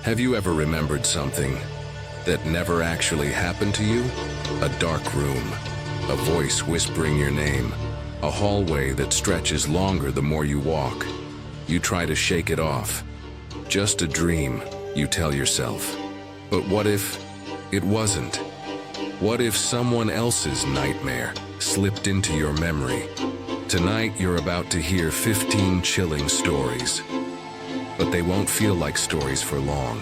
Have you ever remembered something that never actually happened to you? A dark room, a voice whispering your name, a hallway that stretches longer the more you walk. You try to shake it off. Just a dream, you tell yourself. But what if it wasn't? What if someone else's nightmare slipped into your memory? Tonight you're about to hear 15 chilling stories. But they won't feel like stories for long,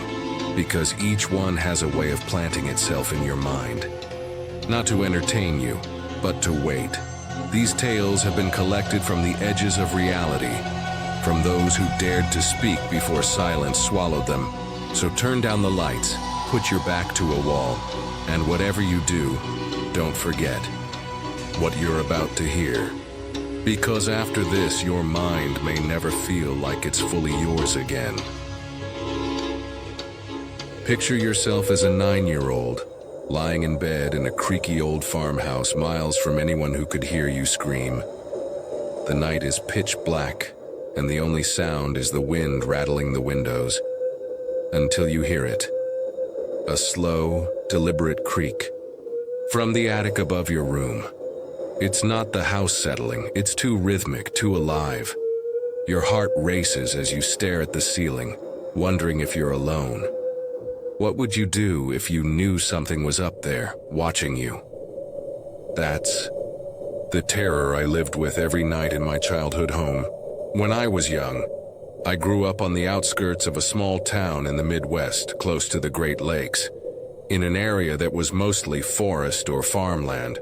because each one has a way of planting itself in your mind. Not to entertain you, but to wait. These tales have been collected from the edges of reality, from those who dared to speak before silence swallowed them. So turn down the lights, put your back to a wall, and whatever you do, don't forget what you're about to hear. Because after this, your mind may never feel like it's fully yours again. Picture yourself as a 9-year-old, lying in bed in a creaky old farmhouse miles from anyone who could hear you scream. The night is pitch black, and the only sound is the wind rattling the windows. Until you hear it. A slow, deliberate creak from the attic above your room. It's not the house settling, it's too rhythmic, too alive. Your heart races as you stare at the ceiling, wondering if you're alone. What would you do if you knew something was up there, watching you? That's the terror I lived with every night in my childhood home. When I was young, I grew up on the outskirts of a small town in the Midwest, close to the Great Lakes, in an area that was mostly forest or farmland.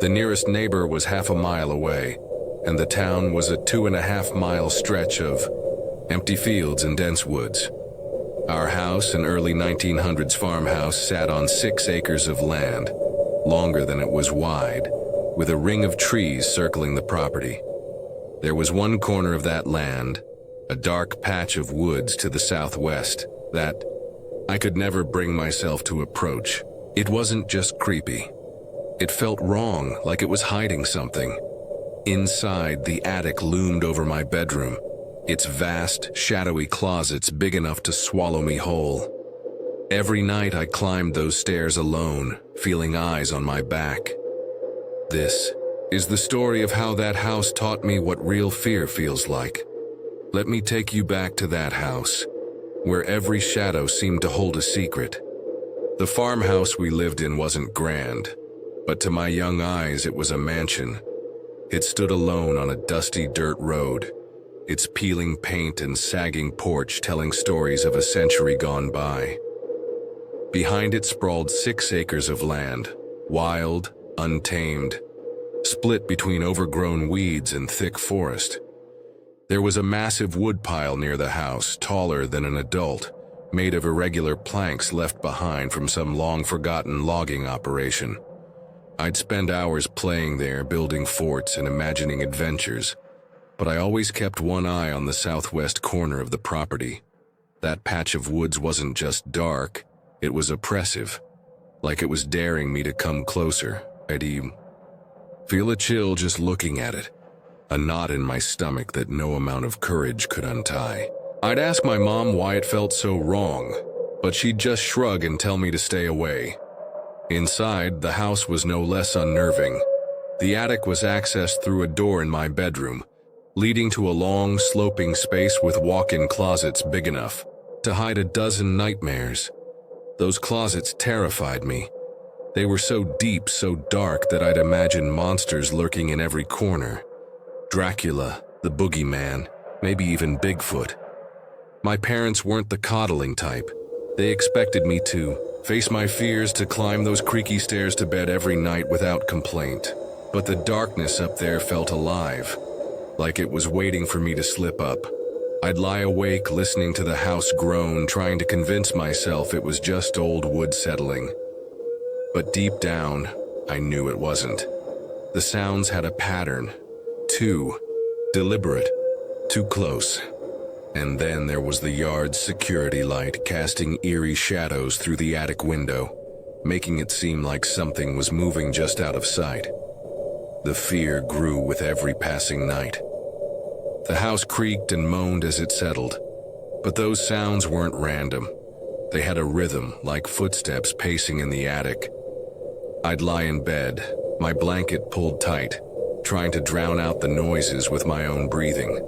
The nearest neighbor was half a mile away, and the town was a 2.5-mile stretch of empty fields and dense woods. Our house, an early 1900s farmhouse, sat on 6 acres of land, longer than it was wide, with a ring of trees circling the property. There was one corner of that land, a dark patch of woods to the southwest, that I could never bring myself to approach. It wasn't just creepy. It felt wrong, like it was hiding something. Inside, the attic loomed over my bedroom, its vast, shadowy closets big enough to swallow me whole. Every night I climbed those stairs alone, feeling eyes on my back. This is the story of how that house taught me what real fear feels like. Let me take you back to that house, where every shadow seemed to hold a secret. The farmhouse we lived in wasn't grand, but to my young eyes it was a mansion. It stood alone on a dusty dirt road, its peeling paint and sagging porch telling stories of a century gone by. Behind it sprawled 6 acres of land, wild, untamed, split between overgrown weeds and thick forest. There was a massive woodpile near the house, taller than an adult, made of irregular planks left behind from some long-forgotten logging operation. I'd spend hours playing there, building forts and imagining adventures, but I always kept one eye on the southwest corner of the property. That patch of woods wasn't just dark, it was oppressive, like it was daring me to come closer. I'd even feel a chill just looking at it, a knot in my stomach that no amount of courage could untie. I'd ask my mom why it felt so wrong, but she'd just shrug and tell me to stay away. Inside, the house was no less unnerving. The attic was accessed through a door in my bedroom, leading to a long, sloping space with walk-in closets big enough to hide a dozen nightmares. Those closets terrified me. They were so deep, so dark that I'd imagine monsters lurking in every corner. Dracula, the boogeyman, maybe even Bigfoot. My parents weren't the coddling type. They expected me to face my fears, to climb those creaky stairs to bed every night without complaint. But the darkness up there felt alive, like it was waiting for me to slip up. I'd lie awake listening to the house groan, trying to convince myself it was just old wood settling. But deep down, I knew it wasn't. The sounds had a pattern, too deliberate, too close. And then there was the yard's security light casting eerie shadows through the attic window, making it seem like something was moving just out of sight. The fear grew with every passing night. The house creaked and moaned as it settled, But those sounds weren't random. They had a rhythm, like footsteps pacing in the attic. I'd lie in bed, my blanket pulled tight, trying to drown out the noises with my own breathing.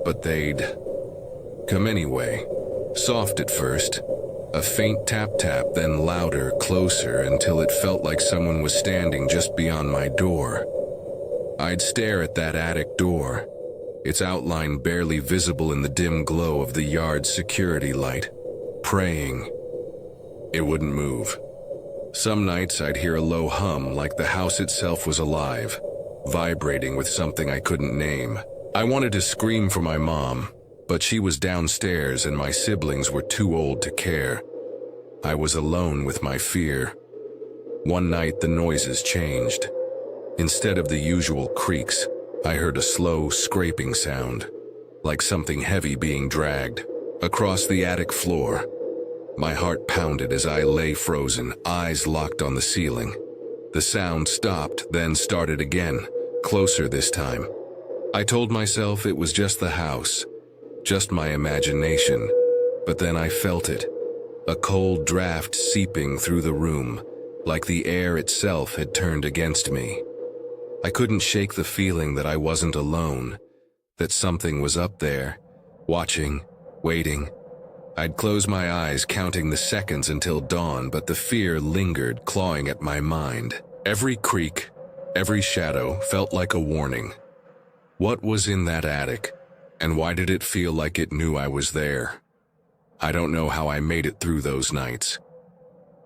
But they'd come anyway, soft at first, a faint tap-tap, then louder, closer, until it felt like someone was standing just beyond my door. I'd stare at that attic door, its outline barely visible in the dim glow of the yard's security light, praying. It wouldn't move. Some nights I'd hear a low hum, like the house itself was alive, vibrating with something I couldn't name. I wanted to scream for my mom, but she was downstairs and my siblings were too old to care. I was alone with my fear. One night the noises changed. Instead of the usual creaks, I heard a slow scraping sound, like something heavy being dragged across the attic floor. My heart pounded as I lay frozen, eyes locked on the ceiling. The sound stopped, then started again, closer this time. I told myself it was just the house, just my imagination, but then I felt it, a cold draft seeping through the room, like the air itself had turned against me. I couldn't shake the feeling that I wasn't alone, that something was up there, watching, waiting. I'd close my eyes, counting the seconds until dawn, but the fear lingered, clawing at my mind. Every creak, every shadow felt like a warning. What was in that attic, and why did it feel like it knew I was there? I don't know how I made it through those nights.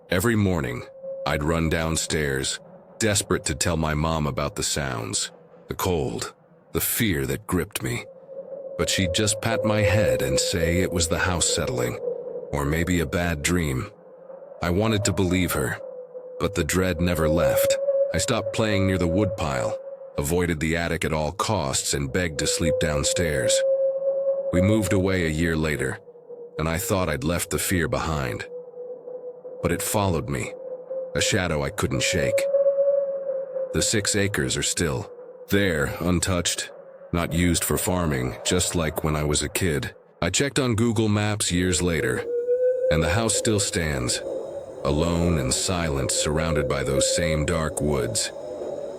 Every morning, I'd run downstairs, desperate to tell my mom about the sounds, the cold, the fear that gripped me. But she'd just pat my head and say it was the house settling, or maybe a bad dream. I wanted to believe her, but the dread never left. I stopped playing near the woodpile, avoided the attic at all costs, and begged to sleep downstairs. We moved away a year later, and I thought I'd left the fear behind. But it followed me, a shadow I couldn't shake. The 6 acres are still there, untouched, not used for farming, just like when I was a kid. I checked on Google Maps years later, and the house still stands, alone and silent, surrounded by those same dark woods.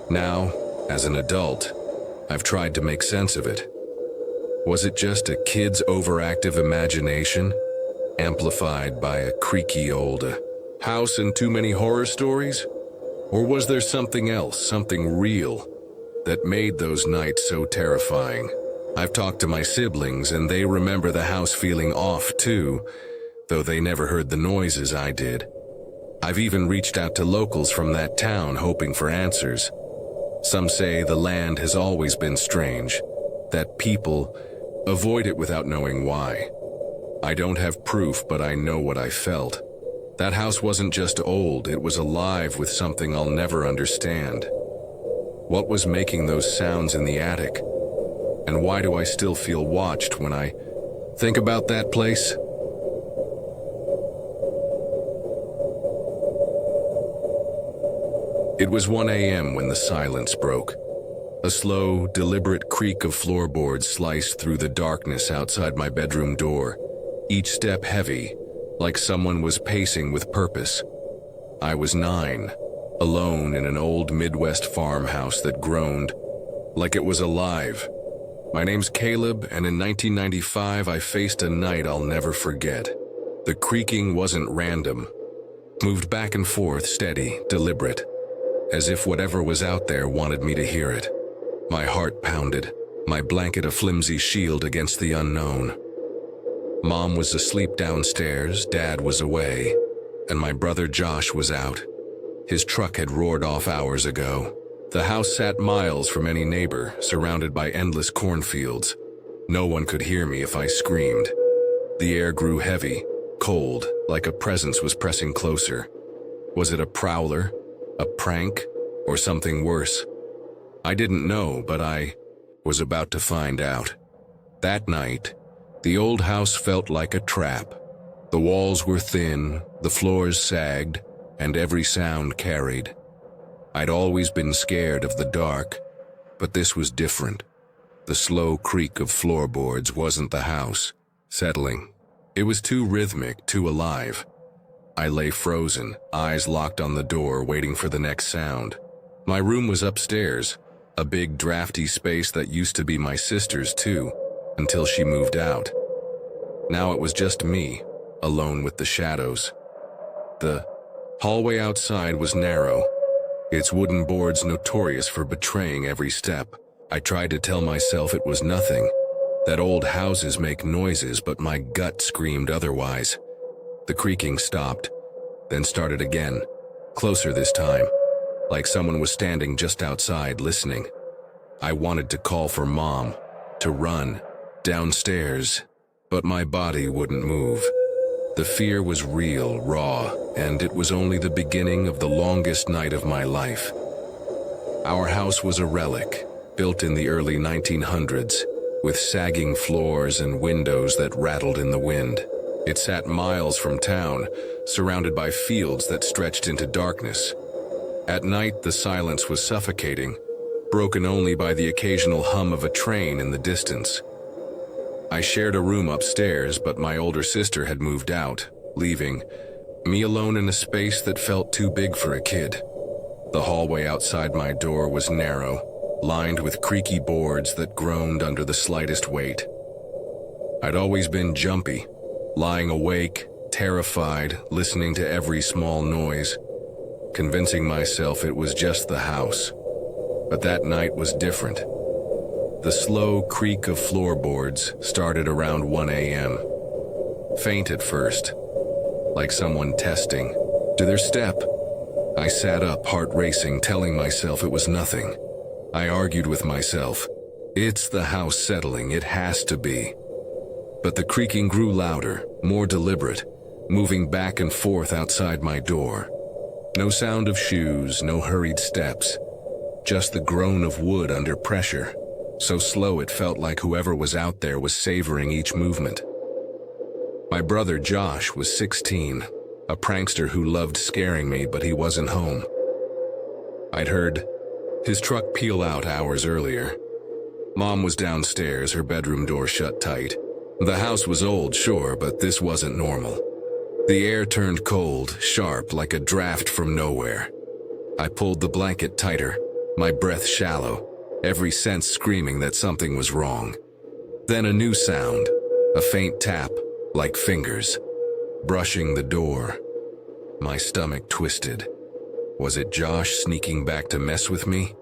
Now, as an adult, I've tried to make sense of it. Was it just a kid's overactive imagination, amplified by a creaky old house and too many horror stories? Or was there something else, something real, that made those nights so terrifying? I've talked to my siblings and they remember the house feeling off too, though they never heard the noises I did. I've even reached out to locals from that town hoping for answers. Some say the land has always been strange, that people avoid it without knowing why. I don't have proof, but I know what I felt. That house wasn't just old, it was alive with something I'll never understand. What was making those sounds in the attic? And why do I still feel watched when I think about that place? It was 1 a.m. when the silence broke. A slow, deliberate creak of floorboards sliced through the darkness outside my bedroom door, each step heavy, like someone was pacing with purpose. I was 9. Alone in an old Midwest farmhouse that groaned like it was alive. My name's Caleb, and in 1995 I faced a night I'll never forget. The creaking wasn't random. Moved back and forth, steady, deliberate, as if whatever was out there wanted me to hear it. My heart pounded, my blanket a flimsy shield against the unknown. Mom was asleep downstairs, Dad was away, and my brother Josh was out. His truck had roared off hours ago. The house sat miles from any neighbor, surrounded by endless cornfields. No one could hear me if I screamed. The air grew heavy, cold, like a presence was pressing closer. Was it a prowler, a prank, or something worse? I didn't know, but I was about to find out. That night, the old house felt like a trap. The walls were thin, the floors sagged, and every sound carried. I'd always been scared of the dark, but this was different. The slow creak of floorboards wasn't the house. settling. It was too rhythmic, too alive. I lay frozen, eyes locked on the door, waiting for the next sound. My room was upstairs, a big drafty space that used to be my sister's too, until she moved out. Now it was just me, alone with the shadows. The hallway outside was narrow, its wooden boards notorious for betraying every step. I tried to tell myself it was nothing, that old houses make noises, but my gut screamed otherwise. The creaking stopped, then started again, closer this time, like someone was standing just outside listening. I wanted to call for Mom, to run, downstairs, but my body wouldn't move. The fear was real, raw, and it was only the beginning of the longest night of my life. Our house was a relic, built in the early 1900s, with sagging floors and windows that rattled in the wind. It sat miles from town, surrounded by fields that stretched into darkness. At night, the silence was suffocating, broken only by the occasional hum of a train in the distance. I shared a room upstairs, but my older sister had moved out, leaving me alone in a space that felt too big for a kid. The hallway outside my door was narrow, lined with creaky boards that groaned under the slightest weight. I'd always been jumpy, lying awake, terrified, listening to every small noise, convincing myself it was just the house. But that night was different. The slow creak of floorboards started around 1 a.m. Faint at first, like someone testing. To their step, I sat up, heart racing, telling myself it was nothing. I argued with myself. It's the house settling, it has to be. But the creaking grew louder, more deliberate, moving back and forth outside my door. No sound of shoes, no hurried steps, just the groan of wood under pressure, so slow it felt like whoever was out there was savoring each movement. My brother Josh was 16, a prankster who loved scaring me, but he wasn't home. I'd heard his truck peel out hours earlier. Mom was downstairs, her bedroom door shut tight. The house was old, sure, but this wasn't normal. The air turned cold, sharp, like a draft from nowhere. I pulled the blanket tighter, my breath shallow, every sense screaming that something was wrong. Then a new sound, a faint tap, like fingers, brushing the door. My stomach twisted. Was it Josh sneaking back to mess with me?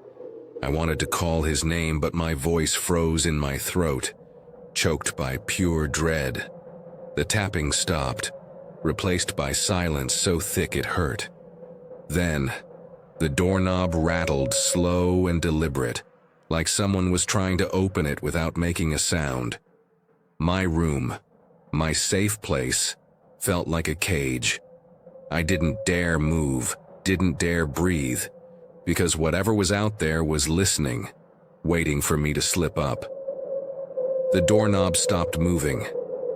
I wanted to call his name, but my voice froze in my throat, choked by pure dread. The tapping stopped, replaced by silence so thick it hurt. Then, the doorknob rattled, slow and deliberate, like someone was trying to open it without making a sound. My room, my safe place, felt like a cage. I didn't dare move, didn't dare breathe, because whatever was out there was listening, waiting for me to slip up. The doorknob stopped moving.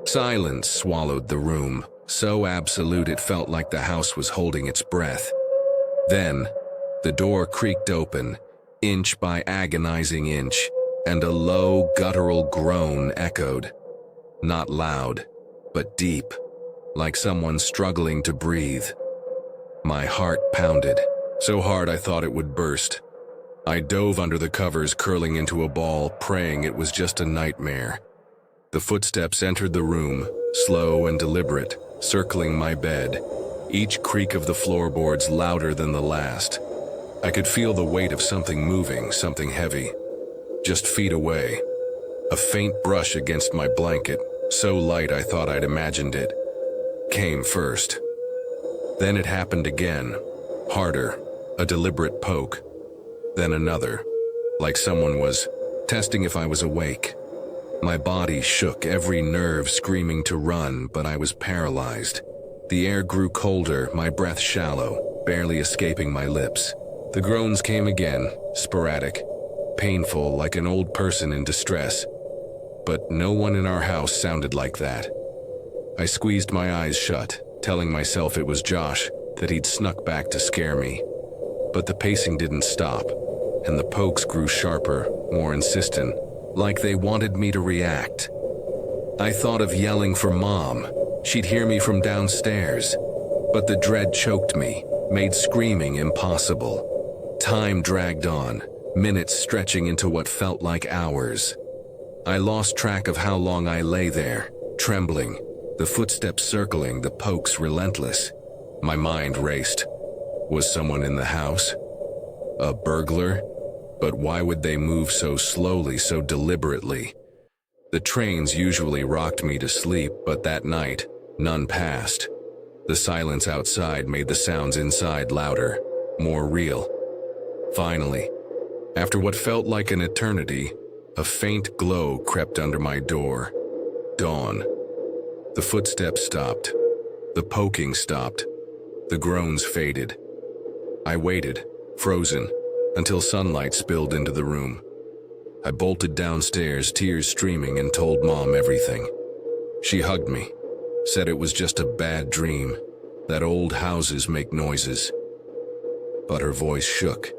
Silence swallowed the room, so absolute it felt like the house was holding its breath. Then, the door creaked open, inch by agonizing inch, and a low, guttural groan echoed. Not loud, but deep, like someone struggling to breathe. My heart pounded, so hard I thought it would burst. I dove under the covers, curling into a ball, praying it was just a nightmare. The footsteps entered the room, slow and deliberate, circling my bed, each creak of the floorboards louder than the last. I could feel the weight of something moving, something heavy, just feet away. A faint brush against my blanket, so light I thought I'd imagined it, came first. Then it happened again, harder, a deliberate poke. Then another, like someone was testing if I was awake. My body shook, every nerve screaming to run, but I was paralyzed. The air grew colder, my breath shallow, barely escaping my lips. The groans came again, sporadic, painful, like an old person in distress. But no one in our house sounded like that. I squeezed my eyes shut, telling myself it was Josh, that he'd snuck back to scare me. But the pacing didn't stop, and the pokes grew sharper, more insistent, like they wanted me to react. I thought of yelling for Mom. She'd hear me from downstairs. But the dread choked me, made screaming impossible. Time dragged on, minutes stretching into what felt like hours. I lost track of how long I lay there, trembling, the footsteps circling, the pokes relentless. My mind raced. Was someone in the house? A burglar? But why would they move so slowly, so deliberately? The trains usually rocked me to sleep, but that night, none passed. The silence outside made the sounds inside louder, more real. Finally, after what felt like an eternity, a faint glow crept under my door. Dawn. The footsteps stopped. The poking stopped. The groans faded. I waited, frozen, until sunlight spilled into the room. I bolted downstairs, tears streaming, and told Mom everything. She hugged me, said it was just a bad dream, that old houses make noises. But her voice shook,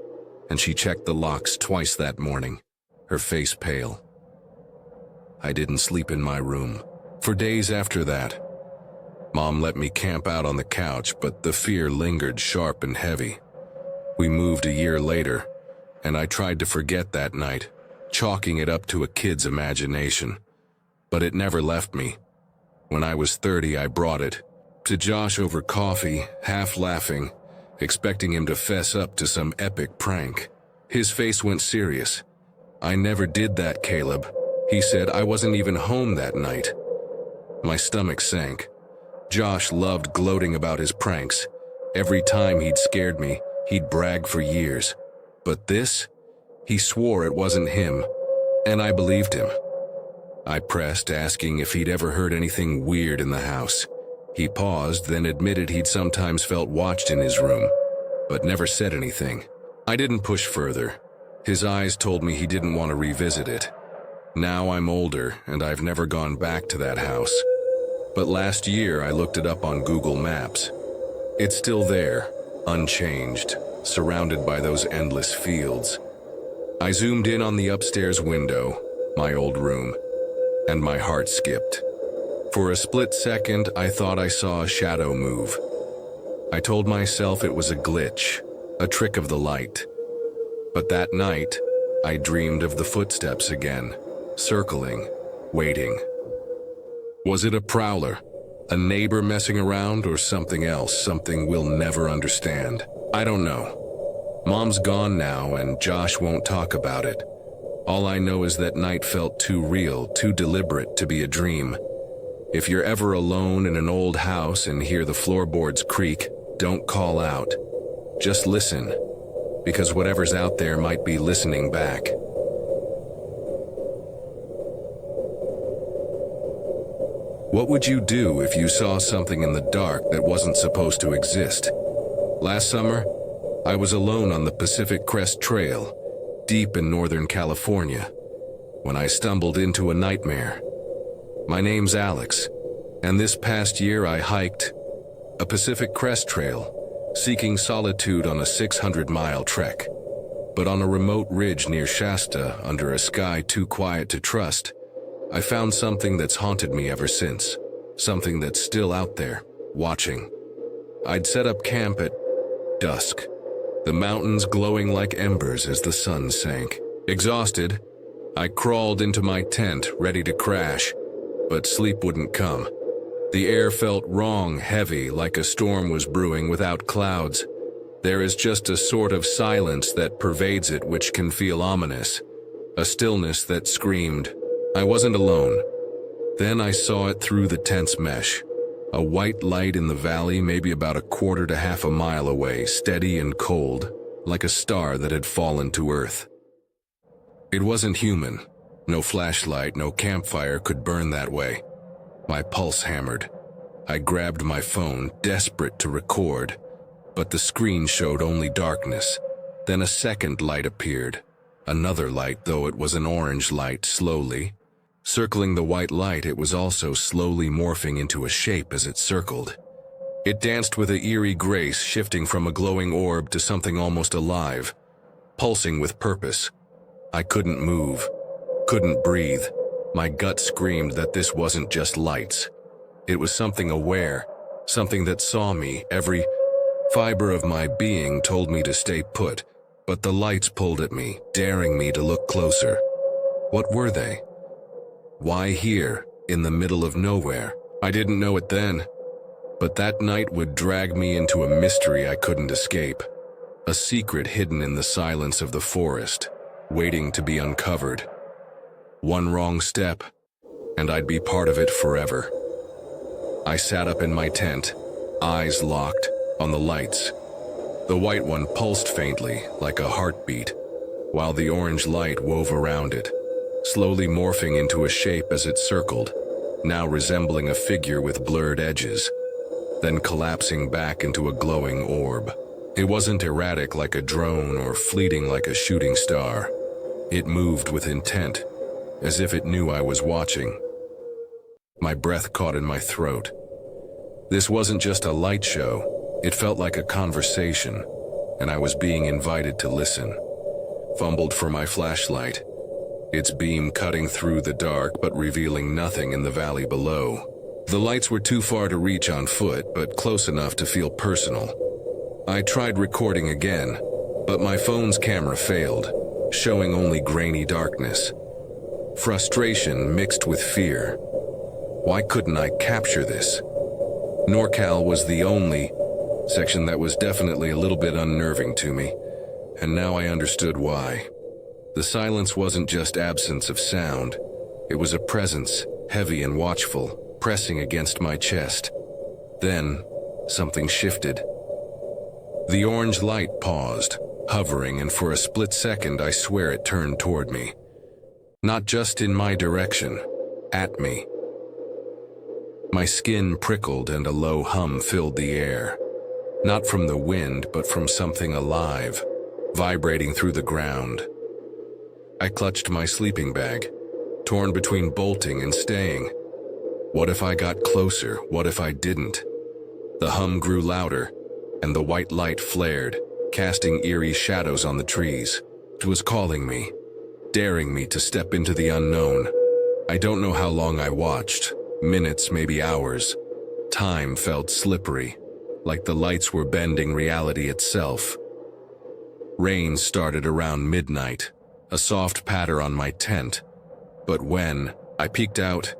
and she checked the locks twice that morning, her face pale. I didn't sleep in my room. For days after that, Mom let me camp out on the couch, but the fear lingered sharp and heavy. We moved a year later, and I tried to forget that night, chalking it up to a kid's imagination. But it never left me. When I was 30, I brought it to Josh over coffee, half laughing, expecting him to fess up to some epic prank. His face went serious. "I never did that, Caleb," he said. "I wasn't even home that night." My stomach sank. Josh loved gloating about his pranks. Every time he'd scared me, he'd brag for years. But this? He swore it wasn't him, and I believed him. I pressed, asking if he'd ever heard anything weird in the house. He paused, then admitted he'd sometimes felt watched in his room, but never said anything. I didn't push further. His eyes told me he didn't want to revisit it. Now I'm older, and I've never gone back to that house. But last year I looked it up on Google Maps. It's still there, unchanged, surrounded by those endless fields. I zoomed in on the upstairs window, my old room, and my heart skipped. For a split second, I thought I saw a shadow move. I told myself it was a glitch, a trick of the light. But that night, I dreamed of the footsteps again, circling, waiting. Was it a prowler, a neighbor messing around, or something else, something we'll never understand? I don't know. Mom's gone now, and Josh won't talk about it. All I know is that night felt too real, too deliberate to be a dream. If you're ever alone in an old house and hear the floorboards creak, don't call out. Just listen, because whatever's out there might be listening back. What would you do if you saw something in the dark that wasn't supposed to exist? Last summer, I was alone on the Pacific Crest Trail, deep in Northern California, when I stumbled into a nightmare. My name's Alex, and this past year I hiked a Pacific Crest Trail, seeking solitude on a 600-mile trek. But on a remote ridge near Shasta, under a sky too quiet to trust, I found something that's haunted me ever since, something that's still out there, watching. I'd set up camp at dusk, the mountains glowing like embers as the sun sank. Exhausted, I crawled into my tent, ready to crash, but sleep wouldn't come. The air felt wrong, heavy, like a storm was brewing without clouds. There is just a sort of silence that pervades it which can feel ominous, a stillness that screamed, I wasn't alone. Then I saw it through the tent's mesh. A white light in the valley, maybe about a quarter to half a mile away, steady and cold, like a star that had fallen to earth. It wasn't human. No flashlight, no campfire could burn that way. My pulse hammered. I grabbed my phone, desperate to record, but the screen showed only darkness. Then a second light appeared. Another light, though it was an orange light, slowly. Circling the white light, it was also slowly morphing into a shape as it circled. It danced with an eerie grace, shifting from a glowing orb to something almost alive, pulsing with purpose. I couldn't move, couldn't breathe. My gut screamed that this wasn't just lights. It was something aware, something that saw me. Every fiber of my being told me to stay put, but the lights pulled at me, daring me to look closer. What were they? Why here, in the middle of nowhere? I didn't know it then, but that night would drag me into a mystery I couldn't escape. A secret hidden in the silence of the forest, waiting to be uncovered. One wrong step, and I'd be part of it forever. I sat up in my tent, eyes locked on the lights. The white one pulsed faintly, like a heartbeat, while the orange light wove around it, slowly morphing into a shape as it circled, now resembling a figure with blurred edges, then collapsing back into a glowing orb. It wasn't erratic like a drone or fleeting like a shooting star. It moved with intent, as if it knew I was watching. My breath caught in my throat. This wasn't just a light show. It felt like a conversation, and I was being invited to listen. Fumbled for my flashlight, its beam cutting through the dark but revealing nothing in the valley below. The lights were too far to reach on foot, but close enough to feel personal. I tried recording again, but my phone's camera failed, showing only grainy darkness. Frustration mixed with fear. Why couldn't I capture this? NorCal was the only section that was definitely a little bit unnerving to me, and now I understood why. The silence wasn't just absence of sound. It was a presence, heavy and watchful, pressing against my chest. Then, something shifted. The orange light paused, hovering, and for a split second I swear it turned toward me. Not just in my direction, at me. My skin prickled and a low hum filled the air. Not from the wind, but from something alive, vibrating through the ground. I clutched my sleeping bag, torn between bolting and staying. What if I got closer? What if I didn't? The hum grew louder, and the white light flared, casting eerie shadows on the trees. It was calling me, daring me to step into the unknown. I don't know how long I watched, minutes, maybe hours. Time felt slippery, like the lights were bending reality itself. Rain started around midnight, a soft patter on my tent. But when I peeked out,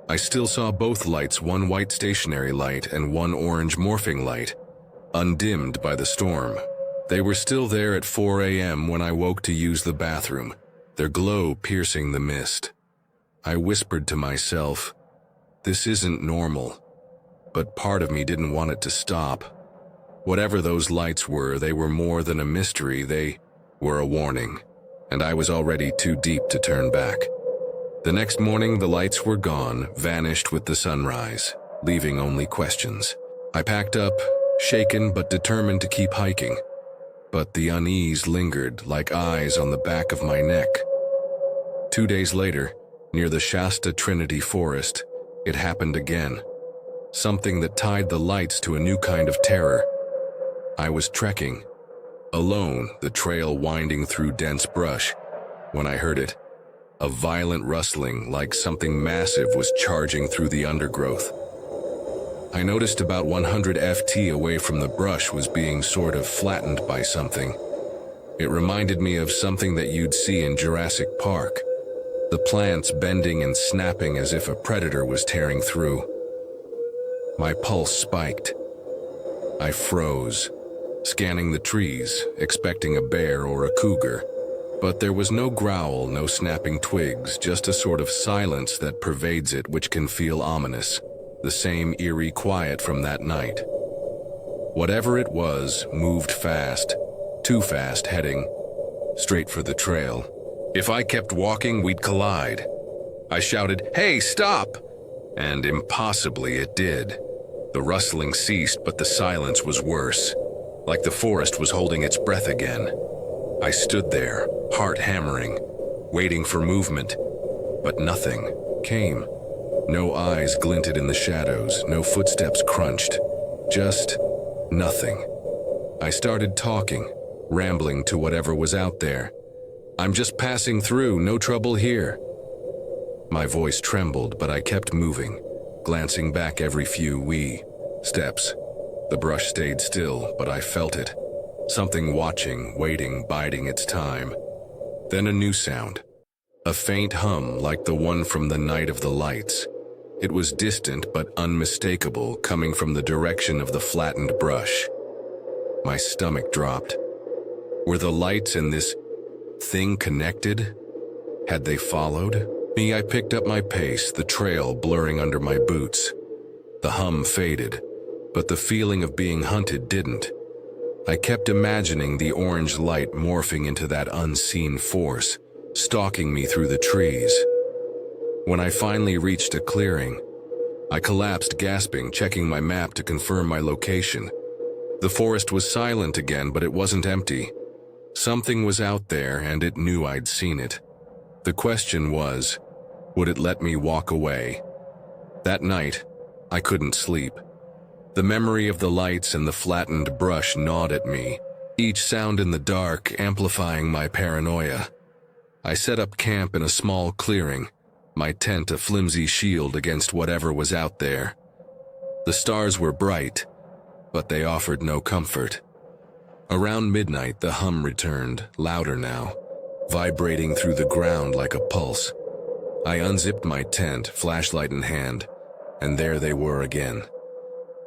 I still saw both lights, one white stationary light and one orange morphing light, undimmed by the storm. They were still there at 4 a.m. when I woke to use the bathroom, their glow piercing the mist. I whispered to myself, this isn't normal, but part of me didn't want it to stop. Whatever those lights were, they were more than a mystery, they were a warning, and I was already too deep to turn back. The next morning, the lights were gone, vanished with the sunrise, leaving only questions. I packed up, shaken but determined to keep hiking. But the unease lingered like eyes on the back of my neck. 2 days later, near the Shasta Trinity Forest, it happened again. Something that tied the lights to a new kind of terror. I was trekking, alone, the trail winding through dense brush, when I heard it. A violent rustling, like something massive was charging through the undergrowth. I noticed about 100 FT away from the brush was being sort of flattened by something. It reminded me of something that you'd see in Jurassic Park. The plants bending and snapping as if a predator was tearing through. My pulse spiked. I froze, scanning the trees, expecting a bear or a cougar. But there was no growl, no snapping twigs, just a sort of silence that pervades it, which can feel ominous. The same eerie quiet from that night. Whatever it was moved fast, too fast, heading straight for the trail. If I kept walking, we'd collide. I shouted, "Hey, stop!" And impossibly it did. The rustling ceased, but the silence was worse, like the forest was holding its breath again. I stood there, heart hammering, waiting for movement, but nothing came. No eyes glinted in the shadows, no footsteps crunched, just nothing. I started talking, rambling to whatever was out there. "I'm just passing through, no trouble here." My voice trembled, but I kept moving, glancing back every few wee steps. The brush stayed still, but I felt it. Something watching, waiting, biding its time. Then a new sound. A faint hum like the one from the night of the lights. It was distant but unmistakable, coming from the direction of the flattened brush. My stomach dropped. Were the lights and this thing connected? Had they followed me? I picked up my pace, the trail blurring under my boots. The hum faded, but the feeling of being hunted didn't. I kept imagining the orange light morphing into that unseen force, stalking me through the trees. When I finally reached a clearing, I collapsed, gasping, checking my map to confirm my location. The forest was silent again, but it wasn't empty. Something was out there, and it knew I'd seen it. The question was, would it let me walk away? That night, I couldn't sleep. The memory of the lights and the flattened brush gnawed at me, each sound in the dark amplifying my paranoia. I set up camp in a small clearing, my tent a flimsy shield against whatever was out there. The stars were bright, but they offered no comfort. Around midnight, the hum returned, louder now, vibrating through the ground like a pulse. I unzipped my tent, flashlight in hand, and there they were again.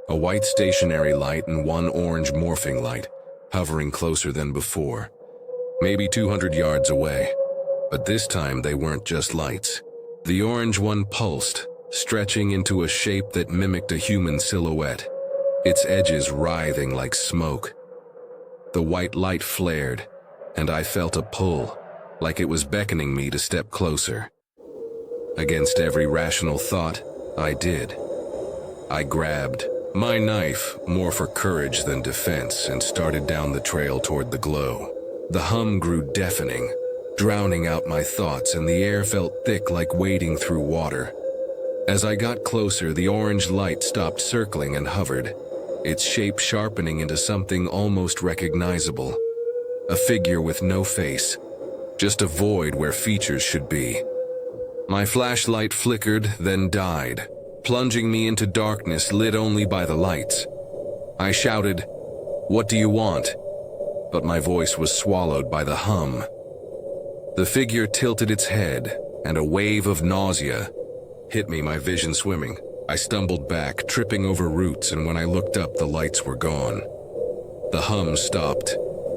A white stationary light and one orange morphing light, hovering closer than before. Maybe 200 yards away, but this time they weren't just lights. The orange one pulsed, stretching into a shape that mimicked a human silhouette, its edges writhing like smoke. The white light flared, and I felt a pull, like it was beckoning me to step closer. Against every rational thought, I did. I grabbed my knife, more for courage than defense, and started down the trail toward the glow. The hum grew deafening, drowning out my thoughts, and the air felt thick like wading through water. As I got closer, the orange light stopped circling and hovered, its shape sharpening into something almost recognizable. A figure with no face, just a void where features should be. My flashlight flickered, then died, plunging me into darkness lit only by the lights. I shouted, "What do you want?" But my voice was swallowed by the hum. The figure tilted its head, and a wave of nausea hit me, my vision swimming. I stumbled back, tripping over roots, and when I looked up, the lights were gone. The hum stopped,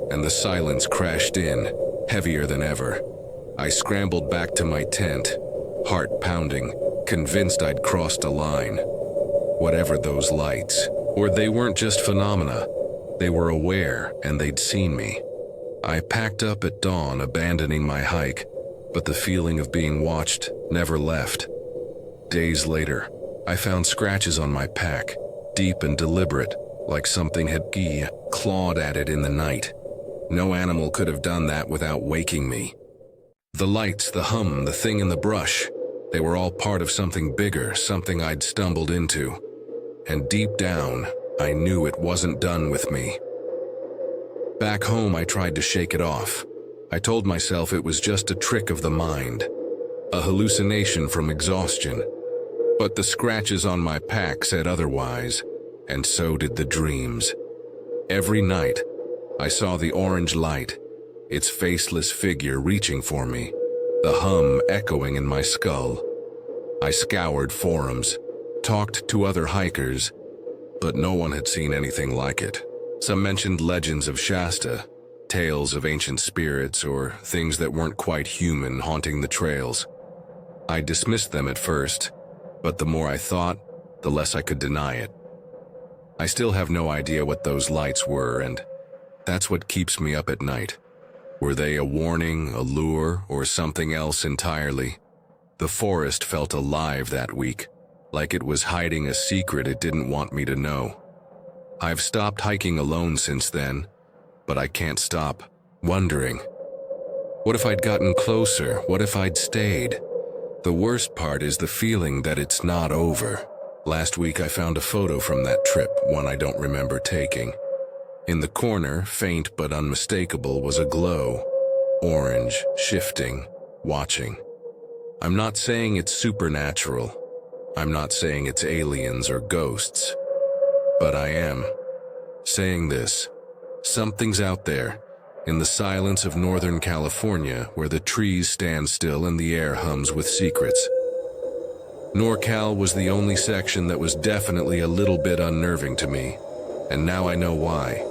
and the silence crashed in, heavier than ever. I scrambled back to my tent, heart pounding, convinced I'd crossed a line. Whatever those lights, or they weren't just phenomena, they were aware, and they'd seen me. I packed up at dawn, abandoning my hike, but the feeling of being watched never left. Days later, I found scratches on my pack, deep and deliberate, like something had clawed at it in the night. No animal could have done that without waking me. The lights, the hum, the thing in the brush, they were all part of something bigger, something I'd stumbled into. And deep down, I knew it wasn't done with me. Back home, I tried to shake it off. I told myself it was just a trick of the mind, a hallucination from exhaustion. But the scratches on my pack said otherwise, and so did the dreams. Every night, I saw the orange light, its faceless figure reaching for me, the hum echoing in my skull. I scoured forums, talked to other hikers, but no one had seen anything like it. Some mentioned legends of Shasta, tales of ancient spirits, or things that weren't quite human haunting the trails. I dismissed them at first, but the more I thought, the less I could deny it. I still have no idea what those lights were, and that's what keeps me up at night. Were they a warning, a lure, or something else entirely? The forest felt alive that week, like it was hiding a secret it didn't want me to know. I've stopped hiking alone since then, but I can't stop wondering. What if I'd gotten closer? What if I'd stayed? The worst part is the feeling that it's not over. Last week I found a photo from that trip, one I don't remember taking. In the corner, faint but unmistakable, was a glow. Orange, shifting, watching. I'm not saying it's supernatural. I'm not saying it's aliens or ghosts. But I am saying this. Something's out there, in the silence of Northern California, where the trees stand still and the air hums with secrets. NorCal was the only section that was definitely a little bit unnerving to me, and now I know why.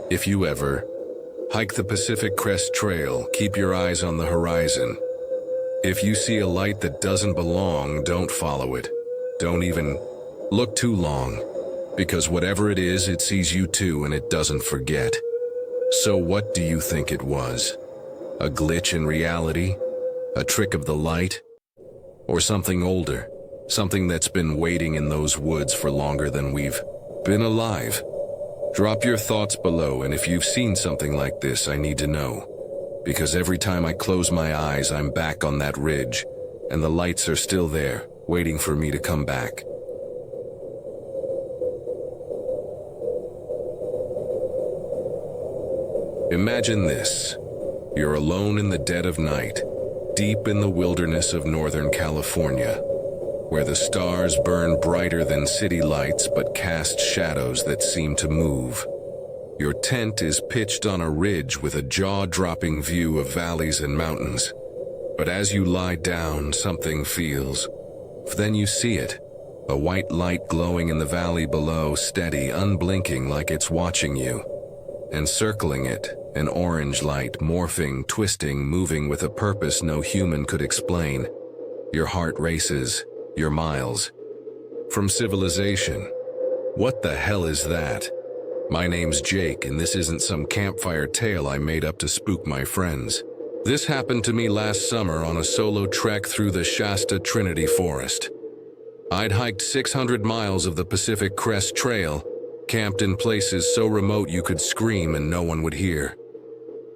If you ever hike the Pacific Crest Trail, keep your eyes on the horizon. If you see a light that doesn't belong, don't follow it. Don't even look too long, because whatever it is, it sees you too and it doesn't forget. So what do you think it was? A glitch in reality? A trick of the light? Or something older? Something that's been waiting in those woods for longer than we've been alive? Drop your thoughts below, and if you've seen something like this, I need to know. Because every time I close my eyes, I'm back on that ridge, and the lights are still there, waiting for me to come back. Imagine this. You're alone in the dead of night, deep in the wilderness of Northern California, where the stars burn brighter than city lights but cast shadows that seem to move. Your tent is pitched on a ridge with a jaw-dropping view of valleys and mountains. But as you lie down, something feels. Then you see it, a white light glowing in the valley below, steady, unblinking like it's watching you. And circling it, an orange light, morphing, twisting, moving with a purpose no human could explain. Your heart races, you're miles from civilization. What the hell is that? My name's Jake, and this isn't some campfire tale I made up to spook my friends. This happened to me last summer on a solo trek through the Shasta Trinity Forest. I'd hiked 600 miles of the Pacific Crest Trail, camped in places so remote you could scream and no one would hear.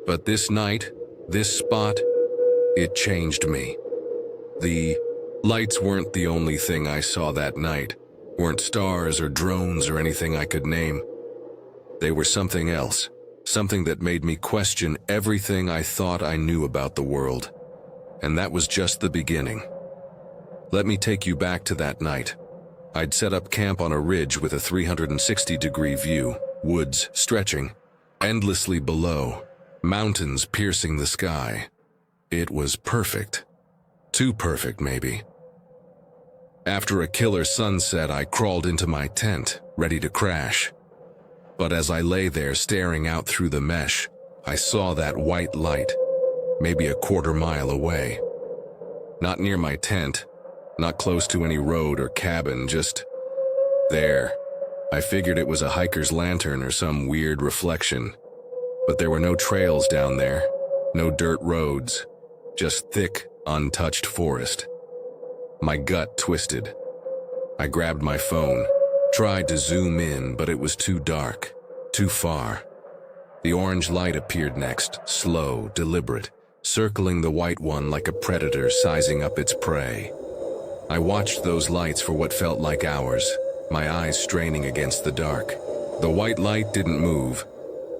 But this night, this spot, it changed me. The lights weren't the only thing I saw that night, weren't stars or drones or anything I could name. They were something else, something that made me question everything I thought I knew about the world. And that was just the beginning. Let me take you back to that night. I'd set up camp on a ridge with a 360-degree view, woods stretching endlessly below, mountains piercing the sky. It was perfect. Too perfect, maybe. After a killer sunset, I crawled into my tent, ready to crash. But as I lay there staring out through the mesh, I saw that white light, maybe a quarter mile away. Not near my tent, not close to any road or cabin, just there. I figured it was a hiker's lantern or some weird reflection. But there were no trails down there, no dirt roads, just thick, untouched forest. My gut twisted. I grabbed my phone, tried to zoom in, but it was too dark, too far. The orange light appeared next, slow, deliberate, circling the white one like a predator sizing up its prey. I watched those lights for what felt like hours, my eyes straining against the dark. The white light didn't move,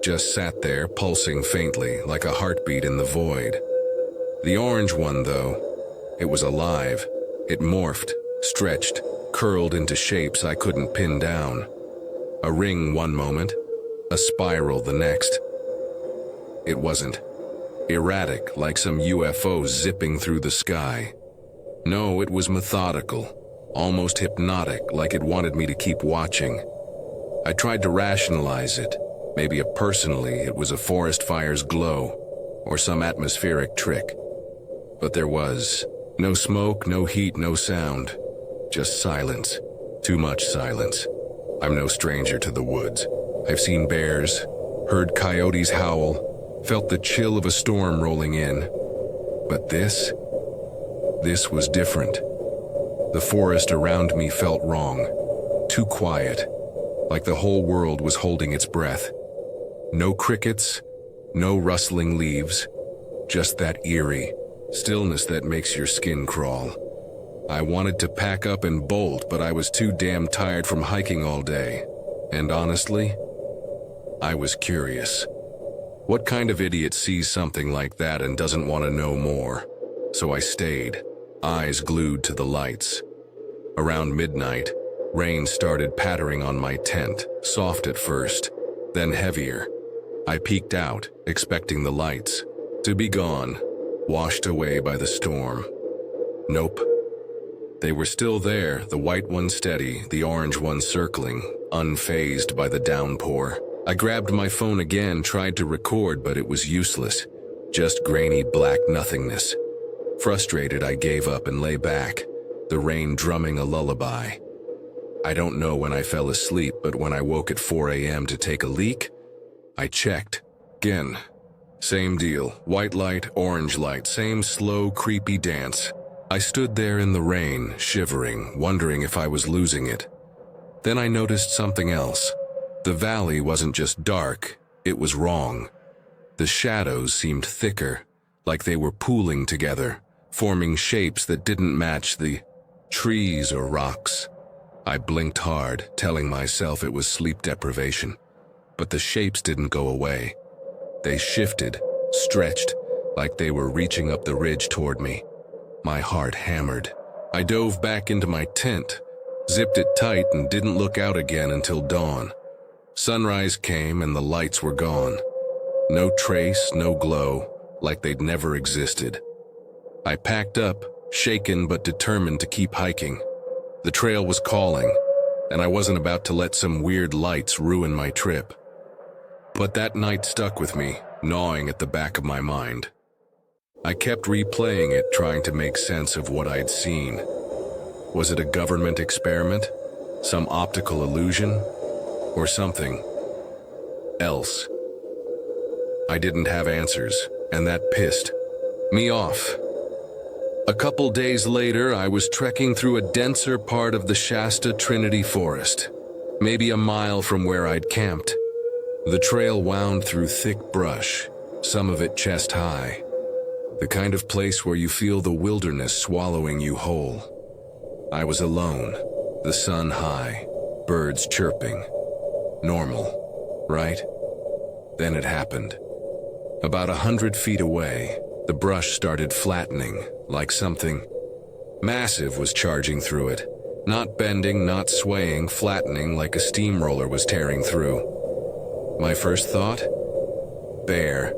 just sat there, pulsing faintly, like a heartbeat in the void. The orange one, though, it was alive. It morphed, stretched, curled into shapes I couldn't pin down. A ring one moment, a spiral the next. It wasn't erratic, like some UFO zipping through the sky. No, it was methodical, almost hypnotic, like it wanted me to keep watching. I tried to rationalize it. Maybe personally it was a forest fire's glow, or some atmospheric trick. But there was no smoke, no heat, no sound. Just silence. Too much silence. I'm no stranger to the woods. I've seen bears, heard coyotes howl, felt the chill of a storm rolling in. But this was different. The forest around me felt wrong, too quiet, like the whole world was holding its breath. No crickets, no rustling leaves, just that eerie stillness that makes your skin crawl. I wanted to pack up and bolt, but I was too damn tired from hiking all day. And honestly, I was curious. What kind of idiot sees something like that and doesn't want to know more? so I stayed, eyes glued to the lights. Around midnight, rain started pattering on my tent, soft at first, then heavier. I peeked out, expecting the lights to be gone, washed away by the storm. Nope. They were still there, the white one steady, the orange one circling, unfazed by the downpour. I grabbed my phone again, tried to record, but it was useless. Just grainy black nothingness. Frustrated, I gave up and lay back, the rain drumming a lullaby. I don't know when I fell asleep, but when I woke at 4 a.m. to take a leak, I checked. Again. Same deal. White light, orange light, same slow, creepy dance. I stood there in the rain, shivering, wondering if I was losing it. Then I noticed something else. The valley wasn't just dark, it was wrong. The shadows seemed thicker, like they were pooling together, forming shapes that didn't match the trees or rocks. I blinked hard, telling myself it was sleep deprivation. But the shapes didn't go away. They shifted, stretched, like they were reaching up the ridge toward me. My heart hammered. I dove back into my tent, zipped it tight, and didn't look out again until dawn. Sunrise came and the lights were gone. No trace, no glow, like they'd never existed. I packed up, shaken but determined to keep hiking. The trail was calling, and I wasn't about to let some weird lights ruin my trip. But that night stuck with me, gnawing at the back of my mind. I kept replaying it, trying to make sense of what I'd seen. Was it a government experiment? Some optical illusion? Or something else? I didn't have answers, and that pissed me off. A couple days later, I was trekking through a denser part of the Shasta Trinity Forest, maybe a mile from where I'd camped. The trail wound through thick brush, some of it chest high. The kind of place where you feel the wilderness swallowing you whole. I was alone, the sun high, birds chirping. Normal, right? Then it happened. About 100 feet away, the brush started flattening, like something massive was charging through it. Not bending, not swaying, flattening like a steamroller was tearing through. My first thought? Bear.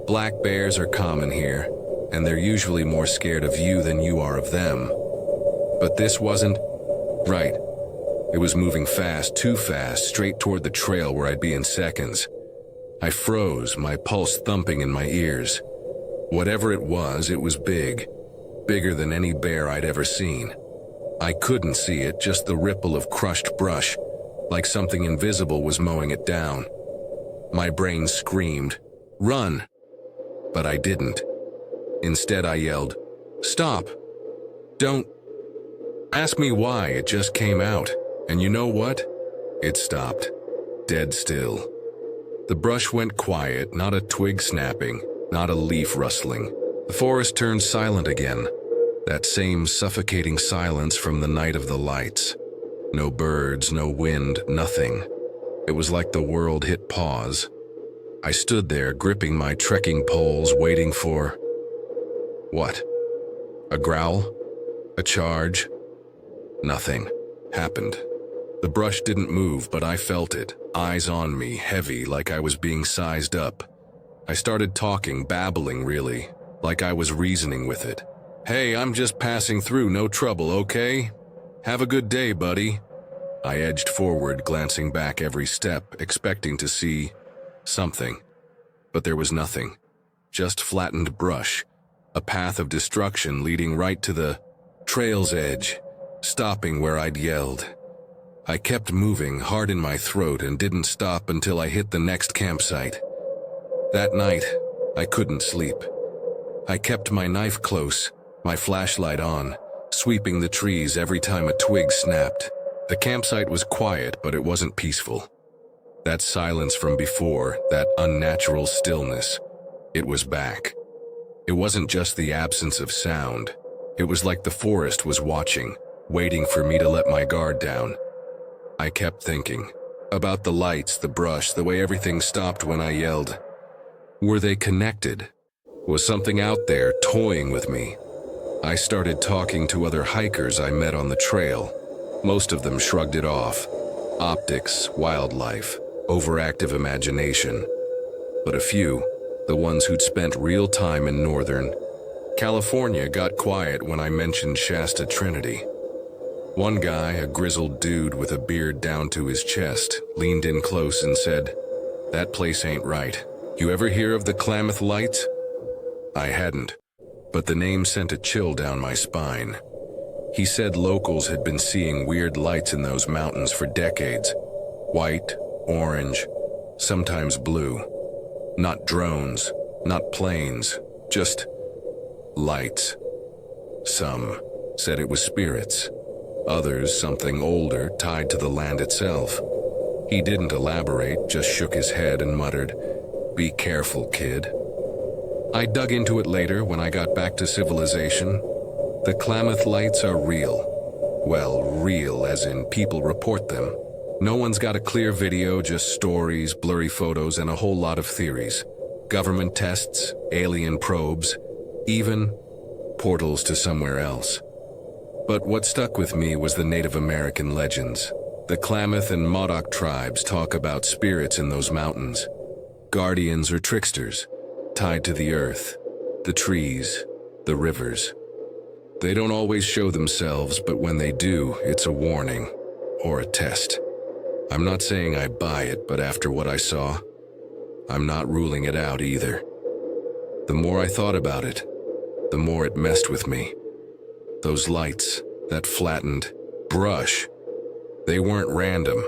Black bears are common here, and they're usually more scared of you than you are of them. But this wasn't right. It was moving fast, too fast, straight toward the trail where I'd be in seconds. I froze, my pulse thumping in my ears. Whatever it was big. Bigger than any bear I'd ever seen. I couldn't see it, just the ripple of crushed brush, like something invisible was mowing it down. My brain screamed, "Run!" But I didn't. Instead, I yelled, "Stop! Don't ask me why, it just came out." And you know what? It stopped. Dead still. The brush went quiet, not a twig snapping, not a leaf rustling. The forest turned silent again. That same suffocating silence from the night of the lights. No birds, no wind, nothing. It was like the world hit pause. I stood there, gripping my trekking poles, waiting for... what? A growl? A charge? Nothing happened. The brush didn't move, but I felt it, eyes on me, heavy, like I was being sized up. I started talking, babbling really, like I was reasoning with it. "Hey, I'm just passing through, no trouble, okay? Have a good day, buddy." I edged forward, glancing back every step, expecting to see something. But there was nothing. Just flattened brush, a path of destruction leading right to the trail's edge, stopping where I'd yelled. I kept moving, hard in my throat, and didn't stop until I hit the next campsite. That night, I couldn't sleep. I kept my knife close, my flashlight on, sweeping the trees every time a twig snapped. The campsite was quiet, but it wasn't peaceful. That silence from before, that unnatural stillness, it was back. It wasn't just the absence of sound. It was like the forest was watching, waiting for me to let my guard down. I kept thinking about the lights, the brush, the way everything stopped when I yelled. Were they connected? Was something out there toying with me? I started talking to other hikers I met on the trail. Most of them shrugged it off. Optics, wildlife, overactive imagination. But a few, the ones who'd spent real time in Northern California, got quiet when I mentioned Shasta Trinity. One guy, a grizzled dude with a beard down to his chest, leaned in close and said, "That place ain't right. You ever hear of the Klamath Lights?" I hadn't, but the name sent a chill down my spine. He said locals had been seeing weird lights in those mountains for decades. White, orange, sometimes blue. Not drones, not planes, just lights. Some said it was spirits. Others something older tied to the land itself. He didn't elaborate, just shook his head and muttered, "Be careful, kid." I dug into it later when I got back to civilization. The Klamath Lights are real. Well, real as in people report them. No one's got a clear video, just stories, blurry photos, and a whole lot of theories. Government tests, alien probes, even portals to somewhere else. But what stuck with me was the Native American legends. The Klamath and Modoc tribes talk about spirits in those mountains. Guardians or tricksters, tied to the earth, the trees, the rivers. They don't always show themselves, but when they do, it's a warning or a test. I'm not saying I buy it, but after what I saw, I'm not ruling it out either. The more I thought about it, the more it messed with me. Those lights, that flattened brush, they weren't random.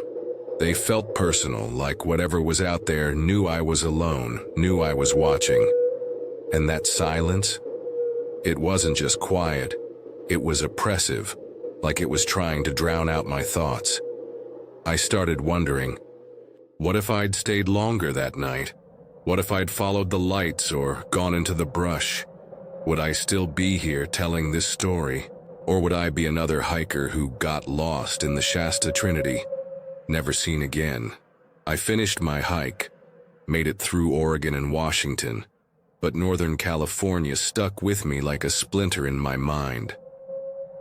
They felt personal, like whatever was out there knew I was alone, knew I was watching. And that silence, it wasn't just quiet, it was oppressive, like it was trying to drown out my thoughts. I started wondering, what if I'd stayed longer that night? What if I'd followed the lights or gone into the brush? Would I still be here telling this story? Or would I be another hiker who got lost in the Shasta Trinity, never seen again? I finished my hike, made it through Oregon and Washington, but Northern California stuck with me like a splinter in my mind.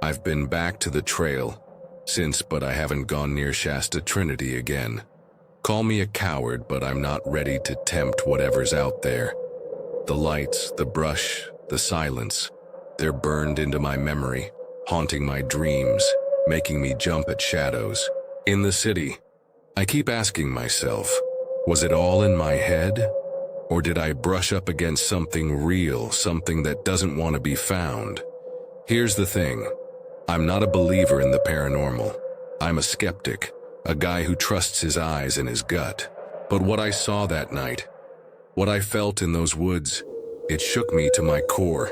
I've been back to the trail since, but I haven't gone near Shasta Trinity again. Call me a coward, but I'm not ready to tempt whatever's out there. The lights, the brush, the silence, they're burned into my memory, haunting my dreams, making me jump at shadows. In the city, I keep asking myself, was it all in my head? Or did I brush up against something real, something that doesn't want to be found? Here's the thing. I'm not a believer in the paranormal. I'm a skeptic, a guy who trusts his eyes and his gut. But what I saw that night, what I felt in those woods, it shook me to my core.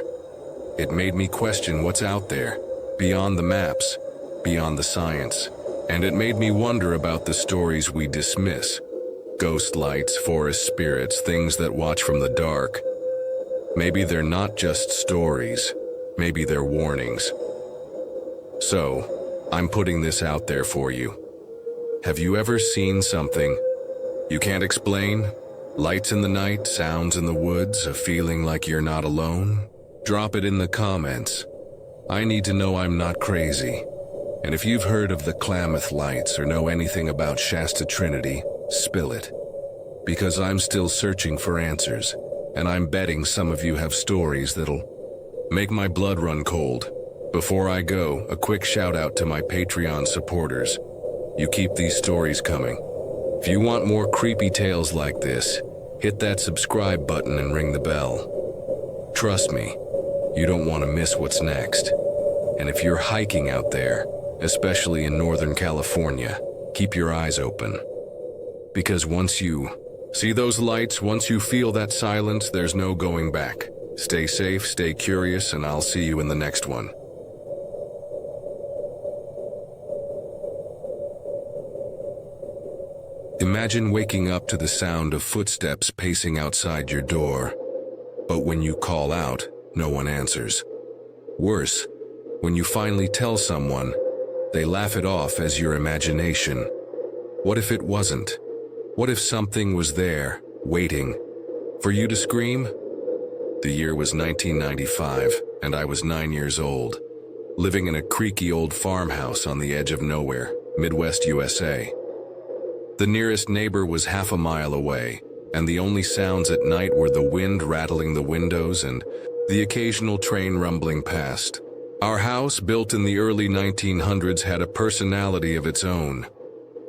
It made me question what's out there, beyond the maps, beyond the science. And it made me wonder about the stories we dismiss. Ghost lights, forest spirits, things that watch from the dark. Maybe they're not just stories. Maybe they're warnings. So, I'm putting this out there for you. Have you ever seen something you can't explain? Lights in the night, sounds in the woods, a feeling like you're not alone? Drop it in the comments. I need to know I'm not crazy. And if you've heard of the Klamath Lights or know anything about Shasta Trinity, spill it. Because I'm still searching for answers, and I'm betting some of you have stories that'll make my blood run cold. Before I go, a quick shout out to my Patreon supporters. You keep these stories coming. If you want more creepy tales like this, hit that subscribe button and ring the bell. Trust me, you don't want to miss what's next. And if you're hiking out there, especially in Northern California, keep your eyes open. Because once you see those lights, once you feel that silence, there's no going back. Stay safe, stay curious, and I'll see you in the next one. Imagine waking up to the sound of footsteps pacing outside your door. But when you call out, no one answers. Worse, when you finally tell someone, they laugh it off as your imagination. What if it wasn't? What if something was there, waiting for you to scream? The year was 1995, and I was 9 years old, living in a creaky old farmhouse on the edge of nowhere, Midwest USA. The nearest neighbor was half a mile away, and the only sounds at night were the wind rattling the windows and the occasional train rumbling past. Our house, built in the early 1900s, had a personality of its own.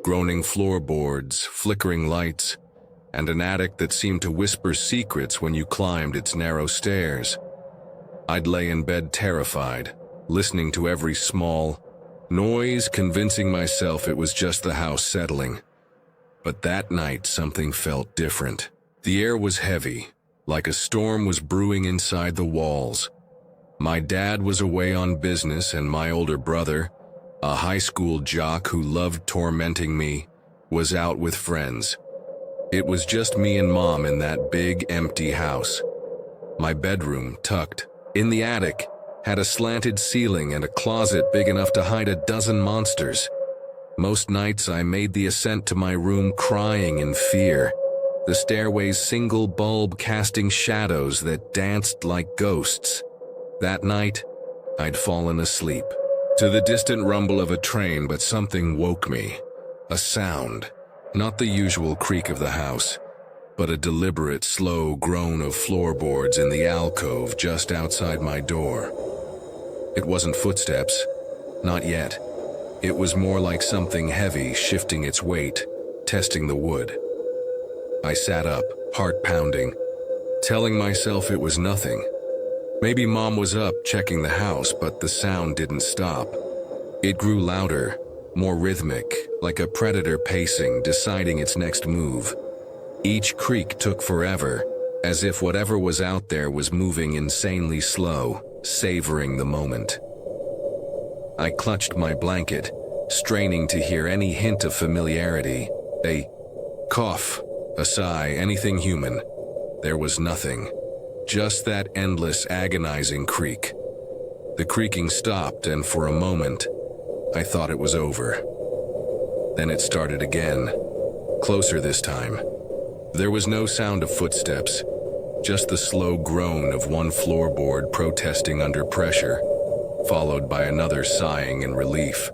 Groaning floorboards, flickering lights, and an attic that seemed to whisper secrets when you climbed its narrow stairs. I'd lay in bed terrified, listening to every small noise, convincing myself it was just the house settling. But that night something felt different. The air was heavy, like a storm was brewing inside the walls. My dad was away on business, and my older brother, a high school jock who loved tormenting me, was out with friends. It was just me and Mom in that big, empty house. My bedroom, tucked in the attic, had a slanted ceiling and a closet big enough to hide a dozen monsters. Most nights I made the ascent to my room crying in fear, the stairway's single bulb casting shadows that danced like ghosts. That night, I'd fallen asleep to the distant rumble of a train, but something woke me. A sound, not the usual creak of the house, but a deliberate, slow groan of floorboards in the alcove just outside my door. It wasn't footsteps, not yet. It was more like something heavy shifting its weight, testing the wood. I sat up, heart pounding, telling myself it was nothing. Maybe Mom was up checking the house, but the sound didn't stop. It grew louder, more rhythmic, like a predator pacing, deciding its next move. Each creak took forever, as if whatever was out there was moving insanely slow, savoring the moment. I clutched my blanket, straining to hear any hint of familiarity. A cough, a sigh, anything human. There was nothing. Just that endless, agonizing creak. The creaking stopped, and for a moment, I thought it was over. Then it started again, closer this time. There was no sound of footsteps, just the slow groan of one floorboard protesting under pressure, followed by another sighing in relief.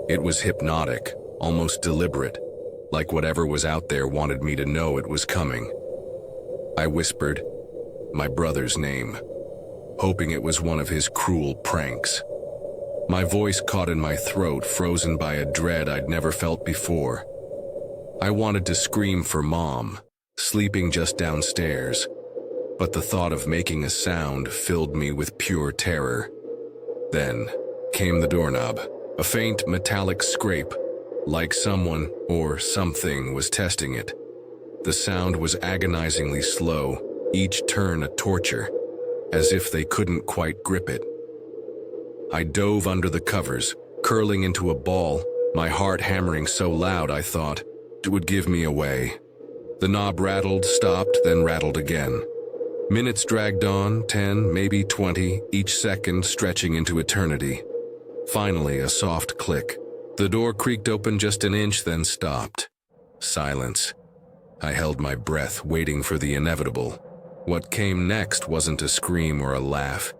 It was hypnotic, almost deliberate, like whatever was out there wanted me to know it was coming. I whispered my brother's name, hoping it was one of his cruel pranks. My voice caught in my throat, frozen by a dread I'd never felt before. I wanted to scream for Mom, sleeping just downstairs, but the thought of making a sound filled me with pure terror. Then came the doorknob, a faint metallic scrape, like someone or something was testing it. The sound was agonizingly slow, each turn a torture, as if they couldn't quite grip it. I dove under the covers, curling into a ball, my heart hammering so loud I thought it would give me away. The knob rattled, stopped, then rattled again. Minutes dragged on, 10, maybe 20, each second stretching into eternity. Finally, a soft click. The door creaked open just an inch, then stopped. Silence. I held my breath, waiting for the inevitable. What came next wasn't a scream or a laugh.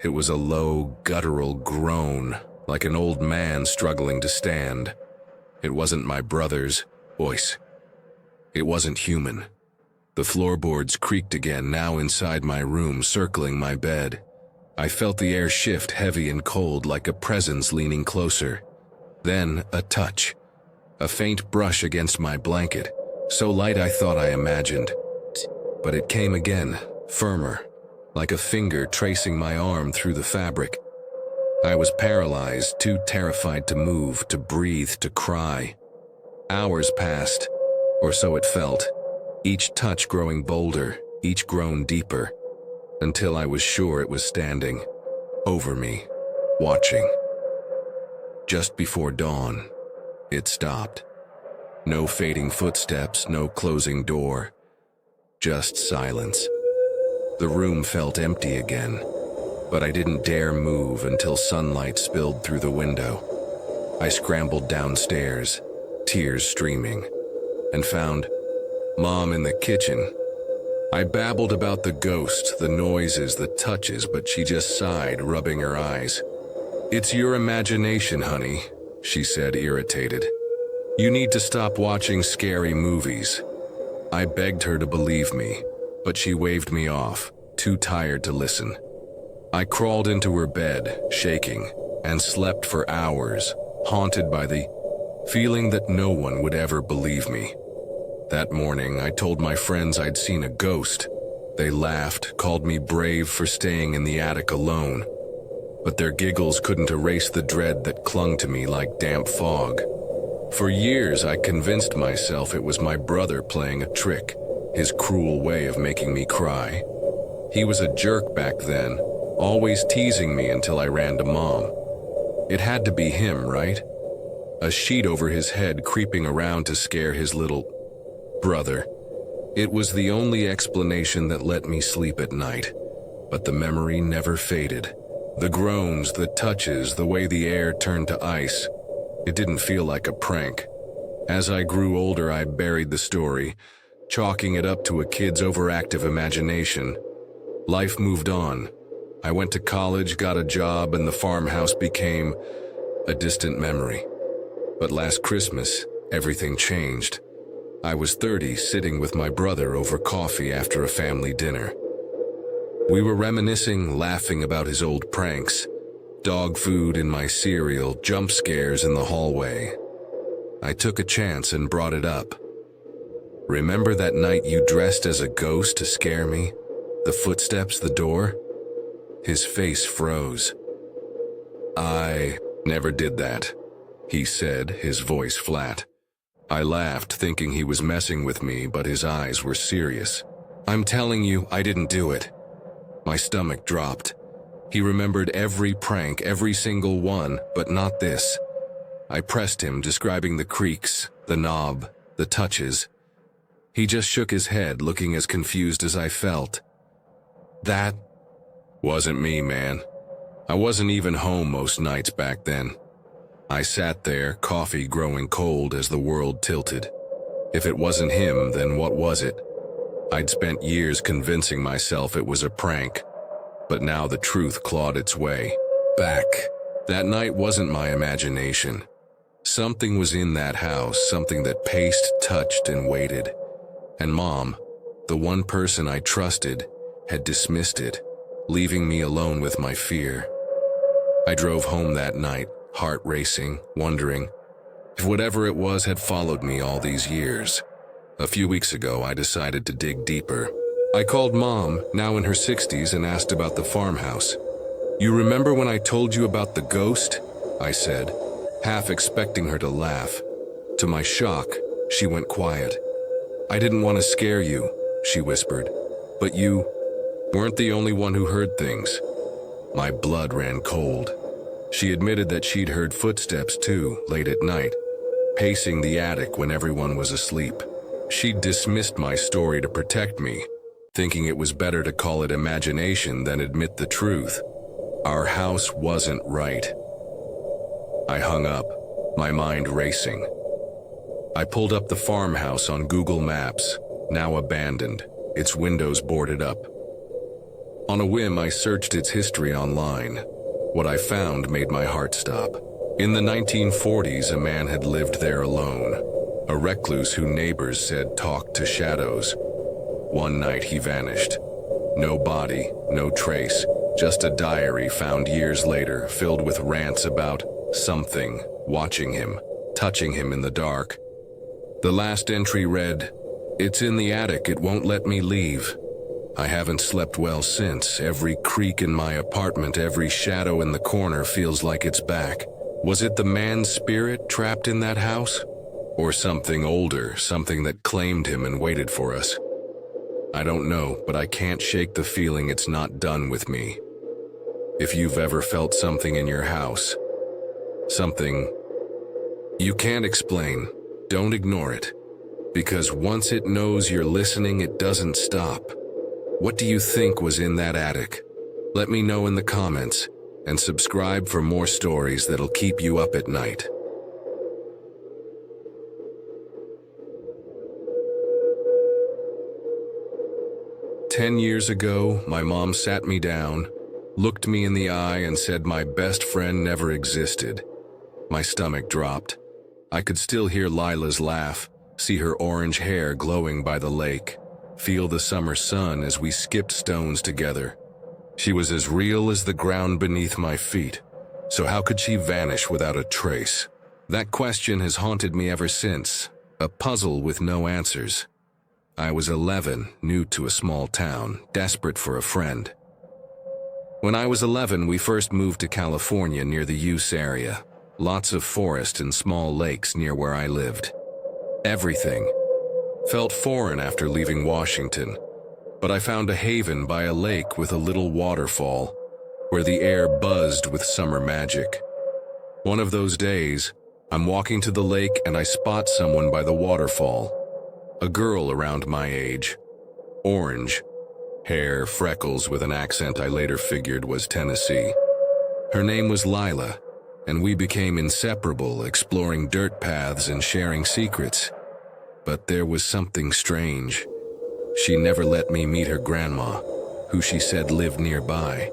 It was a low, guttural groan, like an old man struggling to stand. It wasn't my brother's voice. It wasn't human. The floorboards creaked again, now inside my room, circling my bed. I felt the air shift, heavy and cold, like a presence leaning closer. Then a touch. A faint brush against my blanket, so light I thought I imagined. But it came again, firmer, like a finger tracing my arm through the fabric. I was paralyzed, too terrified to move, to breathe, to cry. Hours passed, or so it felt, each touch growing bolder, each groan deeper, until I was sure it was standing, over me, watching. Just before dawn, it stopped. No fading footsteps, no closing door. Just silence. The room felt empty again, but I didn't dare move until sunlight spilled through the window. I scrambled downstairs, tears streaming, and found Mom in the kitchen. I babbled about the ghost, the noises, the touches, but she just sighed, rubbing her eyes. "It's your imagination, honey," she said, irritated. "You need to stop watching scary movies." I begged her to believe me, but she waved me off, too tired to listen. I crawled into her bed, shaking, and slept for hours, haunted by the feeling that no one would ever believe me. That morning, I told my friends I'd seen a ghost. They laughed, called me brave for staying in the attic alone. But their giggles couldn't erase the dread that clung to me like damp fog. For years, I convinced myself it was my brother playing a trick, his cruel way of making me cry. He was a jerk back then, always teasing me until I ran to Mom. It had to be him, right? A sheet over his head creeping around to scare his little brother. It was the only explanation that let me sleep at night, but the memory never faded. The groans, the touches, the way the air turned to ice. It didn't feel like a prank. As I grew older, I buried the story, chalking it up to a kid's overactive imagination. Life moved on. I went to college, got a job, and the farmhouse became a distant memory. But last Christmas, everything changed. I was 30, sitting with my brother over coffee after a family dinner. We were reminiscing, laughing about his old pranks. Dog food in my cereal, jump scares in the hallway. I took a chance and brought it up. "Remember that night you dressed as a ghost to scare me? The footsteps, the door?" His face froze. "I never did that," he said, his voice flat. I laughed, thinking he was messing with me, but his eyes were serious. "I'm telling you, I didn't do it." My stomach dropped. He remembered every prank, every single one, but not this. I pressed him, describing the creaks, the knob, the touches. He just shook his head, looking as confused as I felt. "That wasn't me, man. I wasn't even home most nights back then." I sat there, coffee growing cold as the world tilted. If it wasn't him, then what was it? I'd spent years convincing myself it was a prank, but now the truth clawed its way back. That night wasn't my imagination. Something was in that house, something that paced, touched, and waited. And Mom, the one person I trusted, had dismissed it, leaving me alone with my fear. I drove home that night, heart racing, wondering if whatever it was had followed me all these years. A few weeks ago, I decided to dig deeper. I called Mom, now in her 60s, and asked about the farmhouse. "You remember when I told you about the ghost?" I said, half expecting her to laugh. To my shock, she went quiet. "I didn't want to scare you," she whispered, "but you weren't the only one who heard things." My blood ran cold. She admitted that she'd heard footsteps too, late at night, pacing the attic when everyone was asleep. She'd dismissed my story to protect me, thinking it was better to call it imagination than admit the truth. Our house wasn't right. I hung up, my mind racing. I pulled up the farmhouse on Google Maps, now abandoned, its windows boarded up. On a whim, I searched its history online. What I found made my heart stop. In the 1940s, a man had lived there alone, a recluse who neighbors said talked to shadows. One night he vanished. No body, no trace, just a diary found years later filled with rants about something watching him, touching him in the dark. The last entry read, "It's in the attic, it won't let me leave." I haven't slept well since. Every creak in my apartment, every shadow in the corner feels like it's back. Was it the man's spirit trapped in that house? Or something older, something that claimed him and waited for us? I don't know, but I can't shake the feeling it's not done with me. If you've ever felt something in your house, something you can't explain, don't ignore it. Because once it knows you're listening, it doesn't stop. What do you think was in that attic? Let me know in the comments, and subscribe for more stories that'll keep you up at night. 10 years ago, my mom sat me down, looked me in the eye, and said my best friend never existed. My stomach dropped. I could still hear Lila's laugh, see her orange hair glowing by the lake, feel the summer sun as we skipped stones together. She was as real as the ground beneath my feet. So how could she vanish without a trace? That question has haunted me ever since, a puzzle with no answers. I was 11, new to a small town, desperate for a friend. When I was 11, we first moved to California near the Use area. Lots of forest and small lakes near where I lived. Everything felt foreign after leaving Washington, but I found a haven by a lake with a little waterfall, where the air buzzed with summer magic. One of those days, I'm walking to the lake and I spot someone by the waterfall. A girl around my age. Orange. Hair, freckles with an accent I later figured was Tennessee. Her name was Lila, and we became inseparable, exploring dirt paths and sharing secrets. But there was something strange. She never let me meet her grandma, who she said lived nearby.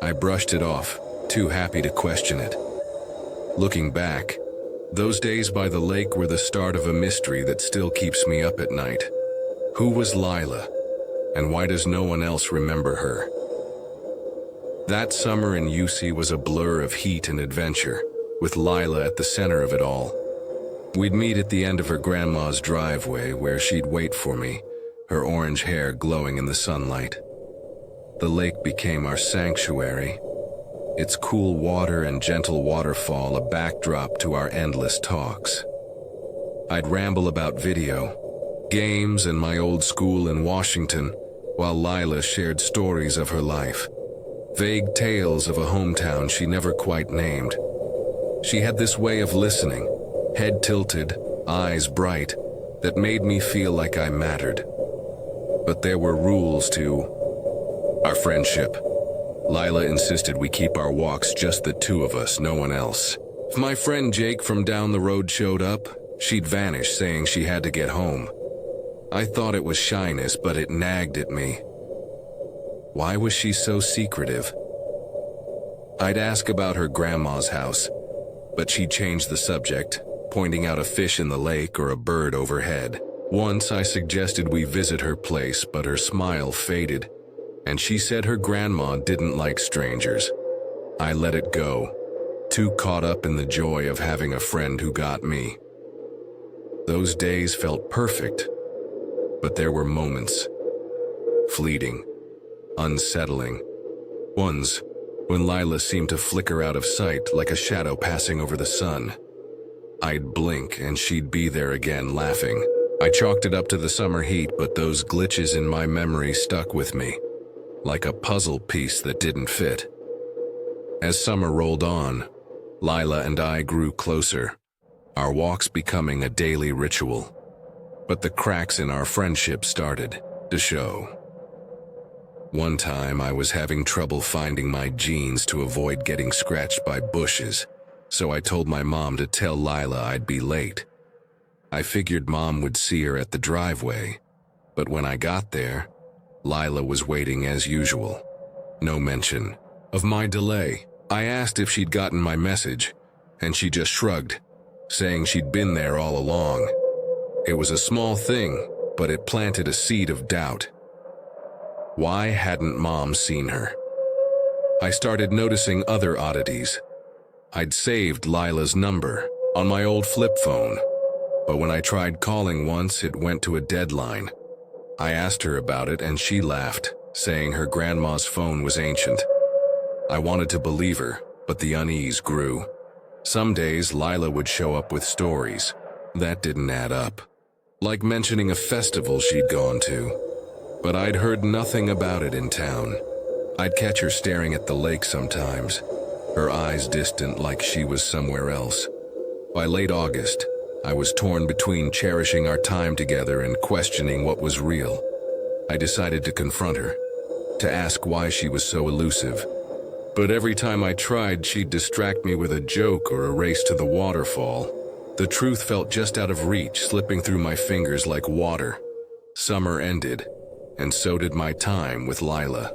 I brushed it off, too happy to question it. Looking back, those days by the lake were the start of a mystery that still keeps me up at night. Who was Lila, and why does no one else remember her? That summer in UC was a blur of heat and adventure, with Lila at the center of it all. We'd meet at the end of her grandma's driveway, where she'd wait for me, her orange hair glowing in the sunlight. The lake became our sanctuary, its cool water and gentle waterfall a backdrop to our endless talks. I'd ramble about video, games, and my old school in Washington, while Lila shared stories of her life, vague tales of a hometown she never quite named. She had this way of listening, head tilted, eyes bright, that made me feel like I mattered. But there were rules to our friendship. Lila insisted we keep our walks just the two of us, no one else. If my friend Jake from down the road showed up, she'd vanish, saying she had to get home. I thought it was shyness, but it nagged at me. Why was she so secretive? I'd ask about her grandma's house, but she'd change the subject, pointing out a fish in the lake or a bird overhead. Once I suggested we visit her place, but her smile faded, and she said her grandma didn't like strangers. I let it go, too caught up in the joy of having a friend who got me. Those days felt perfect, but there were moments, fleeting, unsettling, ones when Lila seemed to flicker out of sight like a shadow passing over the sun. I'd blink and she'd be there again, laughing. I chalked it up to the summer heat, but those glitches in my memory stuck with me, like a puzzle piece that didn't fit. As summer rolled on, Lila and I grew closer, our walks becoming a daily ritual. But the cracks in our friendship started to show. One time I was having trouble finding my jeans to avoid getting scratched by bushes, so I told my mom to tell Lila I'd be late. I figured Mom would see her at the driveway, but when I got there, Lila was waiting as usual. No mention of my delay. I asked if she'd gotten my message, and she just shrugged, saying she'd been there all along. It was a small thing, but it planted a seed of doubt. Why hadn't Mom seen her? I started noticing other oddities. I'd saved Lila's number on my old flip phone, but when I tried calling once, it went to a deadline. I asked her about it and she laughed, saying her grandma's phone was ancient. I wanted to believe her, but the unease grew. Some days Lila would show up with stories. That didn't add up. Like mentioning a festival she'd gone to. But I'd heard nothing about it in town. I'd catch her staring at the lake sometimes, her eyes distant like she was somewhere else. By late August, I was torn between cherishing our time together and questioning what was real. I decided to confront her, to ask why she was so elusive. But every time I tried, she'd distract me with a joke or a race to the waterfall. The truth felt just out of reach, slipping through my fingers like water. Summer ended, and so did my time with Lila.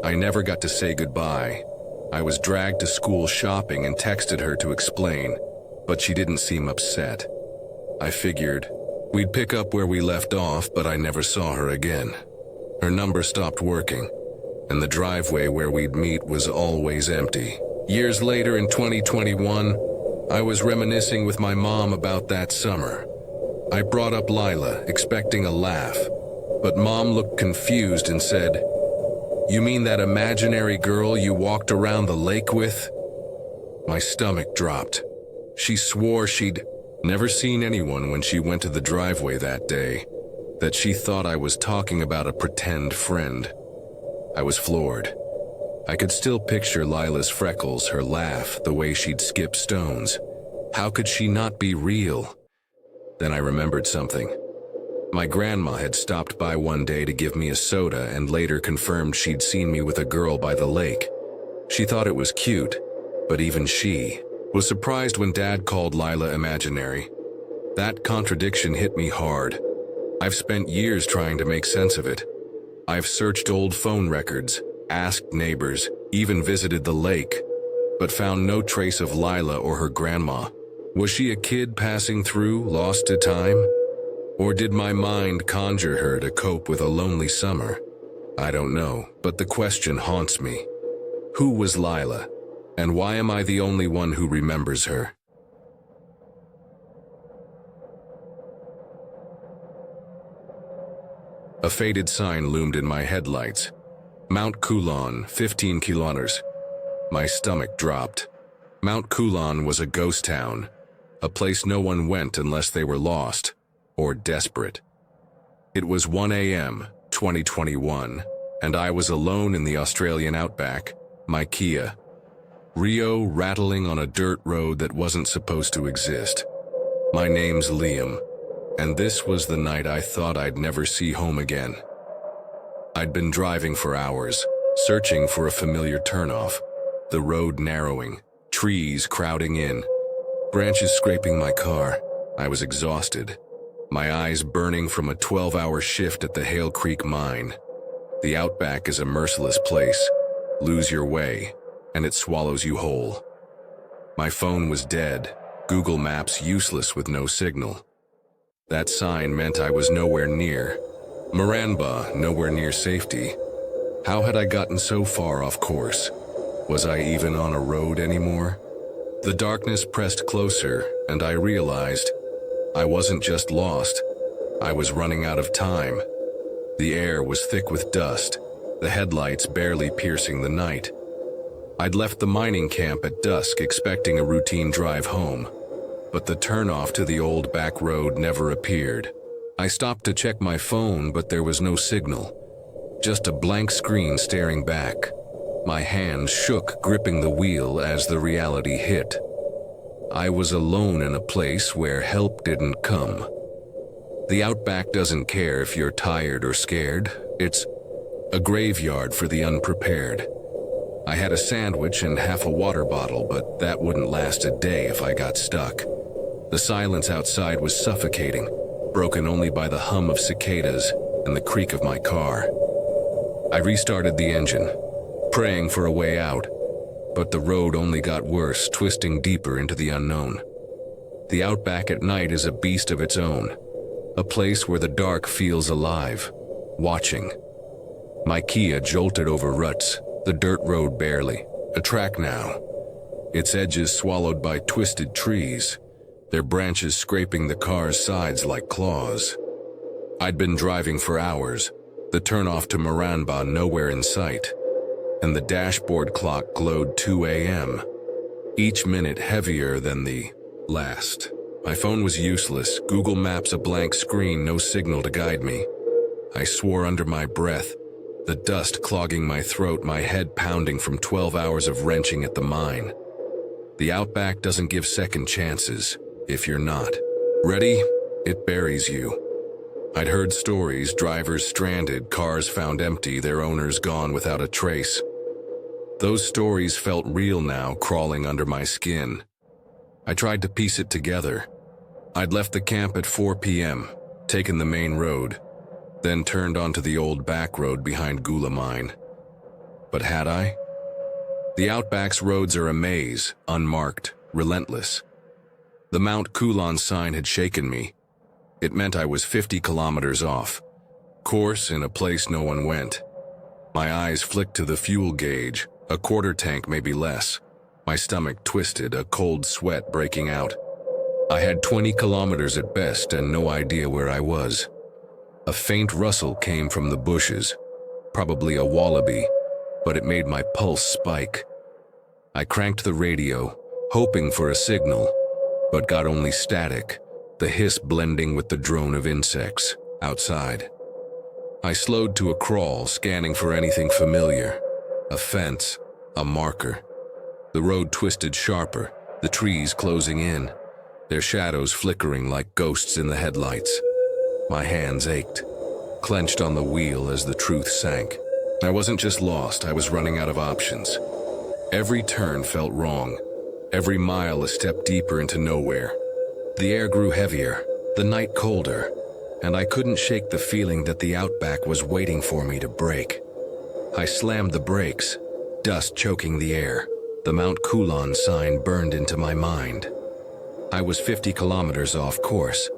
I never got to say goodbye. I was dragged to school shopping and texted her to explain, but she didn't seem upset. I figured we'd pick up where we left off, but I never saw her again. Her number stopped working, and the driveway where we'd meet was always empty. Years later in 2021, I was reminiscing with my mom about that summer. I brought up Lila, expecting a laugh, but Mom looked confused and said, "You mean that imaginary girl you walked around the lake with?" My stomach dropped. She swore she'd never seen anyone when she went to the driveway that day, that she thought I was talking about a pretend friend. I was floored. I could still picture Lila's freckles, her laugh, the way she'd skip stones. How could she not be real? Then I remembered something. My grandma had stopped by one day to give me a soda and later confirmed she'd seen me with a girl by the lake. She thought it was cute, but even she was surprised when Dad called Lila imaginary. That contradiction hit me hard. I've spent years trying to make sense of it. I've searched old phone records, asked neighbors, even visited the lake, but found no trace of Lila or her grandma. Was she a kid passing through, lost to time? Or did my mind conjure her to cope with a lonely summer? I don't know, but the question haunts me. Who was Lila? And why am I the only one who remembers her? A faded sign loomed in my headlights. Mount Coulon, 15 kilometers. My stomach dropped. Mount Coulon was a ghost town, a place no one went unless they were lost or desperate. It was 1 a.m., 2021, and I was alone in the Australian outback, my Kia. Rio rattling on a dirt road that wasn't supposed to exist. My name's Liam, and this was the night I thought I'd never see home again. I'd been driving for hours, searching for a familiar turnoff, the road narrowing, trees crowding in, branches scraping my car. I was exhausted, my eyes burning from a 12-hour shift at the Hale Creek mine. The outback is a merciless place. Lose your way, and it swallows you whole. My phone was dead, Google Maps useless with no signal. That sign meant I was nowhere near. Moranbah, nowhere near safety. How had I gotten so far off course? Was I even on a road anymore? The darkness pressed closer, and I realized I wasn't just lost. I was running out of time. The air was thick with dust, the headlights barely piercing the night. I'd left the mining camp at dusk expecting a routine drive home, but the turnoff to the old back road never appeared. I stopped to check my phone, but there was no signal. Just a blank screen staring back. My hands shook, gripping the wheel as the reality hit. I was alone in a place where help didn't come. The outback doesn't care if you're tired or scared. It's a graveyard for the unprepared. I had a sandwich and half a water bottle, but that wouldn't last a day if I got stuck. The silence outside was suffocating, broken only by the hum of cicadas and the creak of my car. I restarted the engine, praying for a way out, but the road only got worse, twisting deeper into the unknown. The outback at night is a beast of its own, a place where the dark feels alive, watching. My Kia jolted over ruts, the dirt road barely, a track now, its edges swallowed by twisted trees, their branches scraping the car's sides like claws. I'd been driving for hours, the turnoff to Moranbah nowhere in sight, and the dashboard clock glowed 2 a.m., each minute heavier than the last. My phone was useless, Google Maps a blank screen, no signal to guide me. I swore under my breath, the dust clogging my throat, my head pounding from 12 hours of wrenching at the mine. The outback doesn't give second chances. If you're not ready, it buries you. I'd heard stories, drivers stranded, cars found empty, their owners gone without a trace. Those stories felt real now, crawling under my skin. I tried to piece it together. I'd left the camp at 4 p.m., taken the main road. then turned onto the old back road behind Gula Mine. But had I? The Outback's roads are a maze, unmarked, relentless. The Mount Coulon sign had shaken me. It meant I was 50 kilometers off, course in a place no one went. My eyes flicked to the fuel gauge, a quarter tank, maybe less. My stomach twisted, a cold sweat breaking out. I had 20 kilometers at best and no idea where I was. A faint rustle came from the bushes, probably a wallaby, but it made my pulse spike. I cranked the radio, hoping for a signal, but got only static, the hiss blending with the drone of insects outside. I slowed to a crawl, scanning for anything familiar. A fence, a marker. The road twisted sharper, the trees closing in, their shadows flickering like ghosts in the headlights. My hands ached, clenched on the wheel as the truth sank. I wasn't just lost, I was running out of options. Every turn felt wrong, every mile a step deeper into nowhere. The air grew heavier, the night colder, and I couldn't shake the feeling that the Outback was waiting for me to break. I slammed the brakes, dust choking the air. The Mount Coulon sign burned into my mind. I was 50 kilometers off course.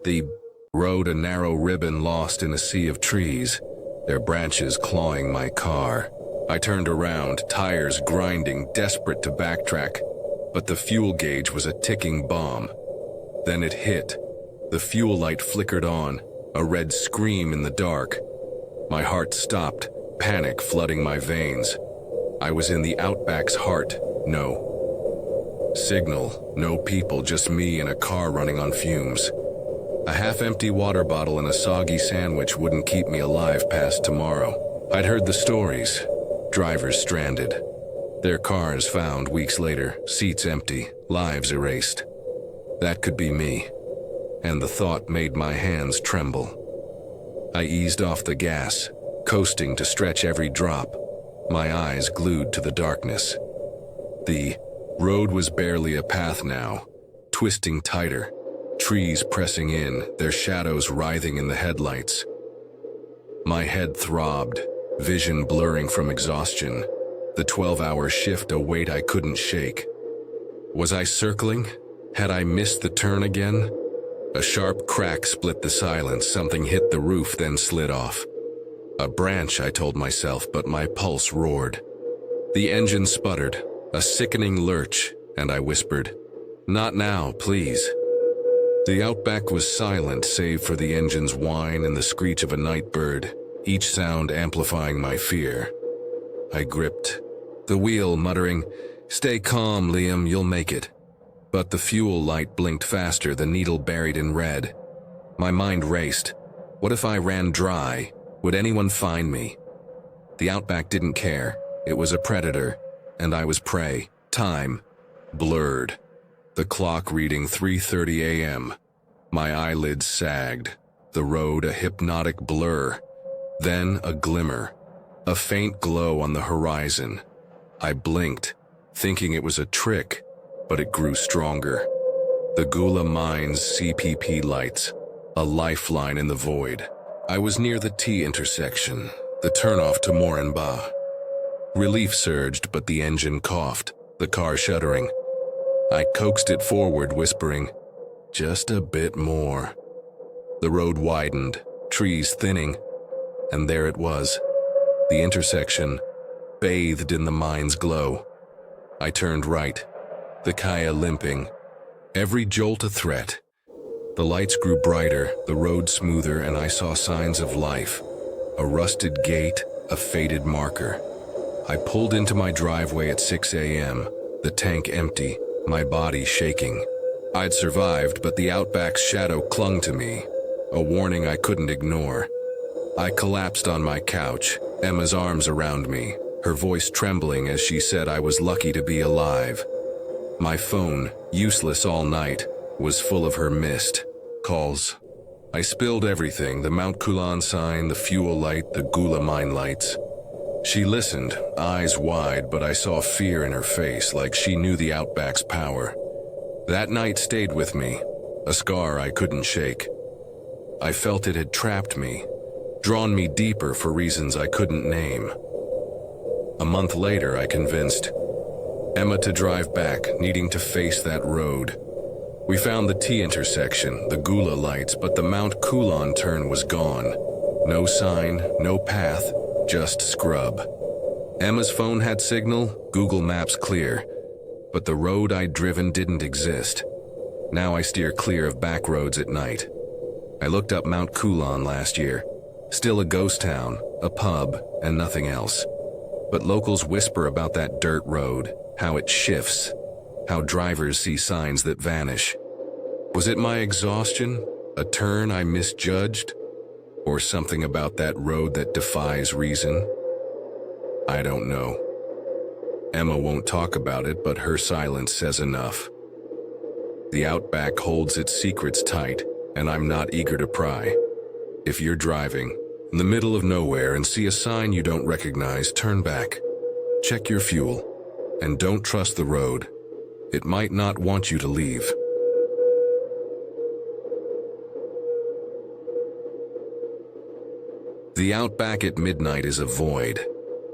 The road, a narrow ribbon lost in a sea of trees, their branches clawing my car. I turned around, tires grinding, desperate to backtrack, but the fuel gauge was a ticking bomb. Then it hit. The fuel light flickered on, a red scream in the dark. My heart stopped, panic flooding my veins. I was in the Outback's heart, no signal, no people, just me in a car running on fumes. A half-empty water bottle and a soggy sandwich wouldn't keep me alive past tomorrow. I'd heard the stories. Drivers stranded. Their cars found weeks later, seats empty, lives erased. That could be me. And the thought made my hands tremble. I eased off the gas, coasting to stretch every drop, my eyes glued to the darkness. The road was barely a path now, twisting tighter, trees pressing in, their shadows writhing in the headlights. My head throbbed, vision blurring from exhaustion, the 12-hour shift a weight I couldn't shake. Was I circling? Had I missed the turn again? A sharp crack split the silence, something hit the roof then slid off. A branch, I told myself, but my pulse roared. The engine sputtered, a sickening lurch, and I whispered, "Not now, please." The Outback was silent save for the engine's whine and the screech of a night bird, each sound amplifying my fear. I gripped the wheel, muttering, "Stay calm, Liam, you'll make it." But the fuel light blinked faster, the needle buried in red. My mind raced. What if I ran dry? Would anyone find me? The Outback didn't care. It was a predator, and I was prey. Time blurred. The clock reading 3:30 a.m. My eyelids sagged. The road a hypnotic blur. Then a glimmer. A faint glow on the horizon. I blinked, thinking it was a trick, but it grew stronger. The Gula Mine's CPP lights, a lifeline in the void. I was near the T intersection, the turnoff to Moranbah. Relief surged, but the engine coughed, the car shuddering. I coaxed it forward, whispering, "Just a bit more." The road widened, trees thinning, and there it was, the intersection, bathed in the mine's glow. I turned right, the Kaya limping, every jolt a threat. The lights grew brighter, the road smoother, and I saw signs of life. A rusted gate, a faded marker. I pulled into my driveway at 6 a.m., the tank empty, my body shaking. I'd survived, but the Outback's shadow clung to me, a warning I couldn't ignore. I collapsed on my couch, Emma's arms around me, her voice trembling as she said I was lucky to be alive. My phone, useless all night, was full of her missed calls. I spilled everything, the Mount Coulon sign, the fuel light, the Gula Mine lights. She listened, eyes wide, but I saw fear in her face, like she knew the Outback's power. That night stayed with me, a scar I couldn't shake. I felt it had trapped me, drawn me deeper for reasons I couldn't name. A month later, I convinced Emma to drive back, needing to face that road. We found the T intersection, the Gula lights, but the Mount Coulon turn was gone. No sign, no path, just scrub. Emma's phone had signal, Google Maps clear, but the road I'd driven didn't exist. Now I steer clear of back roads at night. I looked up Mount Coulon last year. Still a ghost town, a pub, and nothing else. But locals whisper about that dirt road, how it shifts, how drivers see signs that vanish. Was it my exhaustion, a turn I misjudged, or something about that road that defies reason? I don't know. Emma won't talk about it, but her silence says enough. The Outback holds its secrets tight, and I'm not eager to pry. If you're driving in the middle of nowhere and see a sign you don't recognize, turn back. Check your fuel, and don't trust the road. It might not want you to leave. The Outback at midnight is a void,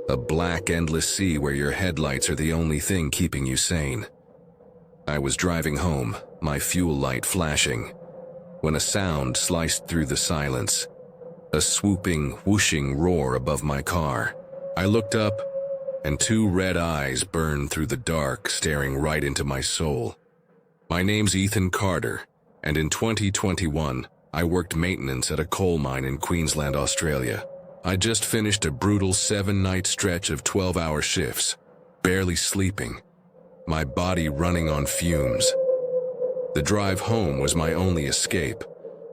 a black, endless sea where your headlights are the only thing keeping you sane. I was driving home, my fuel light flashing, when a sound sliced through the silence. A swooping, whooshing roar above my car. I looked up, and two red eyes burned through the dark, staring right into my soul. My name's Ethan Carter, and in 2021, I worked maintenance at a coal mine in Queensland, Australia. I just finished a brutal 7-night stretch of 12-hour shifts, barely sleeping, my body running on fumes. The drive home was my only escape,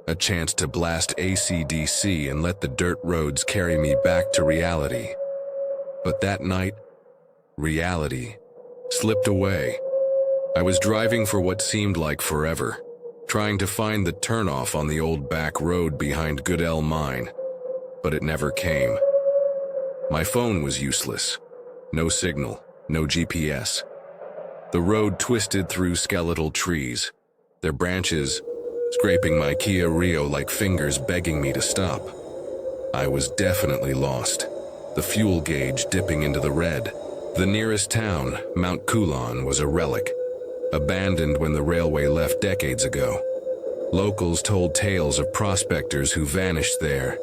a chance to blast AC/DC and let the dirt roads carry me back to reality. But that night, reality slipped away. I was driving for what seemed like forever, trying to find the turnoff on the old back road behind Goodell Mine, but it never came. My phone was useless. No signal, no GPS. The road twisted through skeletal trees, their branches scraping my Kia Rio like fingers begging me to stop. I was definitely lost, the fuel gauge dipping into the red. The nearest town, Mount Coulon, was a relic, abandoned when the railway left decades ago. Locals told tales of prospectors who vanished there,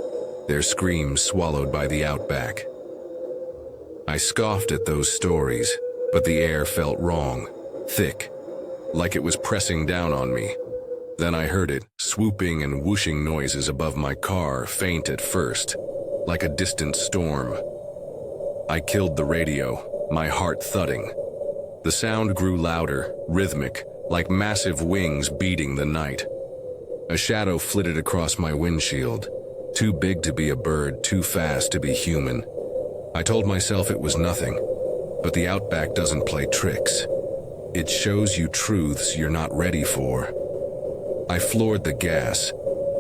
their screams swallowed by the Outback. I scoffed at those stories, but the air felt wrong, thick, like it was pressing down on me. Then I heard it, swooping and whooshing noises above my car, faint at first, like a distant storm. I killed the radio, my heart thudding. The sound grew louder, rhythmic, like massive wings beating the night. A shadow flitted across my windshield, too big to be a bird, too fast to be human. I told myself it was nothing, but the Outback doesn't play tricks. It shows you truths you're not ready for. I floored the gas,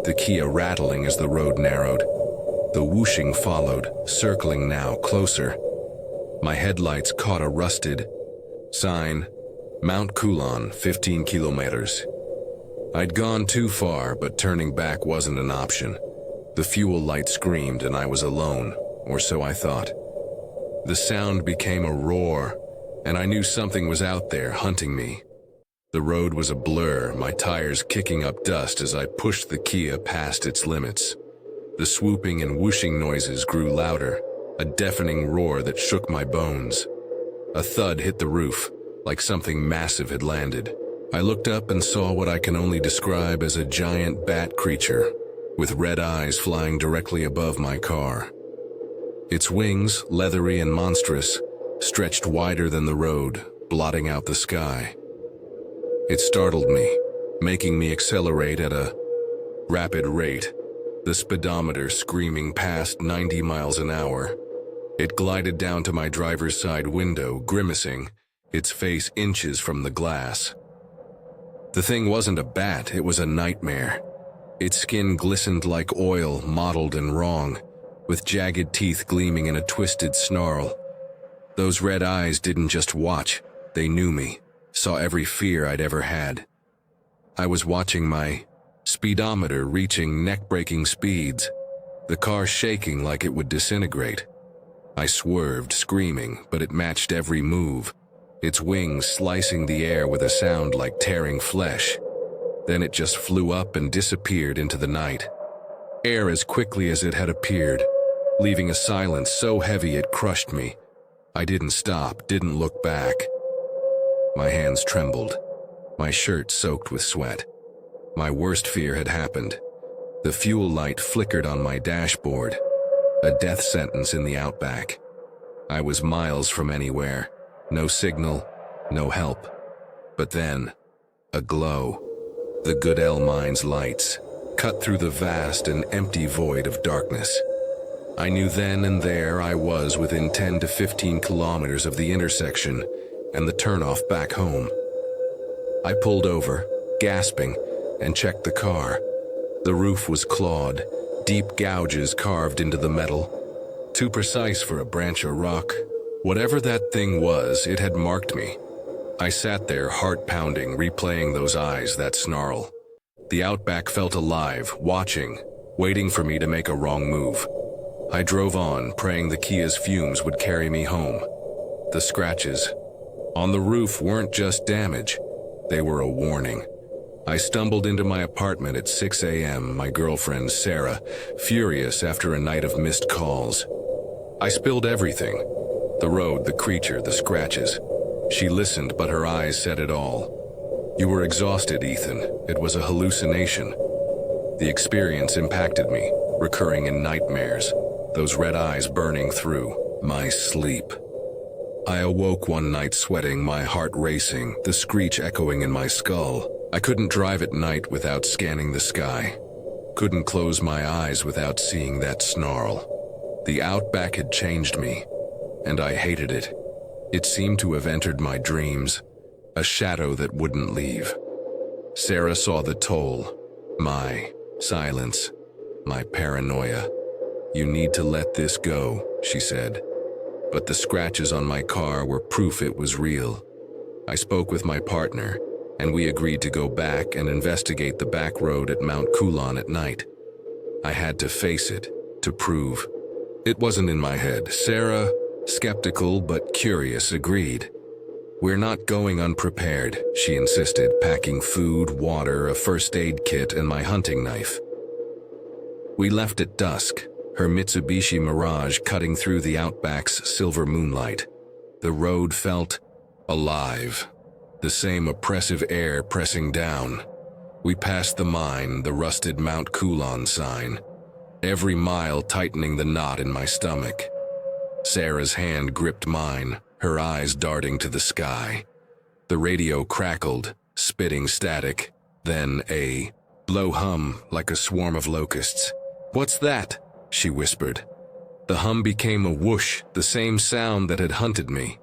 the Kia rattling as the road narrowed. The whooshing followed, circling now closer. My headlights caught a rusted sign, Mount Coulon, 15 kilometers. I'd gone too far, but turning back wasn't an option. The fuel light screamed and I was alone, or so I thought. The sound became a roar, and I knew something was out there hunting me. The road was a blur, my tires kicking up dust as I pushed the Kia past its limits. The swooping and whooshing noises grew louder, a deafening roar that shook my bones. A thud hit the roof, like something massive had landed. I looked up and saw what I can only describe as a giant bat creature, with red eyes flying directly above my car. Its wings, leathery and monstrous, stretched wider than the road, blotting out the sky. It startled me, making me accelerate at a rapid rate, the speedometer screaming past 90 miles an hour. It glided down to my driver's side window, grimacing, its face inches from the glass. The thing wasn't a bat, it was a nightmare. Its skin glistened like oil, mottled and wrong, with jagged teeth gleaming in a twisted snarl. Those red eyes didn't just watch, they knew me, saw every fear I'd ever had. I was watching my speedometer reaching neck-breaking speeds, the car shaking like it would disintegrate. I swerved, screaming, but it matched every move, its wings slicing the air with a sound like tearing flesh. Then it just flew up and disappeared into the night. Air as quickly as it had appeared, leaving a silence so heavy it crushed me. I didn't stop, didn't look back. My hands trembled, my shirt soaked with sweat. My worst fear had happened. The fuel light flickered on my dashboard, a death sentence in the outback. I was miles from anywhere, no signal, no help. But then, a glow. The Goodell Mine's lights cut through the vast and empty void of darkness. I knew then and there I was within 10 to 15 kilometers of the intersection and the turnoff back home. I pulled over, gasping, and checked the car. The roof was clawed, deep gouges carved into the metal. Too precise for a branch or rock. Whatever that thing was, it had marked me. I sat there, heart pounding, replaying those eyes, that snarl. The outback felt alive, watching, waiting for me to make a wrong move. I drove on, praying the Kia's fumes would carry me home. The scratches on the roof weren't just damage, they were a warning. I stumbled into my apartment at 6 a.m., my girlfriend Sarah, furious after a night of missed calls. I spilled everything. The road, the creature, the scratches. She listened, but her eyes said it all. You were exhausted, Ethan. It was a hallucination. The experience impacted me, recurring in nightmares, those red eyes burning through my sleep. I awoke one night sweating, my heart racing, the screech echoing in my skull. I couldn't drive at night without scanning the sky. Couldn't close my eyes without seeing that snarl. The outback had changed me, and I hated it. It seemed to have entered my dreams, a shadow that wouldn't leave. Sarah saw the toll, my silence, my paranoia. You need to let this go, she said. But the scratches on my car were proof it was real. I spoke with my partner, and we agreed to go back and investigate the back road at Mount Coulon at night. I had to face it, to prove. It wasn't in my head. Sarah, skeptical but curious, agreed. We're not going unprepared, she insisted, packing food, water, a first aid kit, and my hunting knife. We left at dusk, her Mitsubishi Mirage cutting through the outback's silver moonlight. The road felt alive, the same oppressive air pressing down. We passed the mine, the rusted Mount Coulon sign, every mile tightening the knot in my stomach. Sarah's hand gripped mine, her eyes darting to the sky. The radio crackled, spitting static, then a low hum like a swarm of locusts. "What's that?" she whispered. The hum became a whoosh, the same sound that had hunted me.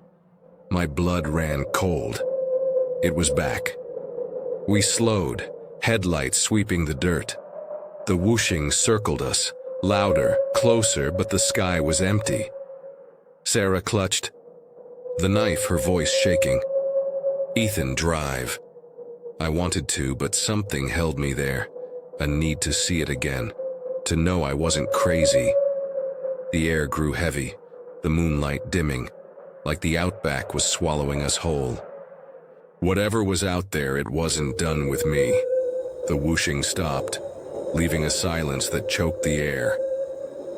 My blood ran cold. It was back. We slowed, headlights sweeping the dirt. The whooshing circled us, louder, closer, but the sky was empty. Sarah clutched the knife, her voice shaking. "Ethan, drive." I wanted to, but something held me there, a need to see it again, to know I wasn't crazy. The air grew heavy, the moonlight dimming, like the outback was swallowing us whole. Whatever was out there, it wasn't done with me. The whooshing stopped, leaving a silence that choked the air.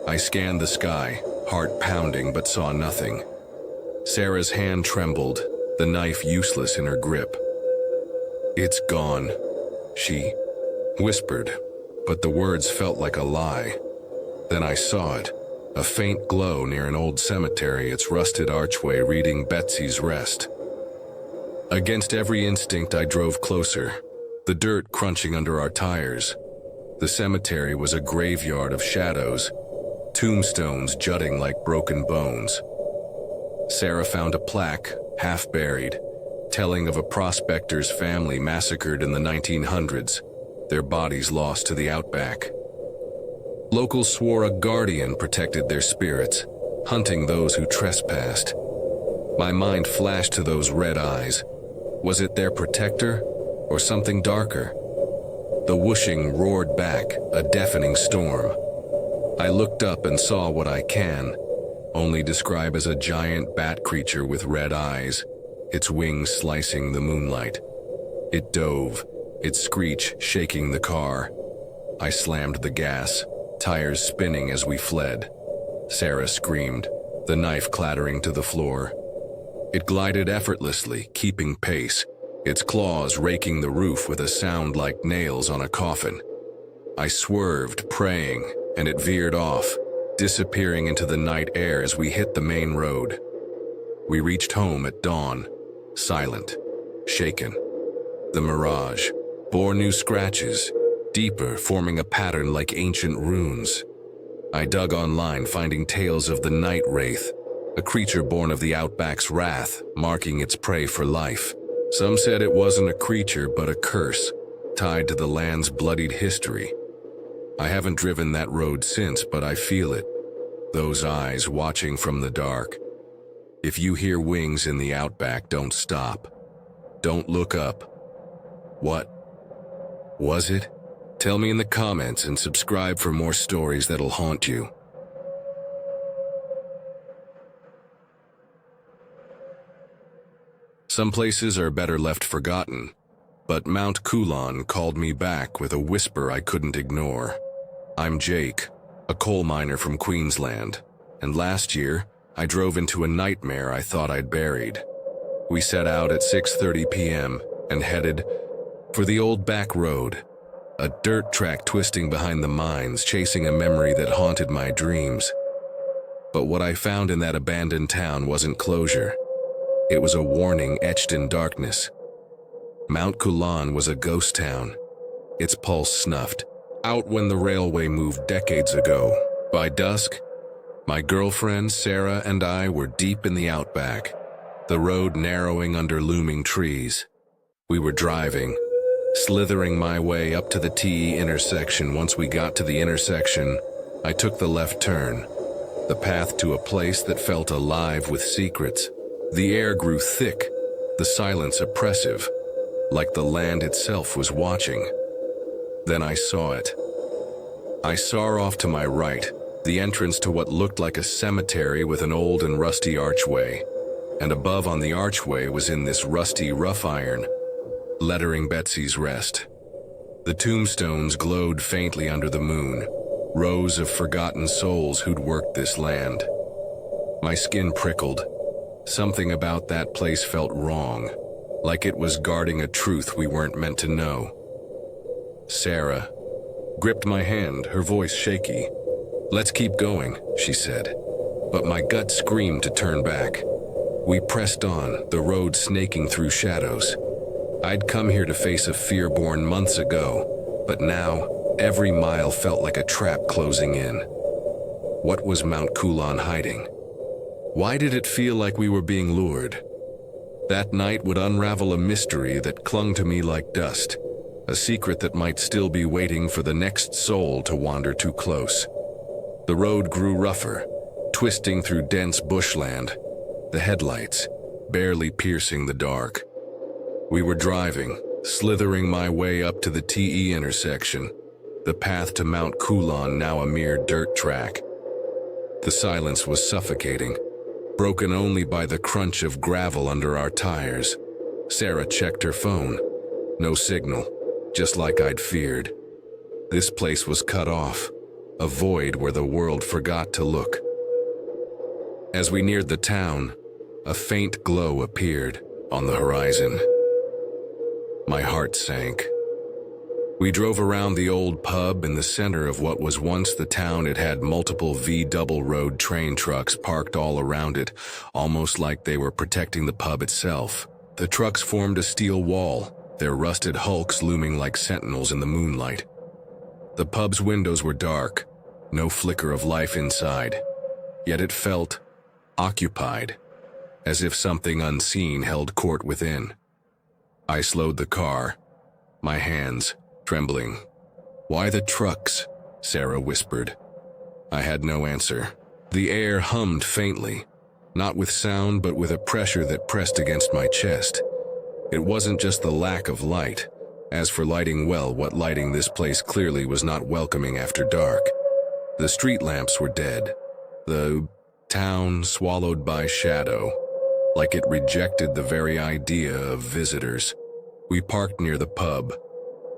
I scanned the sky, heart pounding, but saw nothing. Sarah's hand trembled, the knife useless in her grip. "It's gone," she whispered, but the words felt like a lie. Then I saw it, a faint glow near an old cemetery, its rusted archway reading Betsy's Rest. Against every instinct, I drove closer, the dirt crunching under our tires. The cemetery was a graveyard of shadows, tombstones jutting like broken bones. Sarah found a plaque, half buried, telling of a prospector's family massacred in the 1900s, their bodies lost to the outback. Locals swore a guardian protected their spirits, hunting those who trespassed. My mind flashed to those red eyes. Was it their protector, or something darker? The whooshing roared back, a deafening storm. I looked up and saw what I can only describe as a giant bat creature with red eyes, its wings slicing the moonlight. It dove, its screech shaking the car. I slammed the gas, tires spinning as we fled. Sarah screamed, the knife clattering to the floor. It glided effortlessly, keeping pace, its claws raking the roof with a sound like nails on a coffin. I swerved, praying, and it veered off, disappearing into the night air as we hit the main road. We reached home at dawn, silent, shaken. The mirage bore new scratches, deeper, forming a pattern like ancient runes. I dug online, finding tales of the night wraith, a creature born of the outback's wrath, marking its prey for life. Some said it wasn't a creature but a curse, tied to the land's bloodied history. I haven't driven that road since, but I feel it. Those eyes watching from the dark. If you hear wings in the outback, don't stop. Don't look up. What was it? Tell me in the comments and subscribe for more stories that'll haunt you. Some places are better left forgotten, but Mount Coolon called me back with a whisper I couldn't ignore. I'm Jake, a coal miner from Queensland, and last year, I drove into a nightmare I thought I'd buried. We set out at 6:30 p.m. and headed for the old back road, a dirt track twisting behind the mines, chasing a memory that haunted my dreams. But what I found in that abandoned town wasn't closure. It was a warning etched in darkness. Mount Coolon was a ghost town, its pulse snuffed out when the railway moved decades ago. By dusk, my girlfriend Sarah and I were deep in the outback, the road narrowing under looming trees. We were driving, slithering my way up to the TE intersection. Once we got to the intersection, I took the left turn, the path to a place that felt alive with secrets. The air grew thick, the silence oppressive, like the land itself was watching. Then I saw it. I saw off to my right, the entrance to what looked like a cemetery with an old and rusty archway. And above on the archway was in this rusty rough iron, lettering Betsy's Rest. The tombstones glowed faintly under the moon, rows of forgotten souls who'd worked this land. My skin prickled. Something about that place felt wrong, like it was guarding a truth we weren't meant to know. Sarah gripped my hand, her voice shaky. "Let's keep going," she said, but my gut screamed to turn back. We pressed on, the road snaking through shadows. I'd come here to face a fear born months ago, but now every mile felt like a trap closing in. What was Mount Coolon hiding? Why did it feel like we were being lured? That night would unravel a mystery that clung to me like dust, a secret that might still be waiting for the next soul to wander too close. The road grew rougher, twisting through dense bushland, the headlights barely piercing the dark. We were driving, slithering my way up to the TE intersection, the path to Mount Coolon now a mere dirt track. The silence was suffocating, broken only by the crunch of gravel under our tires. Sarah checked her phone. No signal, just like I'd feared. This place was cut off, a void where the world forgot to look. As we neared the town, a faint glow appeared on the horizon. My heart sank. We drove around the old pub in the center of what was once the town. It had multiple V-double road train trucks parked all around it, almost like they were protecting the pub itself. The trucks formed a steel wall, their rusted hulks looming like sentinels in the moonlight. The pub's windows were dark, no flicker of life inside, yet it felt occupied, as if something unseen held court within. I slowed the car, my hands trembling. "Why the trucks?" Sarah whispered. I had no answer. The air hummed faintly, not with sound but with a pressure that pressed against my chest. It wasn't just the lack of light. As for lighting, well, what lighting? This place clearly was not welcoming after dark. The street lamps were dead. The town swallowed by shadow, like it rejected the very idea of visitors. We parked near the pub.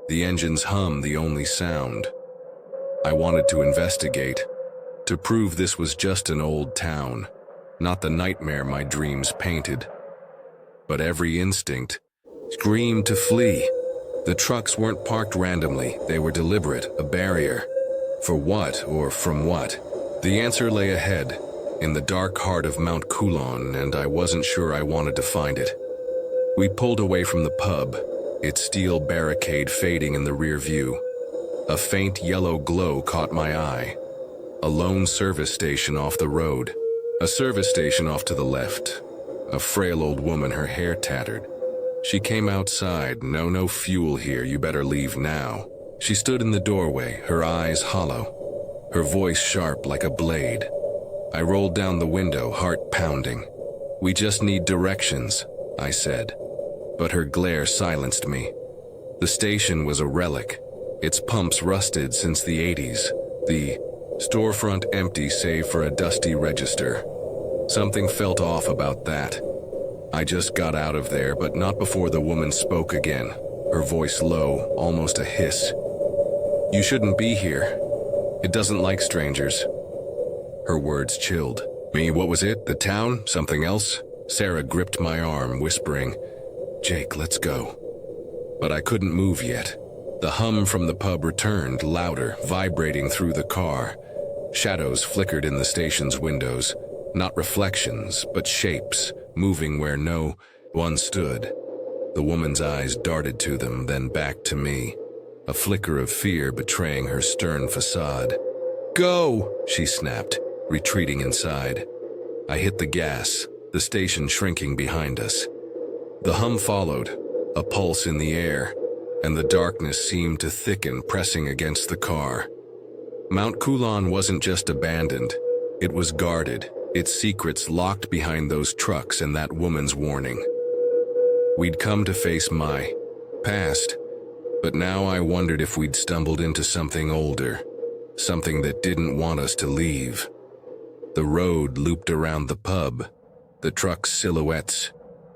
The engine's hum the only sound. I wanted to investigate, to prove this was just an old town, not the nightmare my dreams painted. But every instinct screamed to flee. The trucks weren't parked randomly, they were deliberate, a barrier. For what or from what? The answer lay ahead, in the dark heart of Mount Coulon, and I wasn't sure I wanted to find it. We pulled away from the pub, its steel barricade fading in the rear view. A faint yellow glow caught my eye. A lone service station off the road. A service station off to the left. A frail old woman, her hair tattered. She came outside. No fuel here, you better leave now. She stood in the doorway, her eyes hollow, her voice sharp like a blade. I rolled down the window, heart pounding. We just need directions, I said. But her glare silenced me. The station was a relic, its pumps rusted since the 80s, the storefront empty save for a dusty register. Something felt off about that. I just got out of there, but not before the woman spoke again, her voice low, almost a hiss. You shouldn't be here. It doesn't like strangers. Her words chilled. Me, what was it? The town? Something else? Sarah gripped my arm, whispering, Jake, let's go. But I couldn't move yet. The hum from the pub returned, louder, vibrating through the car. Shadows flickered in the station's windows. Not reflections, but shapes, moving where no one stood. The woman's eyes darted to them, then back to me. A flicker of fear betraying her stern facade. Go, she snapped, retreating inside. I hit the gas, the station shrinking behind us. The hum followed, a pulse in the air, and the darkness seemed to thicken, pressing against the car. Mount Coulon wasn't just abandoned, it was guarded, its secrets locked behind those trucks and that woman's warning. We'd come to face my past, but now I wondered if we'd stumbled into something older, something that didn't want us to leave. The road looped around the pub, the truck's silhouettes,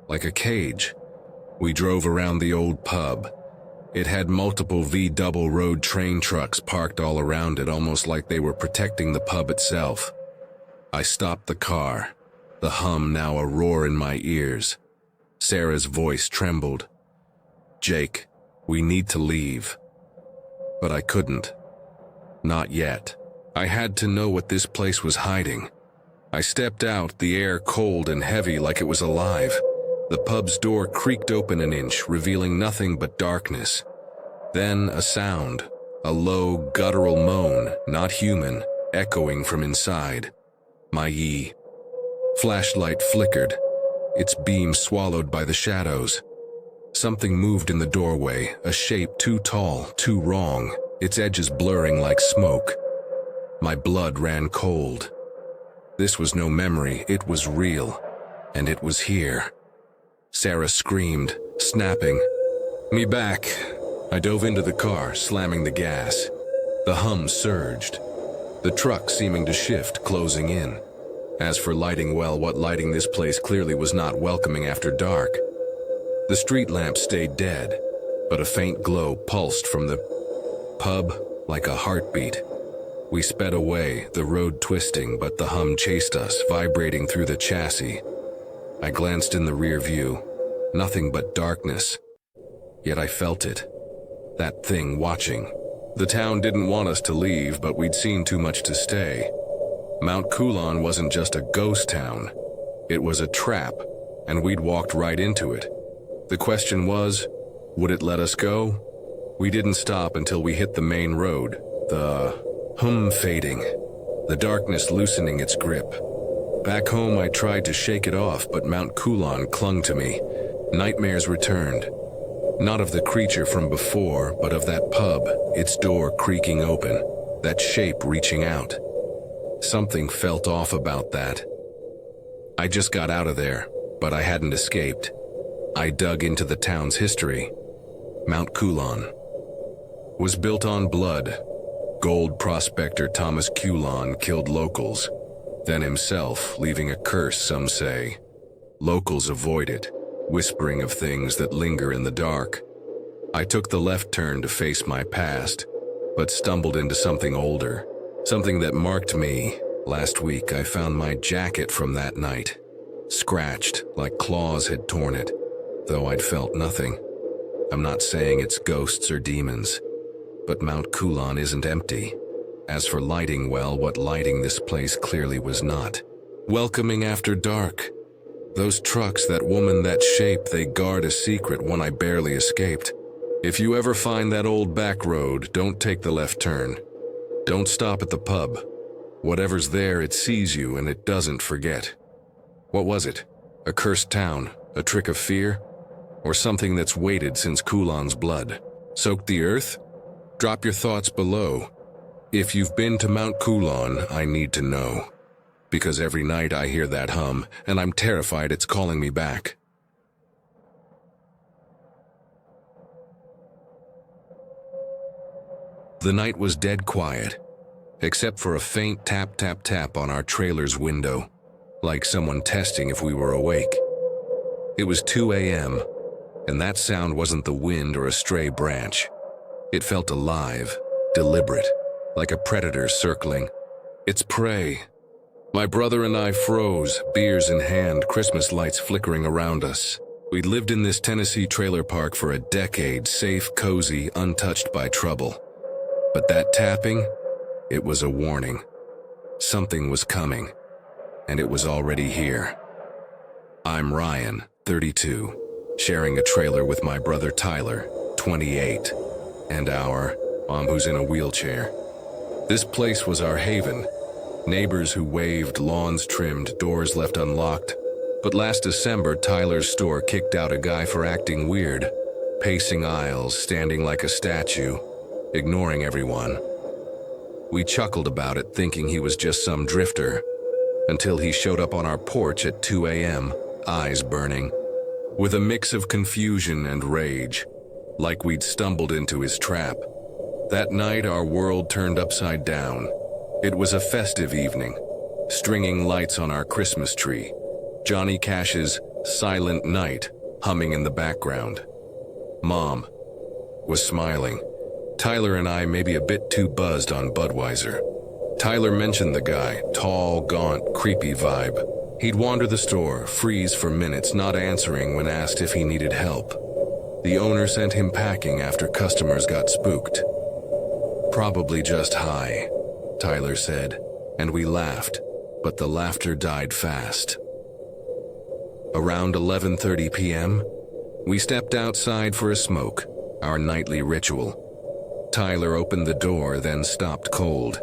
like a cage. We drove around the old pub. It had multiple V-double road train trucks parked all around it, almost like they were protecting the pub itself. I stopped the car, the hum now a roar in my ears. Sarah's voice trembled. Jake, we need to leave. But I couldn't. Not yet. I had to know what this place was hiding. I stepped out, the air cold and heavy like it was alive. The pub's door creaked open an inch, revealing nothing but darkness. Then a sound, a low, guttural moan, not human, echoing from inside. My ye. Flashlight flickered, its beam swallowed by the shadows. Something moved in the doorway, a shape too tall, too wrong, its edges blurring like smoke. My blood ran cold. This was no memory, it was real, and it was here. Sarah screamed, snapping. Me back. I dove into the car, slamming the gas. The hum surged, the truck seeming to shift, closing in. As for lighting, well, what lighting this place clearly was not welcoming after dark. The street lamps stayed dead, but a faint glow pulsed from the pub like a heartbeat. We sped away, the road twisting, but the hum chased us, vibrating through the chassis. I glanced in the rear view. Nothing but darkness. Yet I felt it. That thing watching. The town didn't want us to leave, but we'd seen too much to stay. Mount Coulon wasn't just a ghost town. It was a trap, and we'd walked right into it. The question was, would it let us go? We didn't stop until we hit the main road, the hum fading, the darkness loosening its grip. Back home I tried to shake it off, but Mount Coulon clung to me. Nightmares returned. Not of the creature from before, but of that pub, its door creaking open, that shape reaching out. Something felt off about that. I just got out of there, but I hadn't escaped. I dug into the town's history. Mount Coulon was built on blood, Gold prospector Thomas Culon killed locals, then himself, leaving a curse, some say. Locals avoid it, whispering of things that linger in the dark. I took the left turn to face my past, but stumbled into something older, something that marked me. Last week I found my jacket from that night, scratched like claws had torn it, though I'd felt nothing. I'm not saying it's ghosts or demons, but Mount Culon isn't empty. As for lighting, well, what lighting this place clearly was not. Welcoming after dark. Those trucks, that woman, that shape, they guard a secret, one I barely escaped. If you ever find that old back road, don't take the left turn. Don't stop at the pub. Whatever's there, it sees you and it doesn't forget. What was it? A cursed town? A trick of fear? Or something that's waited since Culon's blood? Soaked the earth? Drop your thoughts below. If you've been to Mount Culon, I need to know. Because every night I hear that hum, and I'm terrified it's calling me back. The night was dead quiet, except for a faint tap tap tap on our trailer's window, like someone testing if we were awake. It was 2 a.m., and that sound wasn't the wind or a stray branch. It felt alive, deliberate, like a predator circling its prey. My brother and I froze, beers in hand, Christmas lights flickering around us. We'd lived in this Tennessee trailer park for a decade, safe, cozy, untouched by trouble. But that tapping, it was a warning. Something was coming, and it was already here. I'm Ryan, 32, sharing a trailer with my brother Tyler, 28, and our mom, who's in a wheelchair. This place was our haven. Neighbors who waved, lawns trimmed, doors left unlocked. But last December, Tyler's store kicked out a guy for acting weird, pacing aisles, standing like a statue, ignoring everyone. We chuckled about it, thinking he was just some drifter, until he showed up on our porch at 2 a.m., eyes burning, with a mix of confusion and rage, like we'd stumbled into his trap. That night, our world turned upside down. It was a festive evening, stringing lights on our Christmas tree, Johnny Cash's Silent Night humming in the background. Mom was smiling. Tyler and I maybe a bit too buzzed on Budweiser. Tyler mentioned the guy, tall, gaunt, creepy vibe. He'd wander the store, freeze for minutes, not answering when asked if he needed help. The owner sent him packing after customers got spooked. Probably just high, Tyler said, and we laughed, but the laughter died fast. Around 11:30 p.m., we stepped outside for a smoke, our nightly ritual. Tyler opened the door, then stopped cold.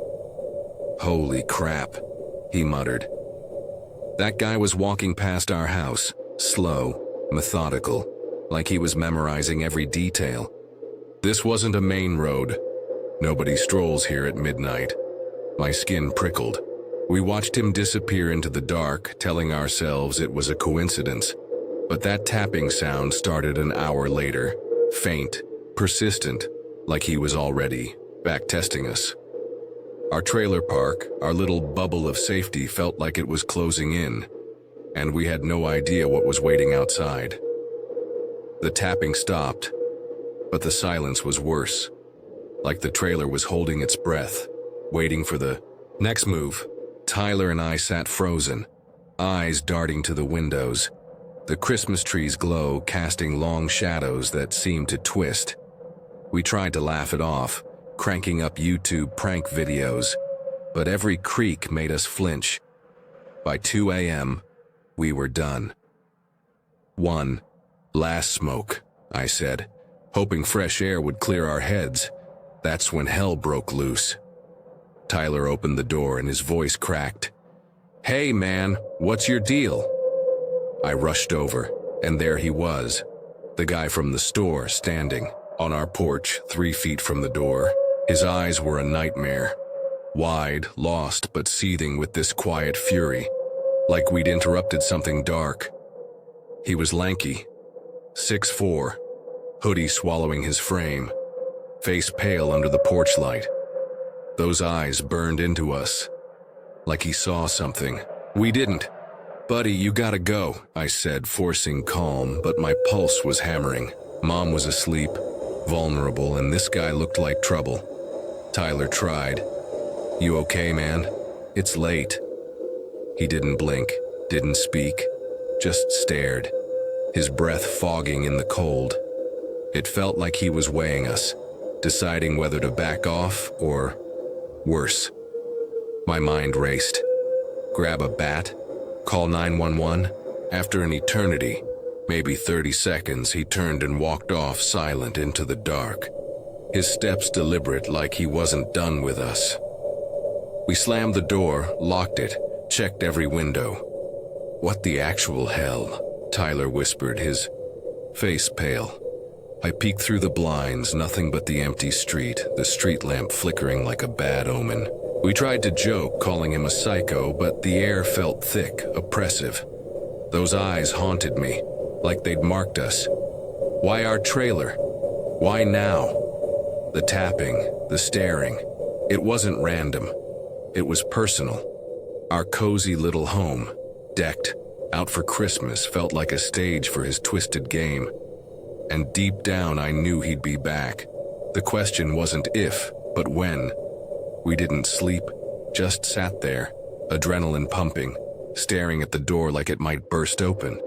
Holy crap, he muttered. That guy was walking past our house, slow, methodical, like he was memorizing every detail. This wasn't a main road. Nobody strolls here at midnight. My skin prickled. We watched him disappear into the dark, telling ourselves it was a coincidence. But that tapping sound started an hour later, faint, persistent, like he was already back testing us. Our trailer park, our little bubble of safety, felt like it was closing in, and we had no idea what was waiting outside. The tapping stopped, but the silence was worse, like the trailer was holding its breath, waiting for the next move. Tyler and I sat frozen, eyes darting to the windows, the Christmas tree's glow casting long shadows that seemed to twist. We tried to laugh it off, cranking up YouTube prank videos, but every creak made us flinch. By 2 a.m., we were done. One last smoke, I said, hoping fresh air would clear our heads. That's when hell broke loose. Tyler opened the door and his voice cracked. "Hey man, what's your deal?" I rushed over, and there he was, the guy from the store, standing on our porch 3 feet from the door. His eyes were a nightmare, wide, lost, but seething with this quiet fury, like we'd interrupted something dark. He was lanky, Those eyes burned into us, like he saw something. We didn't. "Buddy, you gotta go," I said, forcing calm, but my pulse was hammering. Mom was asleep, vulnerable, and this guy looked like trouble. Tyler tried. "You okay, man? It's late." He didn't blink, didn't speak, just stared, his breath fogging in the cold. It felt like he was weighing us, deciding whether to back off or, worse. My mind raced. Grab a bat? Call 911? After an eternity, maybe 30 seconds, he turned and walked off silent into the dark, his steps deliberate, like he wasn't done with us. We slammed the door, locked it, checked every window. "What the actual hell?" Tyler whispered, his face pale. I peeked through the blinds, nothing but the empty street, the street lamp flickering like a bad omen. We tried to joke, calling him a psycho, but the air felt thick, oppressive. Those eyes haunted me, like they'd marked us. Why our trailer? Why now? The tapping, the staring. It wasn't random. It was personal. Our cozy little home, decked, out for Christmas, felt like a stage for his twisted game. And deep down I knew he'd be back. The question wasn't if, but when. We didn't sleep, just sat there, adrenaline pumping, staring at the door like it might burst open.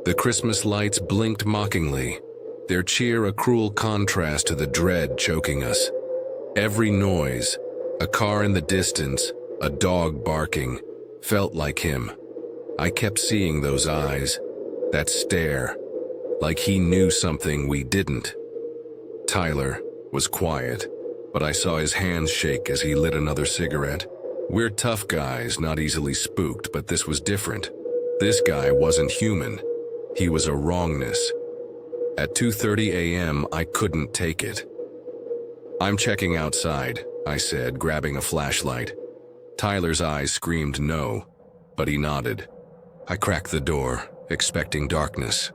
The Christmas lights blinked mockingly, their cheer a cruel contrast to the dread choking us. Every noise, a car in the distance, a dog barking, felt like him. I kept seeing those eyes, that stare, like he knew something we didn't. Tyler was quiet, but I saw his hands shake as he lit another cigarette. We're tough guys, not easily spooked, but this was different. This guy wasn't human. He was a wrongness. At 2:30 a.m., I couldn't take it. "I'm checking outside," I said, grabbing a flashlight. Tyler's eyes screamed no, but he nodded. I cracked the door, expecting darkness.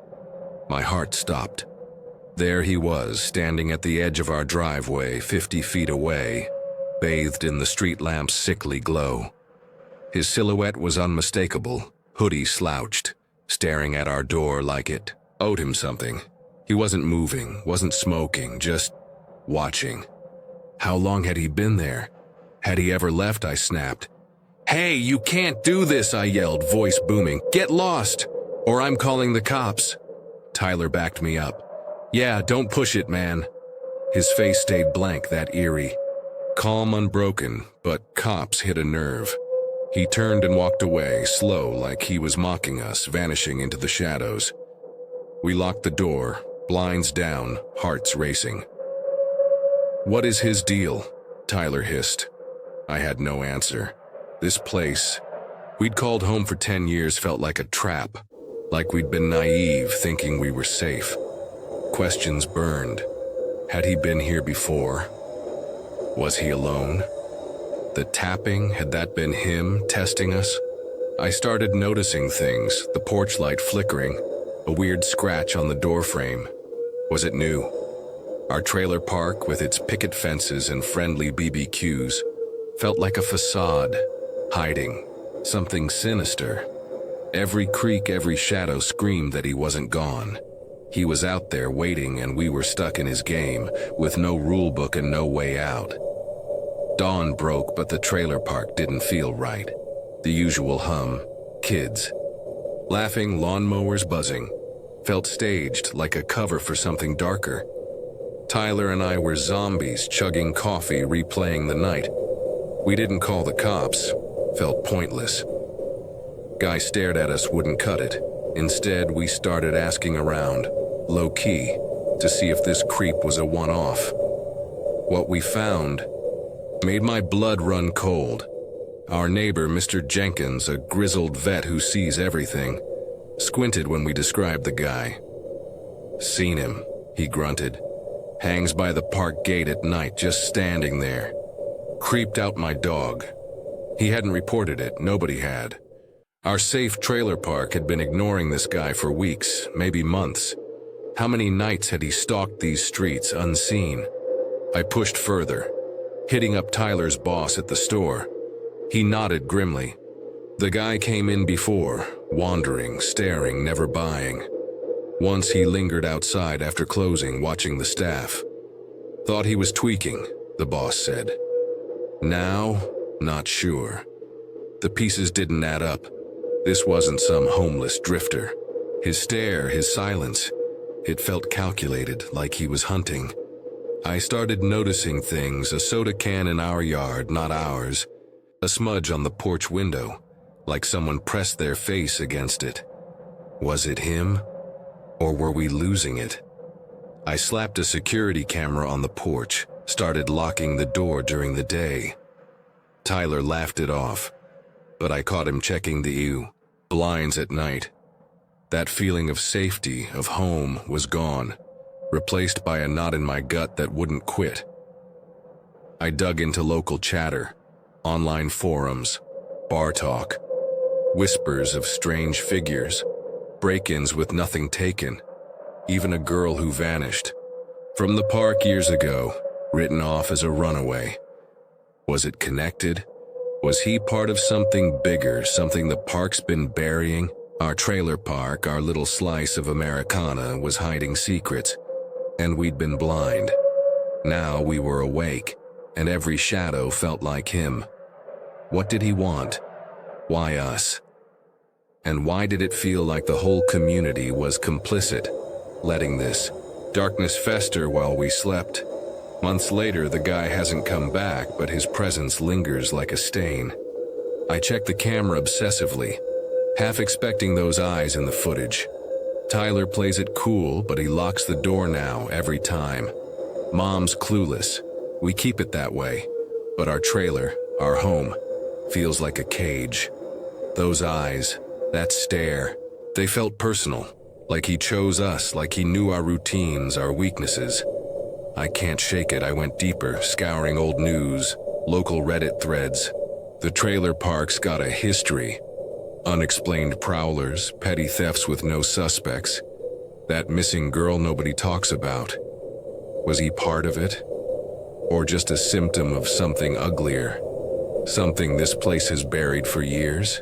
My heart stopped. There he was, standing at the edge of our driveway, 50 feet away, bathed in the street lamp's sickly glow. His silhouette was unmistakable, hoodie slouched, staring at our door like it owed him something. He wasn't moving, wasn't smoking, just watching. How long had he been there? Had he ever left? I snapped. "Hey, you can't do this," I yelled, voice booming. "Get lost, or I'm calling the cops." Tyler backed me up. "Yeah, don't push it, man." His face stayed blank, that eerie. Calm, unbroken, but cops hit a nerve. He turned and walked away, slow, like he was mocking us, vanishing into the shadows. We locked the door, blinds down, hearts racing. "What is his deal?" Tyler hissed. I had no answer. This place, we'd called home for 10 years, felt like a trap, like we'd been naive, thinking we were safe. Questions burned. Had he been here before? Was he alone? The tapping, had that been him testing us? I started noticing things, the porch light flickering, a weird scratch on the doorframe. Was it new? Our trailer park, with its picket fences and friendly BBQs, felt like a facade, hiding, something sinister. Every creak, every shadow screamed that he wasn't gone. He was out there waiting, and we were stuck in his game, with no rule book and no way out. Dawn broke, but the trailer park didn't feel right. The usual hum, kids, laughing, lawnmowers buzzing, felt staged, like a cover for something darker. Tyler and I were zombies, chugging coffee, replaying the night. We didn't call the cops, felt pointless. Guy stared at us, wouldn't cut it. Instead, we started asking around, low-key, to see if this creep was a one-off. What we found made my blood run cold. Our neighbor, Mr. Jenkins, a grizzled vet who sees everything, squinted when we described the guy. "Seen him," he grunted. "Hangs by the park gate at night, just standing there. Creeped out my dog." He hadn't reported it, nobody had. Our safe trailer park had been ignoring this guy for weeks, maybe months. How many nights had he stalked these streets unseen? I pushed further. hitting up Tyler's boss at the store. He nodded grimly. The guy came in before, wandering, staring, never buying. Once he lingered outside after closing, watching the staff. Thought he was tweaking, the boss said. Now, not sure. The pieces didn't add up. This wasn't some homeless drifter. His stare, his silence, it felt calculated, like he was hunting. I started noticing things, a soda can in our yard, not ours. A smudge on the porch window, like someone pressed their face against it. Was it him? Or were we losing it? I slapped a security camera on the porch, started locking the door during the day. Tyler laughed it off, but I caught him checking the blinds at night. That feeling of safety, of home, was gone, replaced by a knot in my gut that wouldn't quit. I dug into local chatter, online forums, bar talk, whispers of strange figures, break-ins with nothing taken, even a girl who vanished. From the park years ago, written off as a runaway. Was it connected? Was he part of something bigger, something the park's been burying? Our trailer park, our little slice of Americana, was hiding secrets, and we'd been blind. Now we were awake, and every shadow felt like him. What did he want? Why us? And why did it feel like the whole community was complicit, letting this darkness fester while we slept? Months later, the guy hasn't come back, but his presence lingers like a stain. I check the camera obsessively, half expecting those eyes in the footage. Tyler plays it cool, but he locks the door now every time. Mom's clueless. We keep it that way. But our trailer, our home, feels like a cage. Those eyes, that stare, they felt personal. Like he chose us, like he knew our routines, our weaknesses. I can't shake it. I went deeper, scouring old news, local Reddit threads. The trailer park's got a history. Unexplained prowlers, petty thefts with no suspects. That missing girl nobody talks about. Was he part of it? Or just a symptom of something uglier? Something this place has buried for years?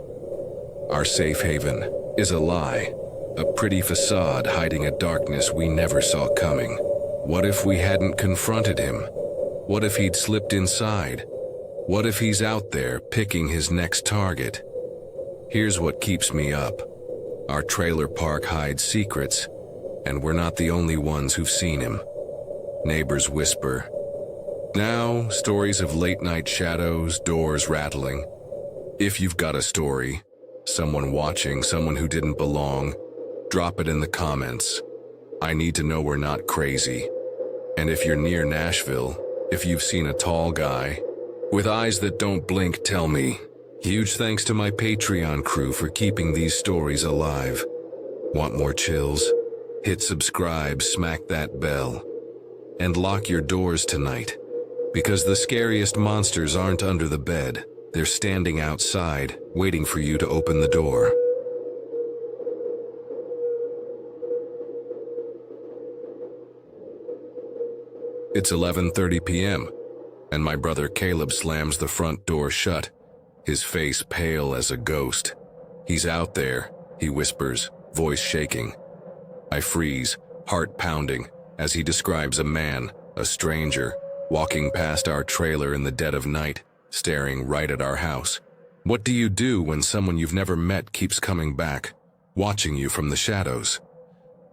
Our safe haven is a lie, a pretty facade hiding a darkness we never saw coming. What if we hadn't confronted him? What if he'd slipped inside? What if he's out there picking his next target? Here's what keeps me up. Our trailer park hides secrets, and we're not the only ones who've seen him. Neighbors whisper. Now, stories of late-night shadows, doors rattling. If you've got a story, someone watching, someone who didn't belong, drop it in the comments. I need to know we're not crazy. And if you're near Nashville, if you've seen a tall guy with eyes that don't blink, tell me. Huge thanks to my Patreon crew for keeping these stories alive. Want more chills? Hit subscribe, smack that bell, and lock your doors tonight. Because the scariest monsters aren't under the bed. They're standing outside, waiting for you to open the door. It's 11:30 p.m., and my brother Caleb slams the front door shut, his face pale as a ghost. He's out there, he whispers, voice shaking. I freeze, heart pounding, as he describes a man, a stranger, walking past our trailer in the dead of night, staring right at our house. What do you do when someone you've never met keeps coming back, watching you from the shadows?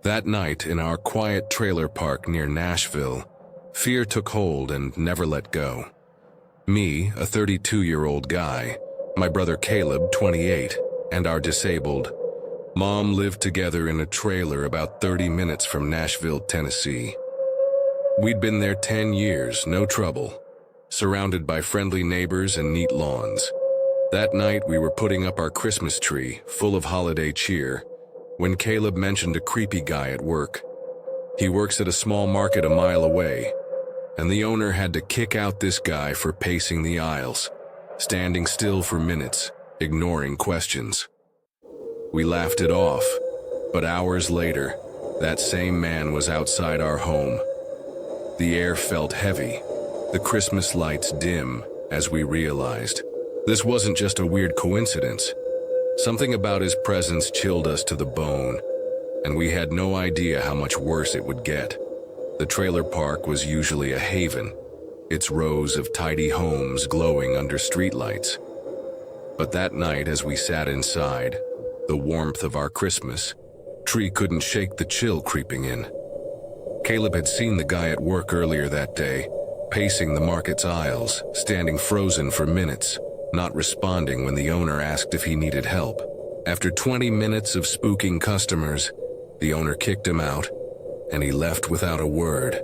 That night in our quiet trailer park near Nashville, fear took hold and never let go. Me, a 32-year-old guy, my brother Caleb, 28, and our disabled mom lived together in a trailer about 30 minutes from Nashville, Tennessee. We'd been there 10 years, no trouble, surrounded by friendly neighbors and neat lawns. That night we were putting up our Christmas tree, full of holiday cheer, when Caleb mentioned a creepy guy at work. He works at a small market a mile away, and the owner had to kick out this guy for pacing the aisles, standing still for minutes, ignoring questions. We laughed it off, but hours later, that same man was outside our home. The air felt heavy, the Christmas lights dim as we realized this wasn't just a weird coincidence. Something about his presence chilled us to the bone, and we had no idea how much worse it would get. The trailer park was usually a haven, its rows of tidy homes glowing under streetlights. But that night, as we sat inside, the warmth of our Christmas tree couldn't shake the chill creeping in. Caleb had seen the guy at work earlier that day, pacing the market's aisles, standing frozen for minutes, not responding when the owner asked if he needed help. After 20 minutes of spooking customers, the owner kicked him out, and he left without a word.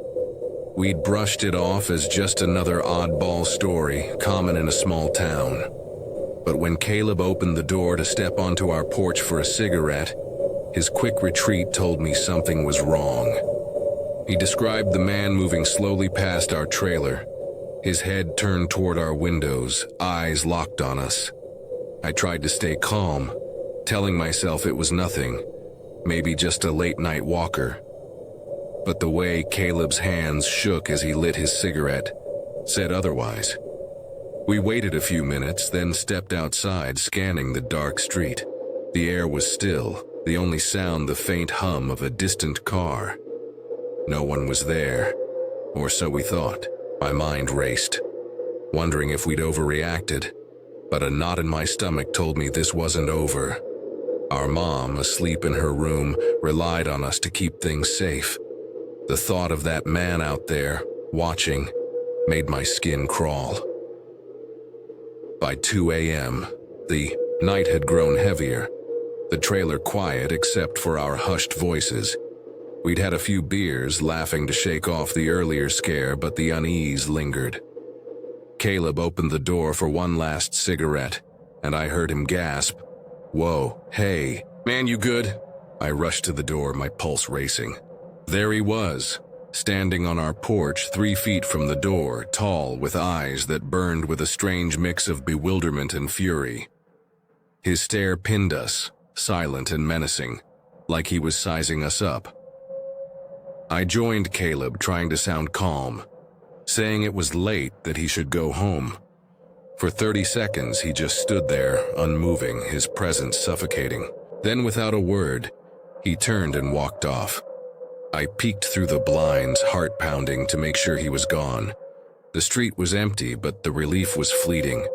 We'd brushed it off as just another oddball story, common in a small town. But when Caleb opened the door to step onto our porch for a cigarette, his quick retreat told me something was wrong. He described the man moving slowly past our trailer, his head turned toward our windows, eyes locked on us. I tried to stay calm, telling myself it was nothing, maybe just a late-night walker. But the way Caleb's hands shook as he lit his cigarette said otherwise. We waited a few minutes, then stepped outside, scanning the dark street. The air was still, the only sound the faint hum of a distant car. No one was there, or so we thought. My mind raced, wondering if we'd overreacted, but a knot in my stomach told me this wasn't over. Our mom, asleep in her room, relied on us to keep things safe. The thought of that man out there, watching, made my skin crawl. By 2 a.m., the night had grown heavier, the trailer quiet except for our hushed voices. We'd had a few beers, laughing to shake off the earlier scare, but the unease lingered. Caleb opened the door for one last cigarette, and I heard him gasp, "Whoa, hey, man, you good?" I rushed to the door, my pulse racing. There he was, standing on our porch 3 feet from the door, tall, with eyes that burned with a strange mix of bewilderment and fury. His stare pinned us, silent and menacing, like he was sizing us up. I joined Caleb, trying to sound calm, saying it was late, that he should go home. For 30 seconds, he just stood there, unmoving, his presence suffocating. Then, without a word, he turned and walked off. I peeked through the blinds, heart pounding, to make sure he was gone. The street was empty, but the relief was fleeting.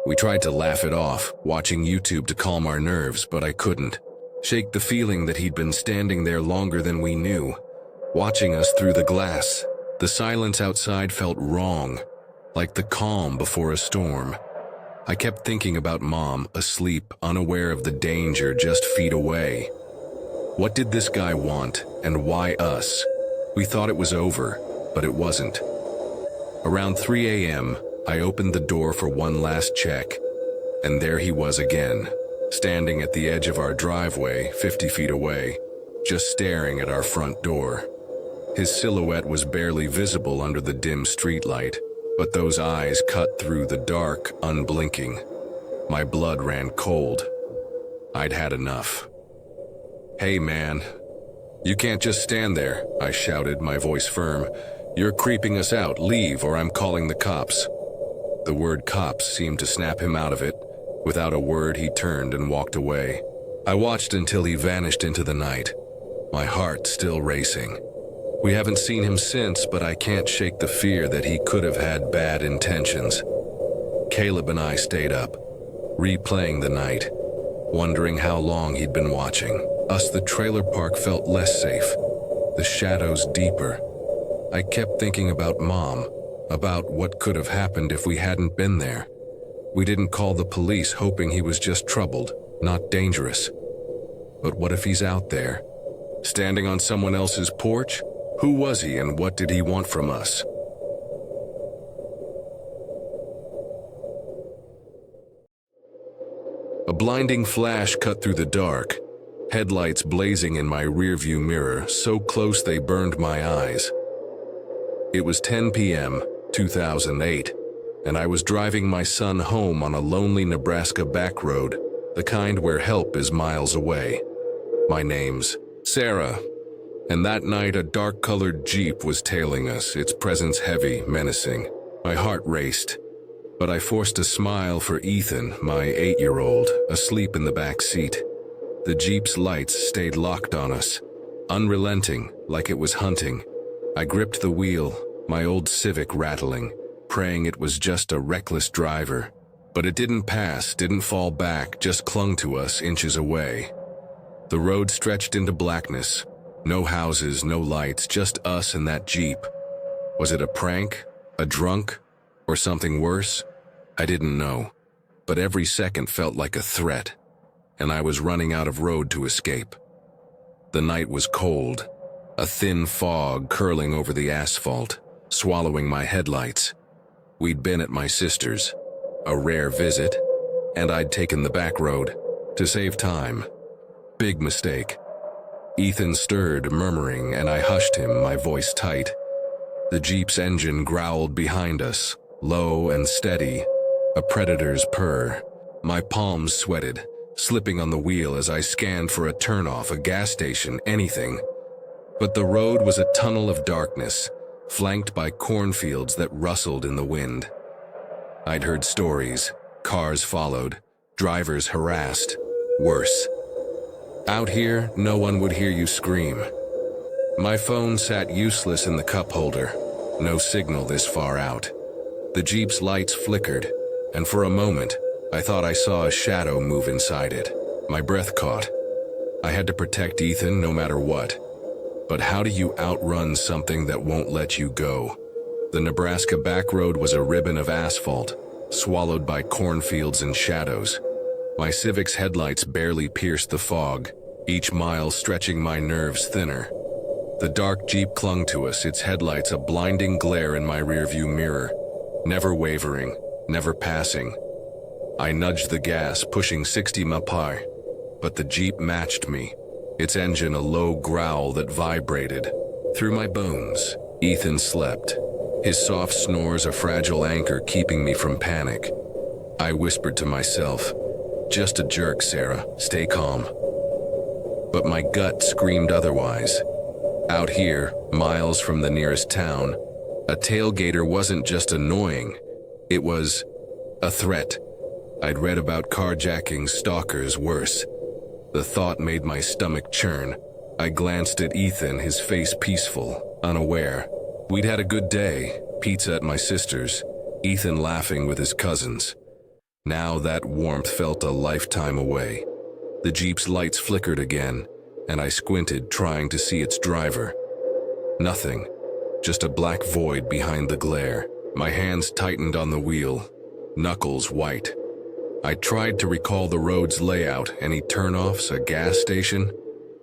We tried to laugh it off, watching YouTube to calm our nerves, but I couldn't shake the feeling that he'd been standing there longer than we knew, watching us through the glass. The silence outside felt wrong, like the calm before a storm. I kept thinking about Mom, asleep, unaware of the danger just feet away. What did this guy want, and why us? We thought it was over, but it wasn't. Around 3 a.m., I opened the door for one last check, and there he was again, standing at the edge of our driveway, 50 feet away, just staring at our front door. His silhouette was barely visible under the dim streetlight, but those eyes cut through the dark, unblinking. My blood ran cold. I'd had enough. "Hey, man, you can't just stand there," I shouted, my voice firm. "You're creeping us out. Leave, or I'm calling the cops." The word cops seemed to snap him out of it. Without a word, he turned and walked away. I watched until he vanished into the night, my heart still racing. We haven't seen him since, but I can't shake the fear that he could have had bad intentions. Caleb and I stayed up, replaying the night, wondering how long he'd been watching. Us, the trailer park felt less safe, the shadows deeper. I kept thinking about Mom, about what could have happened if we hadn't been there. We didn't call the police, hoping he was just troubled, not dangerous. But what if he's out there, standing on someone else's porch? Who was he, and what did he want from us? A blinding flash cut through the dark, headlights blazing in my rearview mirror, so close they burned my eyes. It was 10 p.m., 2008, and I was driving my son home on a lonely Nebraska back road, the kind where help is miles away. My name's Sarah, and that night a dark-colored Jeep was tailing us, its presence heavy, menacing. My heart raced, but I forced a smile for Ethan, my 8-year-old, asleep in the back seat. The Jeep's lights stayed locked on us, unrelenting, like it was hunting. I gripped the wheel, my old Civic rattling, praying it was just a reckless driver. But it didn't pass, didn't fall back, just clung to us inches away. The road stretched into blackness. No houses, no lights, just us and that Jeep. Was it a prank, a drunk, or something worse? I didn't know. But every second felt like a threat, and I was running out of road to escape. The night was cold, a thin fog curling over the asphalt, swallowing my headlights. We'd been at my sister's, a rare visit, and I'd taken the back road to save time. Big mistake. Ethan stirred, murmuring, and I hushed him, my voice tight. The Jeep's engine growled behind us, low and steady, a predator's purr. My palms sweated, slipping on the wheel as I scanned for a turnoff, a gas station, anything. But the road was a tunnel of darkness, flanked by cornfields that rustled in the wind. I'd heard stories, cars followed, drivers harassed, worse. Out here, no one would hear you scream. My phone sat useless in the cup holder, no signal this far out. The Jeep's lights flickered, and for a moment, I thought I saw a shadow move inside it. My breath caught. I had to protect Ethan no matter what. But how do you outrun something that won't let you go? The Nebraska back road was a ribbon of asphalt, swallowed by cornfields and shadows. My Civic's headlights barely pierced the fog, each mile stretching my nerves thinner. The dark Jeep clung to us, its headlights a blinding glare in my rearview mirror, never wavering, never passing. I nudged the gas, pushing 60 mph, but the Jeep matched me, its engine a low growl that vibrated. Through my bones, Ethan slept, his soft snores a fragile anchor keeping me from panic. I whispered to myself, "Just a jerk, Sarah, stay calm." But my gut screamed otherwise. Out here, miles from the nearest town, a tailgater wasn't just annoying, it was a threat. I'd read about carjacking, stalkers, worse. The thought made my stomach churn. I glanced at Ethan, his face peaceful, unaware. We'd had a good day, pizza at my sister's, Ethan laughing with his cousins. Now that warmth felt a lifetime away. The Jeep's lights flickered again, and I squinted, trying to see its driver. Nothing, just a black void behind the glare. My hands tightened on the wheel, knuckles white. I tried to recall the road's layout, any turnoffs, a gas station,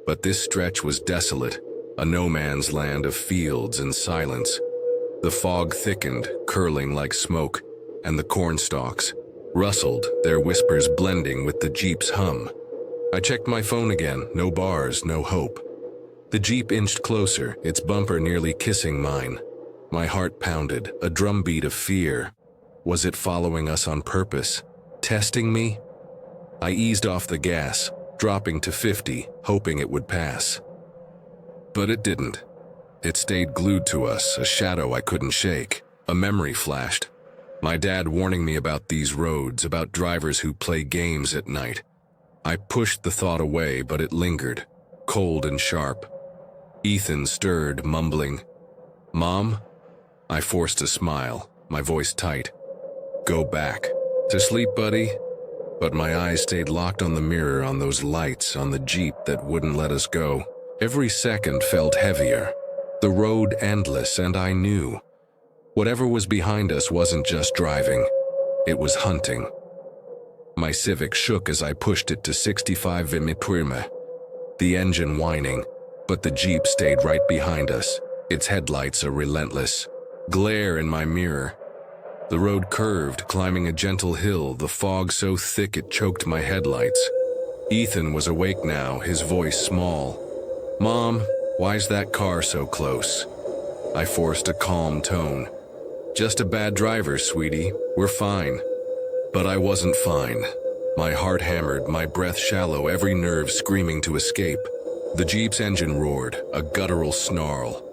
but this stretch was desolate, a no-man's land of fields and silence. The fog thickened, curling like smoke, and the cornstalks rustled, their whispers blending with the Jeep's hum. I checked my phone again, no bars, no hope. The Jeep inched closer, its bumper nearly kissing mine. My heart pounded, a drumbeat of fear. Was it following us on purpose? Testing me? I eased off the gas, dropping to 50, hoping it would pass. But it didn't. It stayed glued to us, a shadow I couldn't shake. A memory flashed. My dad warning me about these roads, about drivers who play games at night. I pushed the thought away, but it lingered, cold and sharp. Ethan stirred, mumbling, "Mom?" I forced a smile, my voice tight. "Go back. To sleep, buddy?" But my eyes stayed locked on the mirror, on those lights, on the Jeep that wouldn't let us go. Every second felt heavier. The road endless, and I knew. Whatever was behind us wasn't just driving. It was hunting. My Civic shook as I pushed it to 65 mph, the engine whining, but the Jeep stayed right behind us, its headlights a relentless glare in my mirror. The road curved, climbing a gentle hill, the fog so thick it choked my headlights. Ethan was awake now, his voice small. "Mom, why's that car so close?" I forced a calm tone. "Just a bad driver, sweetie. We're fine." But I wasn't fine. My heart hammered, my breath shallow, every nerve screaming to escape. The Jeep's engine roared, a guttural snarl,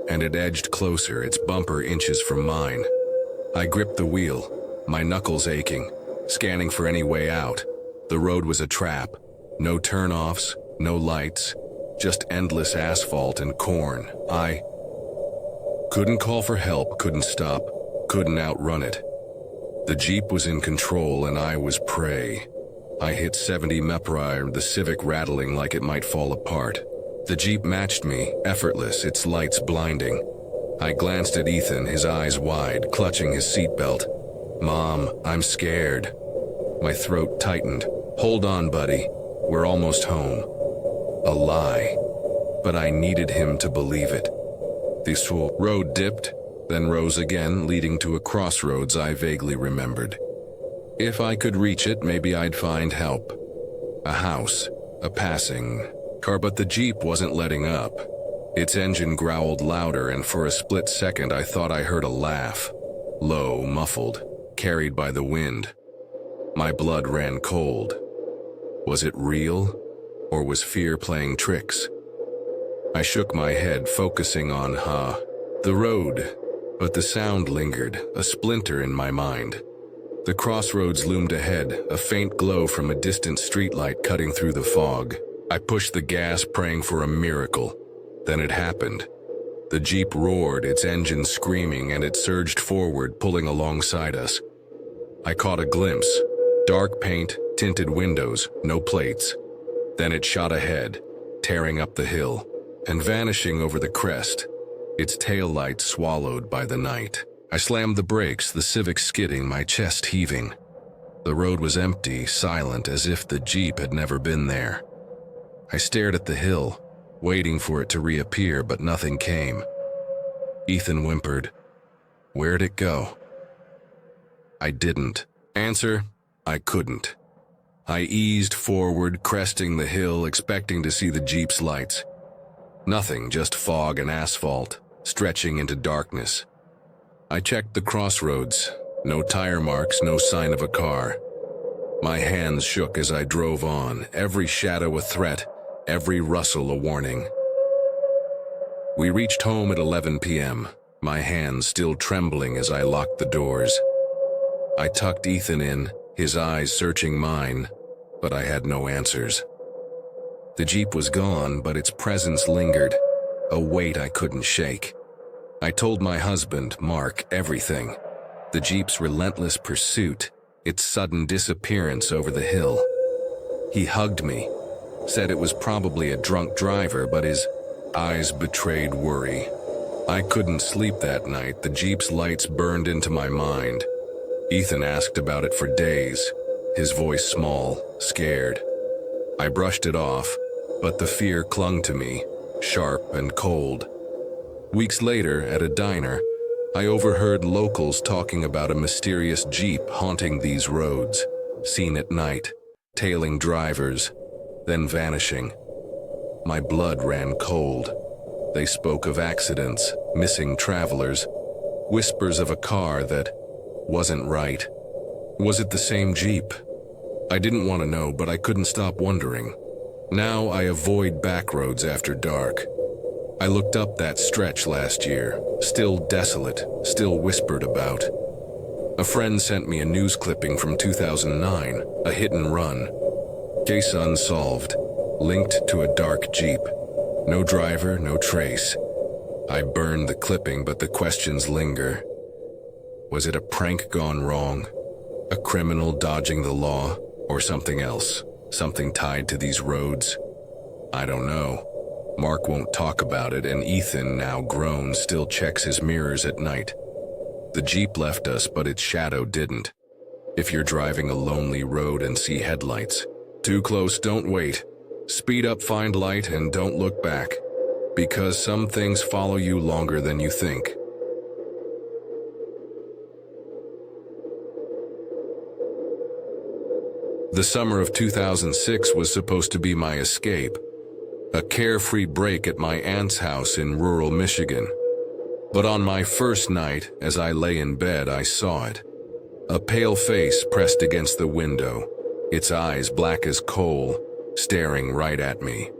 and it edged closer, its bumper inches from mine. I gripped the wheel, my knuckles aching, scanning for any way out. The road was a trap. No turn-offs, no lights, just endless asphalt and corn. I couldn't call for help, couldn't stop, couldn't outrun it. The Jeep was in control and I was prey. I hit 70 mph, the Civic rattling like it might fall apart. The Jeep matched me, effortless, its lights blinding. I glanced at Ethan, his eyes wide, clutching his seatbelt. "Mom, I'm scared." My throat tightened. "Hold on, buddy. We're almost home." A lie. But I needed him to believe it. This road dipped, then rose again, leading to a crossroads I vaguely remembered. If I could reach it, maybe I'd find help. A house, a passing car, but the Jeep wasn't letting up. Its engine growled louder, and for a split second I thought I heard a laugh. Low, muffled, carried by the wind. My blood ran cold. Was it real, or was fear playing tricks? I shook my head, focusing on the road, but the sound lingered, a splinter in my mind. The crossroads loomed ahead, a faint glow from a distant streetlight cutting through the fog. I pushed the gas, praying for a miracle. Then it happened. The Jeep roared, its engine screaming, and it surged forward, pulling alongside us. I caught a glimpse. Dark paint, tinted windows, no plates. Then it shot ahead, tearing up the hill, and vanishing over the crest, its taillight swallowed by the night. I slammed the brakes, the Civic skidding, my chest heaving. The road was empty, silent, as if the Jeep had never been there. I stared at the hill, waiting for it to reappear, but nothing came. Ethan whimpered. "Where'd it go?" I didn't answer. I couldn't. I eased forward, cresting the hill, expecting to see the Jeep's lights. Nothing, just fog and asphalt, stretching into darkness. I checked the crossroads. No tire marks, no sign of a car. My hands shook as I drove on, every shadow a threat, every rustle a warning. We reached home at 11 p.m., my hands still trembling as I locked the doors. I tucked Ethan in, his eyes searching mine, but I had no answers. The Jeep was gone, but its presence lingered, a weight I couldn't shake. I told my husband, Mark, everything. The Jeep's relentless pursuit, its sudden disappearance over the hill. He hugged me, said it was probably a drunk driver, but his eyes betrayed worry. I couldn't sleep that night. The Jeep's lights burned into my mind. Ethan asked about it for days, his voice small, scared. I brushed it off, but the fear clung to me, sharp and cold. Weeks later, at a diner, I overheard locals talking about a mysterious Jeep haunting these roads, seen at night, tailing drivers, then vanishing. My blood ran cold. They spoke of accidents, missing travelers, whispers of a car that wasn't right. Was it the same Jeep? I didn't want to know, but I couldn't stop wondering. Now I avoid back roads after dark. I looked up that stretch last year, still desolate, still whispered about. A friend sent me a news clipping from 2009, a hit and run. Case unsolved, linked to a dark Jeep. No driver, no trace. I burned the clipping, but the questions linger. Was it a prank gone wrong? A criminal dodging the law? Or something else? Something tied to these roads? I don't know. Mark won't talk about it, and Ethan, now grown, still checks his mirrors at night. The Jeep left us, but its shadow didn't. If you're driving a lonely road and see headlights, too close, don't wait. Speed up, find light, and don't look back. Because some things follow you longer than you think. The summer of 2006 was supposed to be my escape. A carefree break at my aunt's house in rural Michigan. But on my first night, as I lay in bed, I saw it. A pale face pressed against the window, its eyes black as coal, staring right at me.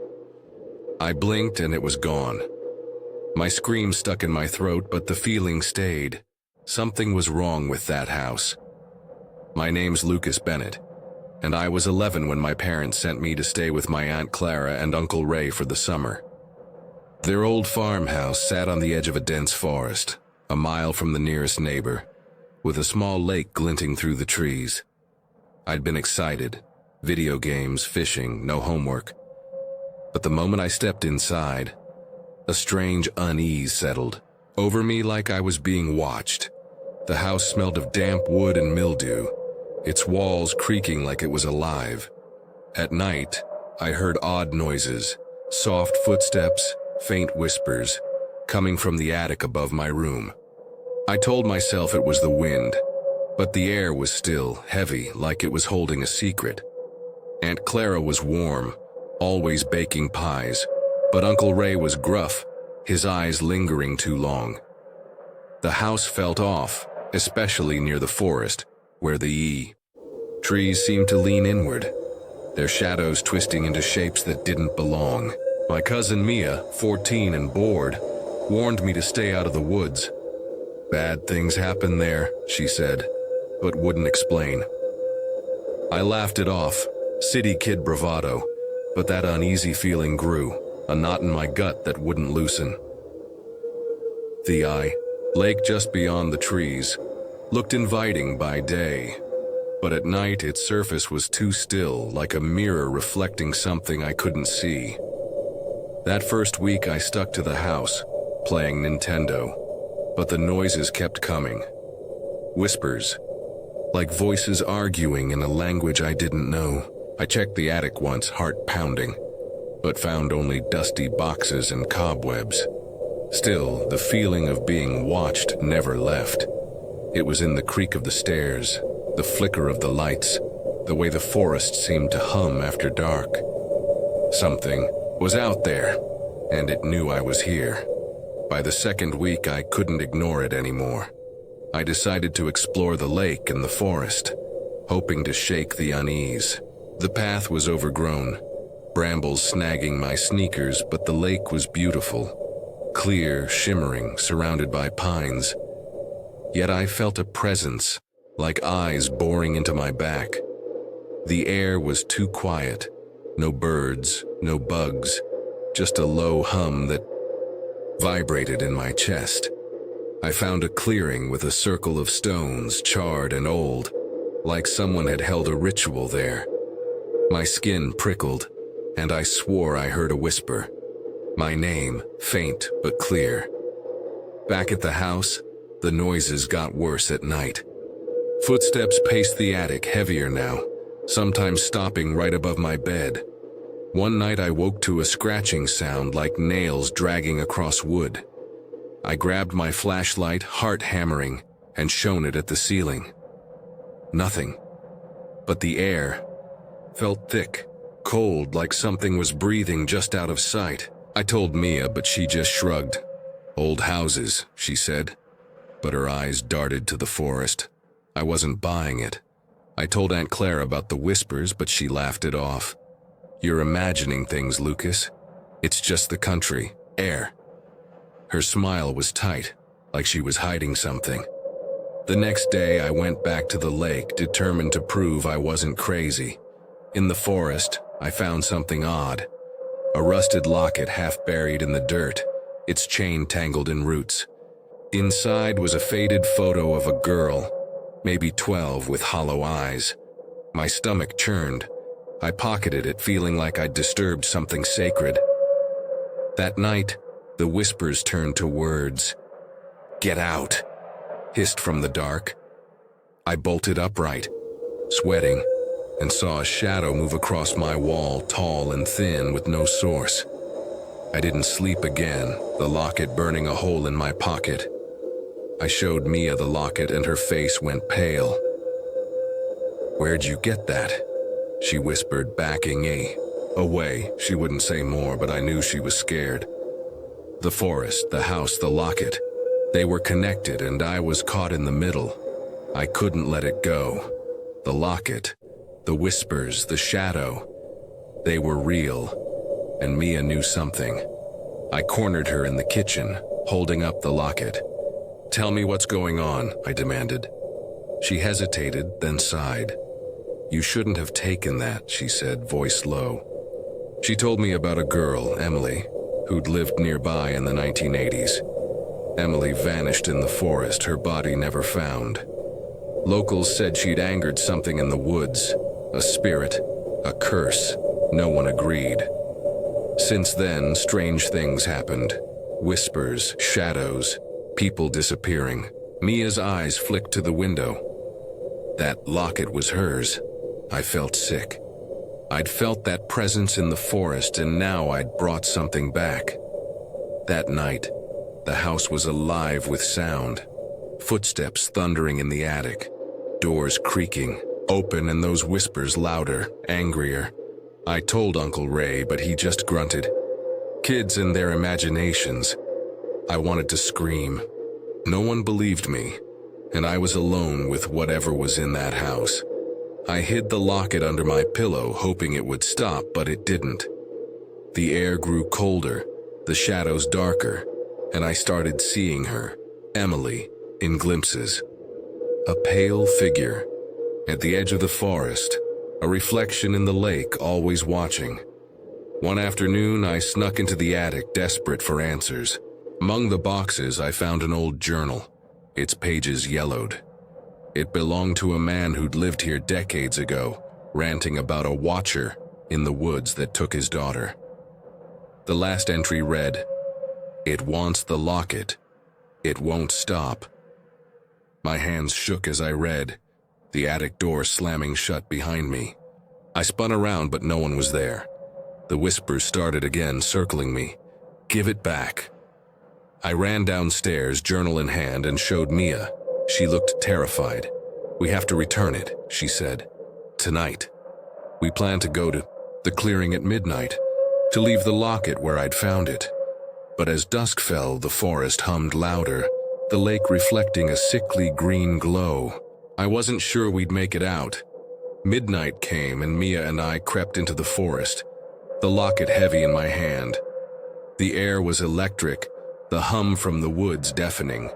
I blinked and it was gone. My scream stuck in my throat, but the feeling stayed. Something was wrong with that house. My name's Lucas Bennett, and I was 11 when my parents sent me to stay with my Aunt Clara and Uncle Ray for the summer. Their old farmhouse sat on the edge of a dense forest, a mile from the nearest neighbor, with a small lake glinting through the trees. I'd been excited, video games, fishing, no homework. But the moment I stepped inside, a strange unease settled over me like I was being watched. The house smelled of damp wood and mildew, its walls creaking like it was alive. At night, I heard odd noises, soft footsteps, faint whispers, coming from the attic above my room. I told myself it was the wind, but the air was still heavy, like it was holding a secret. Aunt Clara was warm, always baking pies, but Uncle Ray was gruff, his eyes lingering too long. The house felt off, especially near the forest, where the trees seemed to lean inward, their shadows twisting into shapes that didn't belong. My cousin Mia, 14 and bored, warned me to stay out of the woods. Bad things happen there, she said, but wouldn't explain. I laughed it off, city kid bravado, but that uneasy feeling grew, a knot in my gut that wouldn't loosen. The lake just beyond the trees looked inviting by day, but at night its surface was too still, like a mirror reflecting something I couldn't see. That first week I stuck to the house, playing Nintendo, but the noises kept coming. Whispers, like voices arguing in a language I didn't know. I checked the attic once, heart pounding, but found only dusty boxes and cobwebs. Still, the feeling of being watched never left. It was in the creak of the stairs, the flicker of the lights, the way the forest seemed to hum after dark. Something was out there, and it knew I was here. By the second week, I couldn't ignore it anymore. I decided to explore the lake and the forest, hoping to shake the unease. The path was overgrown, brambles snagging my sneakers, but the lake was beautiful, clear, shimmering, surrounded by pines. Yet I felt a presence, like eyes boring into my back. The air was too quiet, no birds, no bugs, just a low hum that vibrated in my chest. I found a clearing with a circle of stones, charred and old, like someone had held a ritual there. My skin prickled, and I swore I heard a whisper. My name, faint but clear. Back at the house, the noises got worse at night. Footsteps paced the attic, heavier now, sometimes stopping right above my bed. One night I woke to a scratching sound like nails dragging across wood. I grabbed my flashlight, heart hammering, and shone it at the ceiling. Nothing. But the air felt thick, cold, like something was breathing just out of sight. I told Mia, but she just shrugged. Old houses, she said, but her eyes darted to the forest. I wasn't buying it. I told Aunt Claire about the whispers, but she laughed it off. You're imagining things, Lucas. It's just the country, air. Her smile was tight, like she was hiding something. The next day, I went back to the lake, determined to prove I wasn't crazy. In the forest, I found something odd. A rusted locket half buried in the dirt, its chain tangled in roots. Inside was a faded photo of a girl, maybe 12, with hollow eyes. My stomach churned. I pocketed it, feeling like I'd disturbed something sacred. That night, the whispers turned to words. "Get out," hissed from the dark. I bolted upright, sweating, and saw a shadow move across my wall, tall and thin, with no source. I didn't sleep again, the locket burning a hole in my pocket. I showed Mia the locket and her face went pale. "Where'd you get that?" she whispered, backing away. She wouldn't say more, but I knew she was scared. The forest, the house, the locket. They were connected, and I was caught in the middle. I couldn't let it go. The locket, the whispers, the shadow. They were real, and Mia knew something. I cornered her in the kitchen, holding up the locket. Tell me what's going on, I demanded. She hesitated, then sighed. You shouldn't have taken that, she said, voice low. She told me about a girl, Emily, who'd lived nearby in the 1980s. Emily vanished in the forest, her body never found. Locals said she'd angered something in the woods, a spirit, a curse. No one agreed. Since then, strange things happened. Whispers, shadows, people disappearing. Mia's eyes flicked to the window. That locket was hers. I felt sick. I'd felt that presence in the forest, and now I'd brought something back. That night, the house was alive with sound. Footsteps thundering in the attic, doors creaking, open, and those whispers louder, angrier. I told Uncle Ray, but he just grunted. Kids and their imaginations. I wanted to scream. No one believed me, and I was alone with whatever was in that house. I hid the locket under my pillow, hoping it would stop, but it didn't. The air grew colder, the shadows darker, and I started seeing her, Emily, in glimpses. A pale figure, at the edge of the forest, a reflection in the lake, always watching. One afternoon, I snuck into the attic, desperate for answers. Among the boxes, I found an old journal, its pages yellowed. It belonged to a man who'd lived here decades ago, ranting about a watcher in the woods that took his daughter. The last entry read, "It wants the locket. It won't stop." My hands shook as I read, the attic door slamming shut behind me. I spun around, but no one was there. The whispers started again, circling me. "Give it back." I ran downstairs, journal in hand, and showed Mia. She looked terrified. "We have to return it," she said. "Tonight." We planned to go to the clearing at midnight, to leave the locket where I'd found it. But as dusk fell, the forest hummed louder, the lake reflecting a sickly green glow. I wasn't sure we'd make it out. Midnight came, and Mia and I crept into the forest, the locket heavy in my hand. The air was electric, the hum from the woods deafening.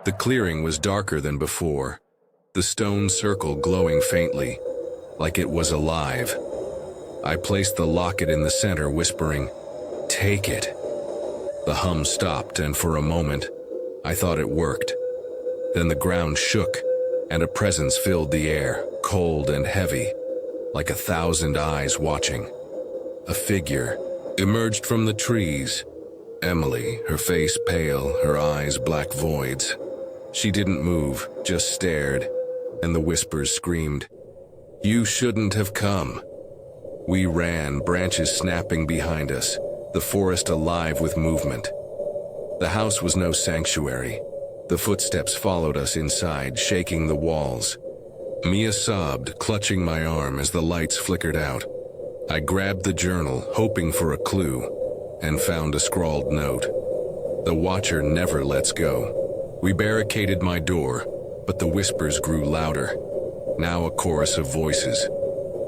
The clearing was darker than before, the stone circle glowing faintly, like it was alive. I placed the locket in the center, whispering, "Take it." The hum stopped, and for a moment, I thought it worked. Then the ground shook, and a presence filled the air, cold and heavy, like 1,000 eyes watching. A figure emerged from the trees. Emily, her face pale, her eyes black voids. She didn't move, just stared, and the whispers screamed, "You shouldn't have come." We ran, branches snapping behind us, the forest alive with movement. The house was no sanctuary. The footsteps followed us inside, shaking the walls. Mia sobbed, clutching my arm as the lights flickered out. I grabbed the journal, hoping for a clue, and found a scrawled note. "The watcher never lets go." We barricaded my door, but the whispers grew louder. Now a chorus of voices,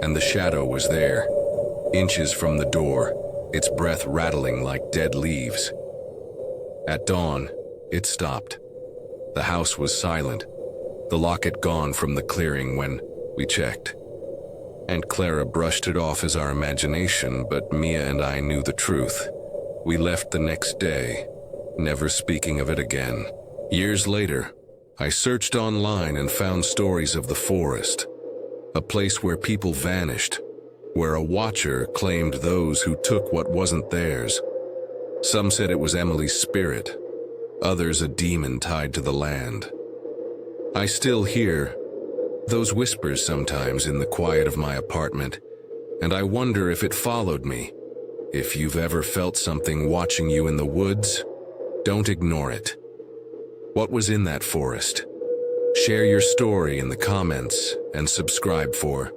and the shadow was there, inches from the door, its breath rattling like dead leaves. At dawn, it stopped. The house was silent, the locket gone from the clearing when we checked. Aunt Clara brushed it off as our imagination, but Mia and I knew the truth. We left the next day, never speaking of it again. Years later, I searched online and found stories of the forest, a place where people vanished, where a watcher claimed those who took what wasn't theirs. Some said it was Emily's spirit, others a demon tied to the land. I still hear those whispers sometimes in the quiet of my apartment, and I wonder if it followed me. If you've ever felt something watching you in the woods, don't ignore it. What was in that forest? Share your story in the comments and subscribe for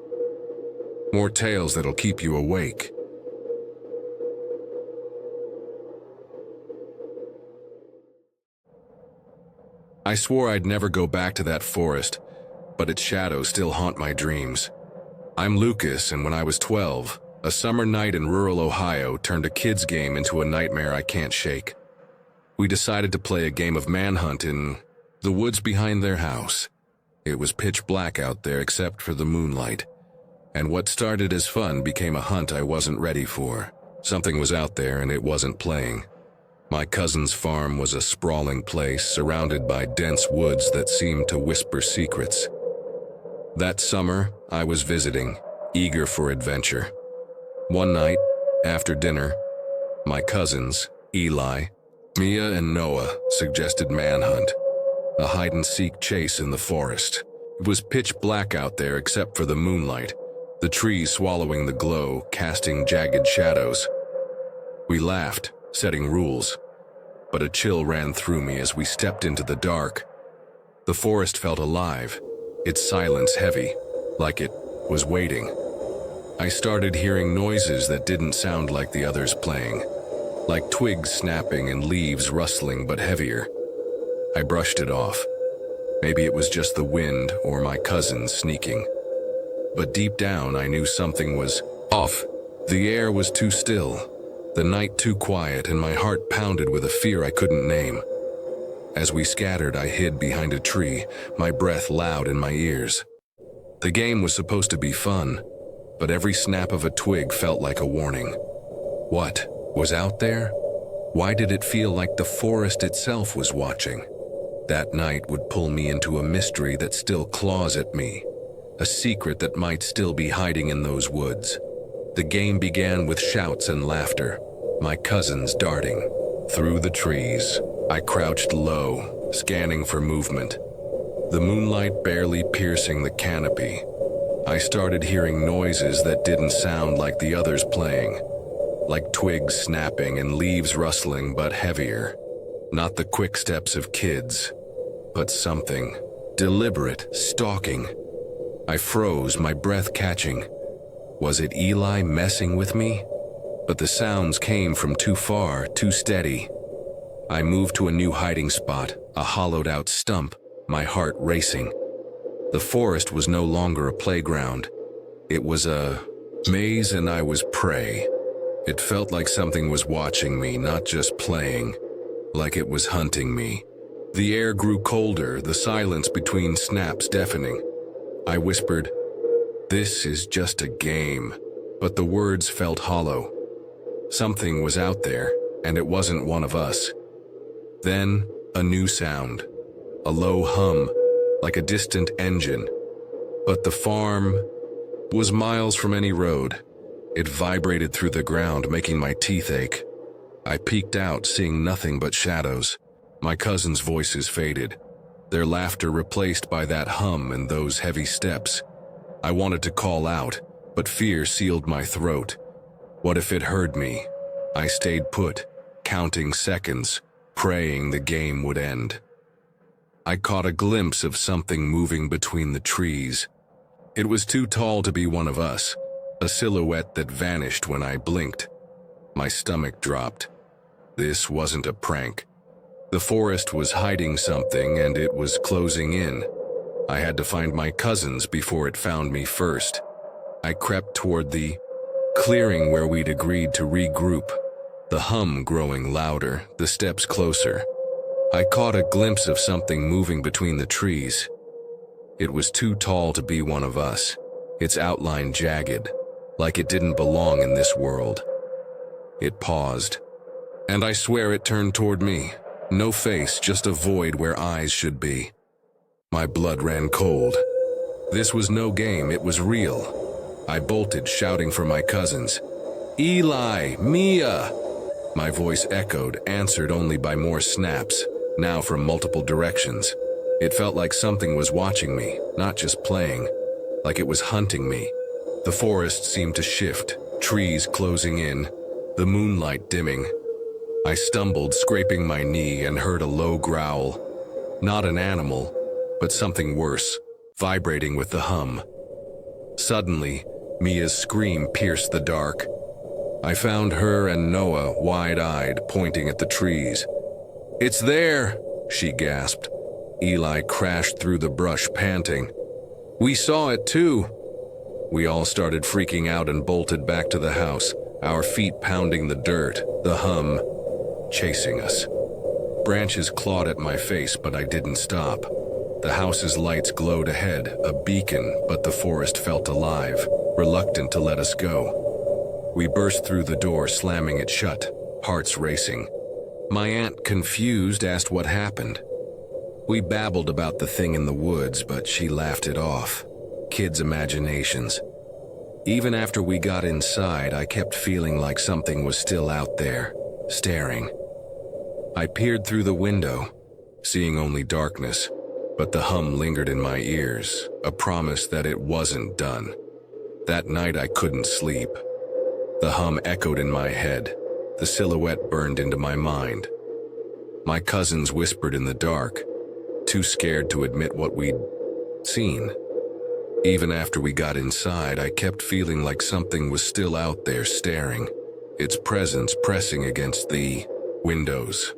more tales that'll keep you awake. I swore I'd never go back to that forest, but its shadows still haunt my dreams. I'm Lucas, and when I was 12, a summer night in rural Ohio turned a kid's game into a nightmare I can't shake. We decided to play a game of manhunt in The woods behind their house. It was pitch black out there except for the moonlight. And what started as fun became a hunt I wasn't ready for. Something was out there and it wasn't playing. My cousin's farm was a sprawling place surrounded by dense woods that seemed to whisper secrets. That summer, I was visiting, eager for adventure. One night, after dinner, my cousins, Eli, Mia, and Noah, suggested manhunt, a hide-and-seek chase in the forest. It was pitch black out there except for the moonlight, the trees swallowing the glow, casting jagged shadows. We laughed, setting rules, but a chill ran through me as we stepped into the dark. The forest felt alive, its silence heavy, like it was waiting. I started hearing noises that didn't sound like the others playing, like twigs snapping and leaves rustling but heavier. I brushed it off. Maybe it was just the wind or my cousins sneaking. But deep down I knew something was off. The air was too still, the night too quiet, and my heart pounded with a fear I couldn't name. As we scattered, I hid behind a tree, my breath loud in my ears. The game was supposed to be fun, but every snap of a twig felt like a warning. What was out there? Why did it feel like the forest itself was watching? That night would pull me into a mystery that still claws at me, a secret that might still be hiding in those woods. The game began with shouts and laughter, my cousins darting through the trees. I crouched low, scanning for movement, the moonlight barely piercing the canopy. I started hearing noises that didn't sound like the others playing, like twigs snapping and leaves rustling but heavier. Not the quick steps of kids, but something deliberate, stalking. I froze, my breath catching. Was it Eli messing with me? But the sounds came from too far, too steady. I moved to a new hiding spot, a hollowed-out stump, my heart racing. The forest was no longer a playground. It was a maze, and I was prey. It felt like something was watching me, not just playing, like it was hunting me. The air grew colder, the silence between snaps deafening. I whispered, "This is just a game," but the words felt hollow. Something was out there, and it wasn't one of us. Then, a new sound, a low hum, like a distant engine. But the farm was miles from any road. It vibrated through the ground, making my teeth ache. I peeked out, seeing nothing but shadows. My cousins' voices faded, their laughter replaced by that hum and those heavy steps. I wanted to call out, but fear sealed my throat. What if it heard me? I stayed put, counting seconds, praying the game would end. I caught a glimpse of something moving between the trees. It was too tall to be one of us, a silhouette that vanished when I blinked. My stomach dropped. This wasn't a prank. The forest was hiding something, and it was closing in. I had to find my cousins before it found me first. I crept toward the clearing where we'd agreed to regroup, the hum growing louder, the steps closer. I caught a glimpse of something moving between the trees. It was too tall to be one of us, its outline jagged, like it didn't belong in this world. It paused, and I swear it turned toward me. No face, just a void where eyes should be. My blood ran cold. This was no game, it was real. I bolted, shouting for my cousins. "Eli! Mia!" My voice echoed, answered only by more snaps, now from multiple directions. It felt like something was watching me, not just playing, like it was hunting me. The forest seemed to shift, trees closing in, the moonlight dimming. I stumbled, scraping my knee, and heard a low growl. Not an animal, but something worse, vibrating with the hum. Suddenly, Mia's scream pierced the dark. I found her and Noah wide-eyed, pointing at the trees. "It's there!" she gasped. Eli crashed through the brush, panting. "We saw it too!" We all started freaking out and bolted back to the house, our feet pounding the dirt, the hum chasing us. Branches clawed at my face, but I didn't stop. The house's lights glowed ahead, a beacon, but the forest felt alive, reluctant to let us go. We burst through the door, slamming it shut, hearts racing. My aunt, confused, asked what happened. We babbled about the thing in the woods, but she laughed it off. Kids' imaginations. Even after we got inside, I kept feeling like something was still out there, staring. I peered through the window, seeing only darkness, but the hum lingered in my ears, a promise that it wasn't done. That night I couldn't sleep. The hum echoed in my head. The silhouette burned into my mind. My cousins whispered in the dark, too scared to admit what we'd seen. Even after we got inside, I kept feeling like something was still out there staring, its presence pressing against the windows.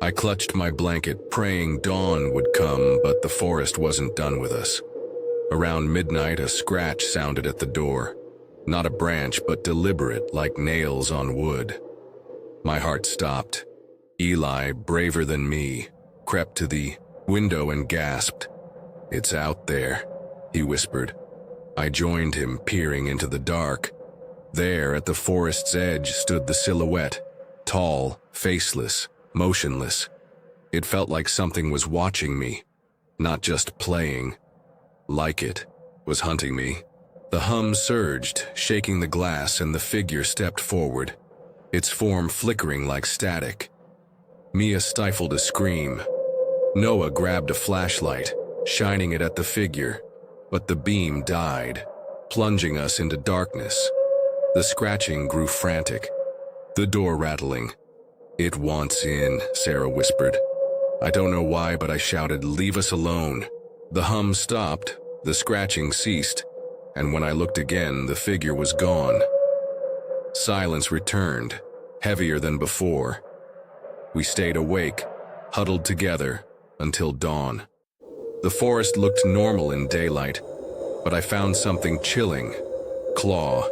I clutched my blanket, praying dawn would come, but the forest wasn't done with us. Around midnight, a scratch sounded at the door. Not a branch, but deliberate, like nails on wood. My heart stopped. Eli, braver than me, crept to the window and gasped. "It's out there," he whispered. I joined him, peering into the dark. There, at the forest's edge, stood the silhouette, tall, faceless, motionless. It felt like something was watching me, not just playing. Like it was hunting me. The hum surged, shaking the glass, and the figure stepped forward, its form flickering like static. Mia stifled a scream. Noah grabbed a flashlight, shining it at the figure, but the beam died, plunging us into darkness. The scratching grew frantic, the door rattling. "It wants in," Sarah whispered. I don't know why, but I shouted, "Leave us alone." The hum stopped, the scratching ceased, and when I looked again, the figure was gone. Silence returned, heavier than before. We stayed awake, huddled together, until dawn. The forest looked normal in daylight, but I found something chilling. Claw,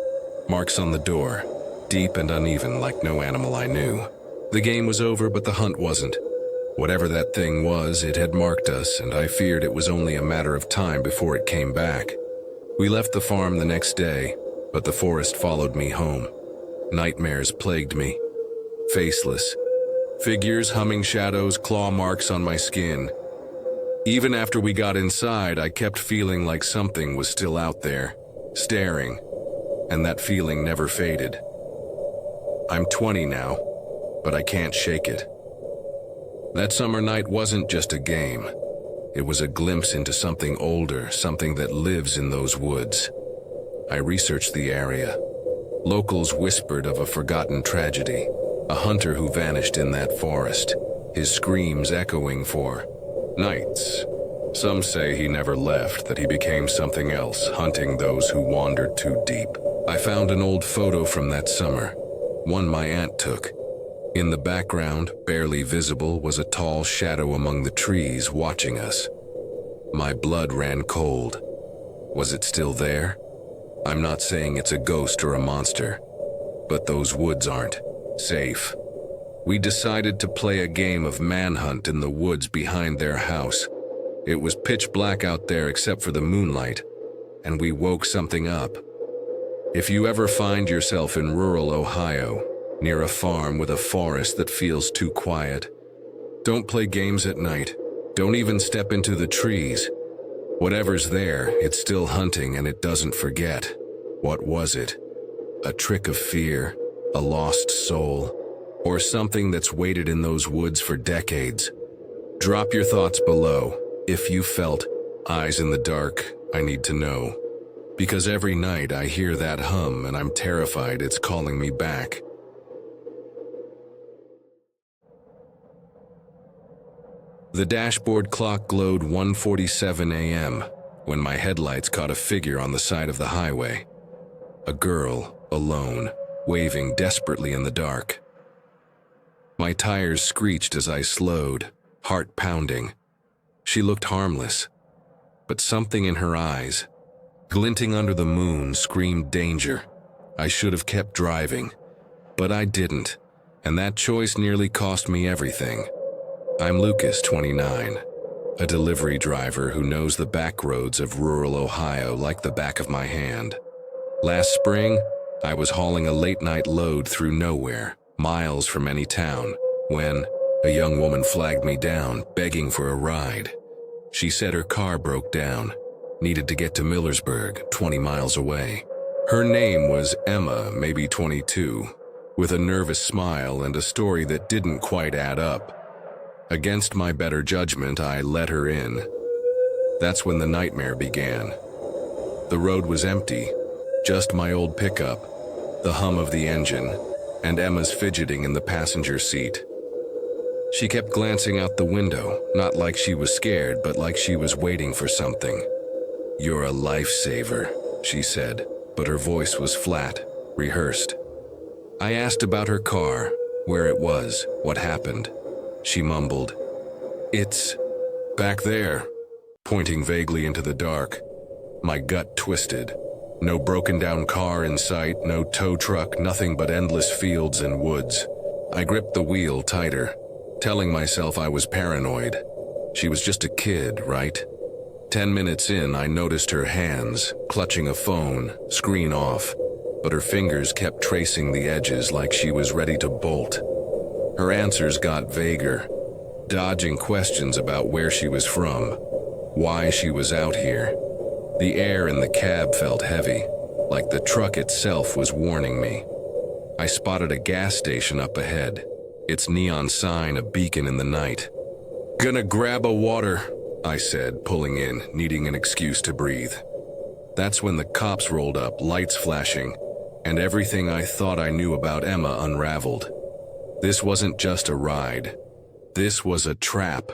marks on the door, deep and uneven like no animal I knew. The game was over, but the hunt wasn't. Whatever that thing was, it had marked us, and I feared it was only a matter of time before it came back. We left the farm the next day, but the forest followed me home. Nightmares plagued me. Faceless. Figures, humming shadows, claw marks on my skin. Even after we got inside, I kept feeling like something was still out there, staring, and that feeling never faded. I'm 20 now, but I can't shake it. That summer night wasn't just a game. It was a glimpse into something older, something that lives in those woods. I researched the area. Locals whispered of a forgotten tragedy, a hunter who vanished in that forest, his screams echoing for nights. Some say he never left, that he became something else, hunting those who wandered too deep. I found an old photo from that summer, one my aunt took. In the background, barely visible, was a tall shadow among the trees watching us. My blood ran cold. Was it still there? I'm not saying it's a ghost or a monster, but those woods aren't safe. We decided to play a game of manhunt in the woods behind their house. It was pitch black out there except for the moonlight, and we woke something up. If you ever find yourself in rural Ohio, near a farm with a forest that feels too quiet, don't play games at night. Don't even step into the trees. Whatever's there, it's still hunting and it doesn't forget. What was it? A trick of fear, a lost soul, or something that's waited in those woods for decades? Drop your thoughts below. If you felt eyes in the dark, I need to know. Because every night I hear that hum and I'm terrified it's calling me back. The dashboard clock glowed 1:47 a.m. when my headlights caught a figure on the side of the highway. A girl, alone, waving desperately in the dark. My tires screeched as I slowed, heart pounding. She looked harmless, but something in her eyes, glinting under the moon, screamed danger. I should have kept driving, but I didn't, and that choice nearly cost me everything. I'm Lucas, 29, a delivery driver who knows the back roads of rural Ohio like the back of my hand. Last spring, I was hauling a late-night load through nowhere, miles from any town, when a young woman flagged me down, begging for a ride. She said her car broke down, needed to get to Millersburg, 20 miles away. Her name was Emma, maybe 22, with a nervous smile and a story that didn't quite add up. Against my better judgment, I let her in. That's when the nightmare began. The road was empty, just my old pickup, the hum of the engine, and Emma's fidgeting in the passenger seat. She kept glancing out the window, not like she was scared, but like she was waiting for something. "You're a lifesaver," she said, but her voice was flat, rehearsed. I asked about her car, where it was, what happened. She mumbled, "It's back there," pointing vaguely into the dark. My gut twisted. No broken down car in sight, no tow truck, nothing but endless fields and woods. I gripped the wheel tighter, telling myself I was paranoid. She was just a kid, right? 10 minutes in, I noticed her hands, clutching a phone, screen off, but her fingers kept tracing the edges like she was ready to bolt. Her answers got vaguer, dodging questions about where she was from, why she was out here. The air in the cab felt heavy, like the truck itself was warning me. I spotted a gas station up ahead, its neon sign a beacon in the night. "Gonna grab a water," I said, pulling in, needing an excuse to breathe. That's when the cops rolled up, lights flashing, and everything I thought I knew about Emma unraveled. This wasn't just a ride. This was a trap,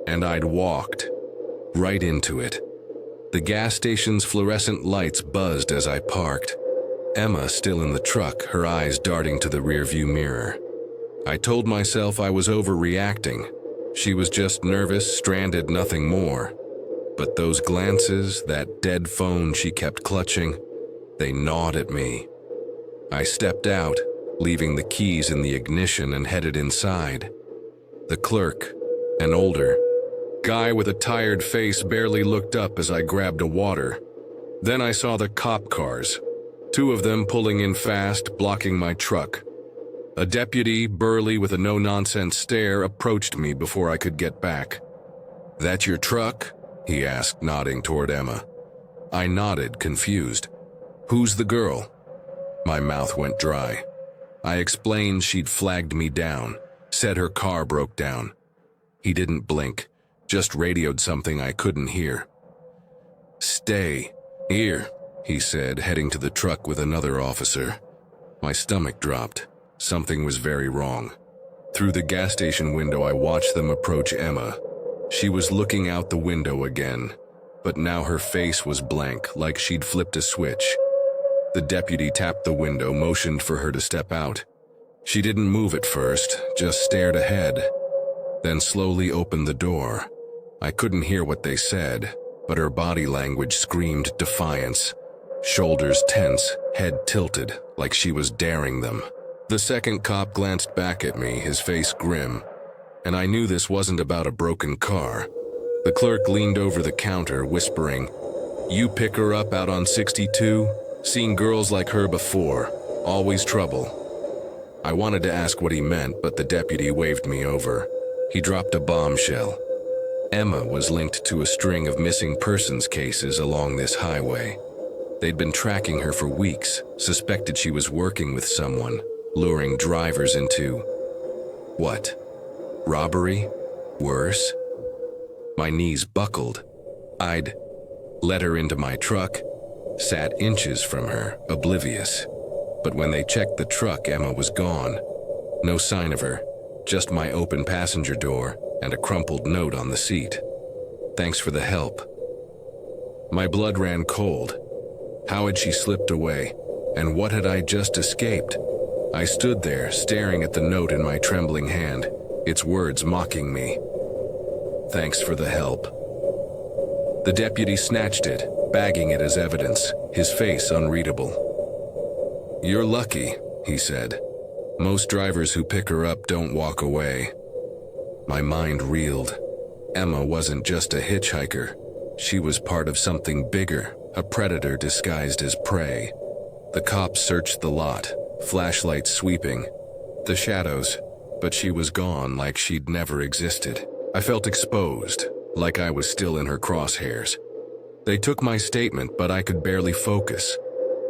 and I'd walked right into it. The gas station's fluorescent lights buzzed as I parked. Emma still in the truck, her eyes darting to the rearview mirror. I told myself I was overreacting. She was just nervous, stranded, nothing more. But those glances, that dead phone she kept clutching, they gnawed at me. I stepped out, leaving the keys in the ignition, and headed inside. The clerk, an older guy with a tired face, barely looked up as I grabbed a water. Then I saw the cop cars, 2 of them pulling in fast, blocking my truck. A deputy, burly with a no-nonsense stare, approached me before I could get back. "That your truck?" he asked, nodding toward Emma. I nodded, confused. "Who's the girl?" My mouth went dry. I explained she'd flagged me down, said her car broke down. He didn't blink, just radioed something I couldn't hear. "Stay here," he said, heading to the truck with another officer. My stomach dropped. Something was very wrong. Through the gas station window, I watched them approach Emma. She was looking out the window again, but now her face was blank, like she'd flipped a switch. The deputy tapped the window, motioned for her to step out. She didn't move at first, just stared ahead, then slowly opened the door. I couldn't hear what they said, but her body language screamed defiance. Shoulders tense, head tilted, like she was daring them. The second cop glanced back at me, his face grim, and I knew this wasn't about a broken car. The clerk leaned over the counter, whispering, "You pick her up out on 62? Seen girls like her before. Always trouble." I wanted to ask what he meant, but the deputy waved me over. He dropped a bombshell. Emma was linked to a string of missing persons cases along this highway. They'd been tracking her for weeks, suspected she was working with someone, luring drivers into what? Robbery? Worse? My knees buckled. I'd let her into my truck, sat inches from her, oblivious. But when they checked the truck, Emma was gone. No sign of her, just my open passenger door and a crumpled note on the seat. "Thanks for the help." My blood ran cold. How had she slipped away? And what had I just escaped? I stood there, staring at the note in my trembling hand, its words mocking me. "Thanks for the help." The deputy snatched it, bagging it as evidence, his face unreadable. "You're lucky," he said. "Most drivers who pick her up don't walk away." My mind reeled. Emma wasn't just a hitchhiker. She was part of something bigger, a predator disguised as prey. The cops searched the lot, flashlights sweeping, the shadows, but she was gone like she'd never existed. I felt exposed, like I was still in her crosshairs. They took my statement, but I could barely focus.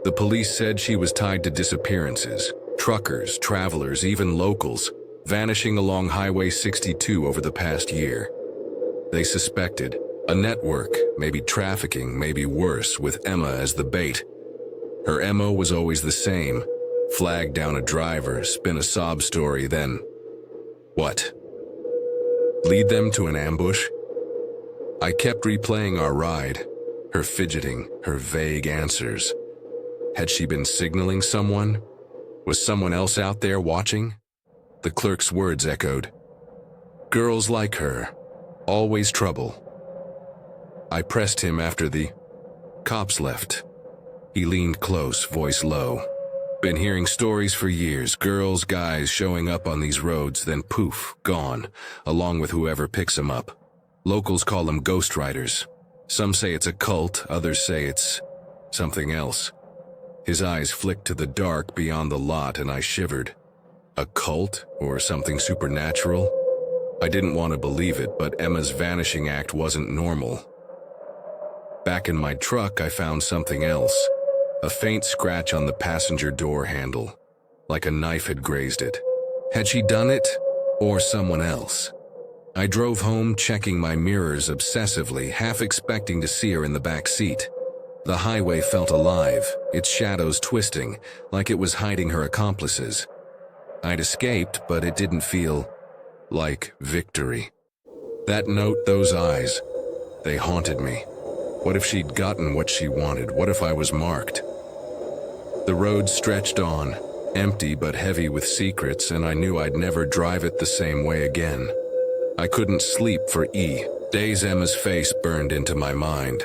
The police said she was tied to disappearances, truckers, travelers, even locals, vanishing along Highway 62 over the past year. They suspected a network, maybe trafficking, maybe worse, with Emma as the bait. Her MO was always the same: flag down a driver, spin a sob story, then what? Lead them to an ambush? I kept replaying our ride, her fidgeting, her vague answers. Had she been signaling someone? Was someone else out there watching? The clerk's words echoed. Girls like her, always trouble. I pressed him after the cops left. He leaned close, voice low. Been hearing stories for years, girls, guys showing up on these roads, then poof, gone, along with whoever picks them up. Locals call them ghost riders. Some say it's a cult, others say it's something else. His eyes flicked to the dark beyond the lot and I shivered. A cult or something supernatural? I didn't want to believe it, but Emma's vanishing act wasn't normal. Back in my truck, I found something else. A faint scratch on the passenger door handle, like a knife had grazed it. Had she done it, or someone else? I drove home, checking my mirrors obsessively, half expecting to see her in the back seat. The highway felt alive, its shadows twisting, like it was hiding her accomplices. I'd escaped, but it didn't feel like victory. That note, those eyes, they haunted me. What if she'd gotten what she wanted? What if I was marked? The road stretched on, empty but heavy with secrets, and I knew I'd never drive it the same way again. I couldn't sleep for days. Emma's face burned into my mind.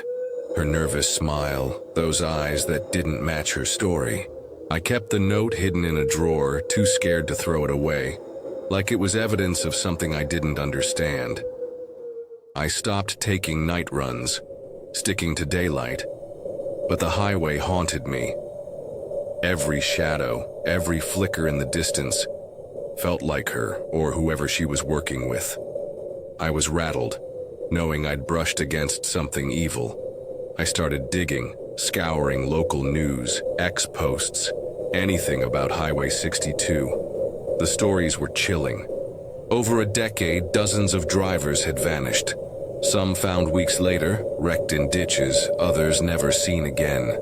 Her nervous smile, those eyes that didn't match her story. I kept the note hidden in a drawer, too scared to throw it away, like it was evidence of something I didn't understand. I stopped taking night runs, sticking to daylight, but the highway haunted me. Every shadow, every flicker in the distance felt like her or whoever she was working with. I was rattled, knowing I'd brushed against something evil. I started digging, scouring local news, X posts, anything about Highway 62. The stories were chilling. Over a decade, dozens of drivers had vanished. Some found weeks later, wrecked in ditches, others never seen again.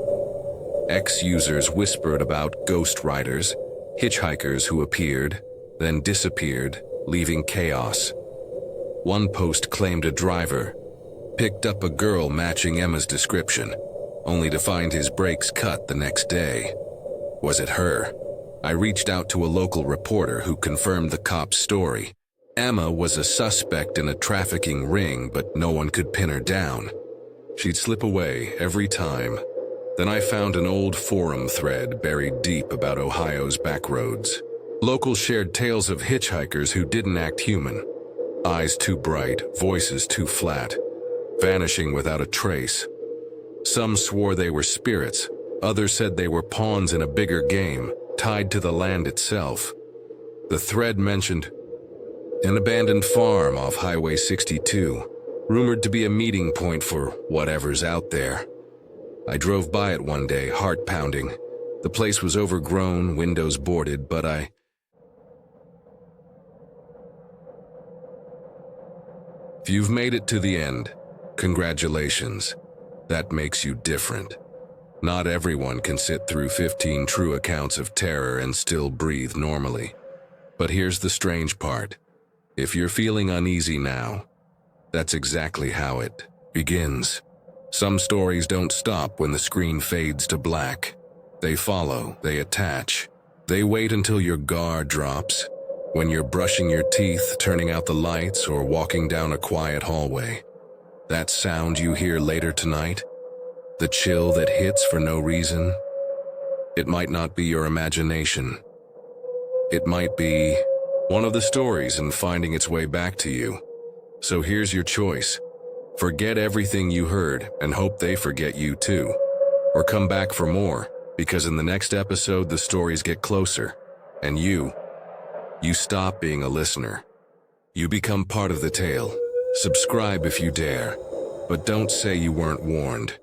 Ex-users whispered about ghost riders, hitchhikers who appeared, then disappeared, leaving chaos. One post claimed a driver picked up a girl matching Emma's description, only to find his brakes cut the next day. Was it her? I reached out to a local reporter who confirmed the cop's story. Emma was a suspect in a trafficking ring, but no one could pin her down. She'd slip away every time. Then I found an old forum thread buried deep about Ohio's backroads. Locals shared tales of hitchhikers who didn't act human. Eyes too bright, voices too flat, vanishing without a trace. Some swore they were spirits, others said they were pawns in a bigger game, tied to the land itself. The thread mentioned an abandoned farm off Highway 62, rumored to be a meeting point for whatever's out there. I drove by it one day, heart pounding. The place was overgrown, windows boarded, but If you've made it to the end, congratulations. That makes you different. Not everyone can sit through 15 true accounts of terror and still breathe normally. But here's the strange part. If you're feeling uneasy now, that's exactly how it begins. Some stories don't stop when the screen fades to black. They follow, they attach. They wait until your guard drops, when you're brushing your teeth, turning out the lights, or walking down a quiet hallway. That sound you hear later tonight, the chill that hits for no reason, it might not be your imagination. It might be one of the stories and finding its way back to you. So here's your choice. Forget everything you heard and hope they forget you too. Or come back for more, because in the next episode the stories get closer, and you stop being a listener. You become part of the tale. Subscribe if you dare, but don't say you weren't warned.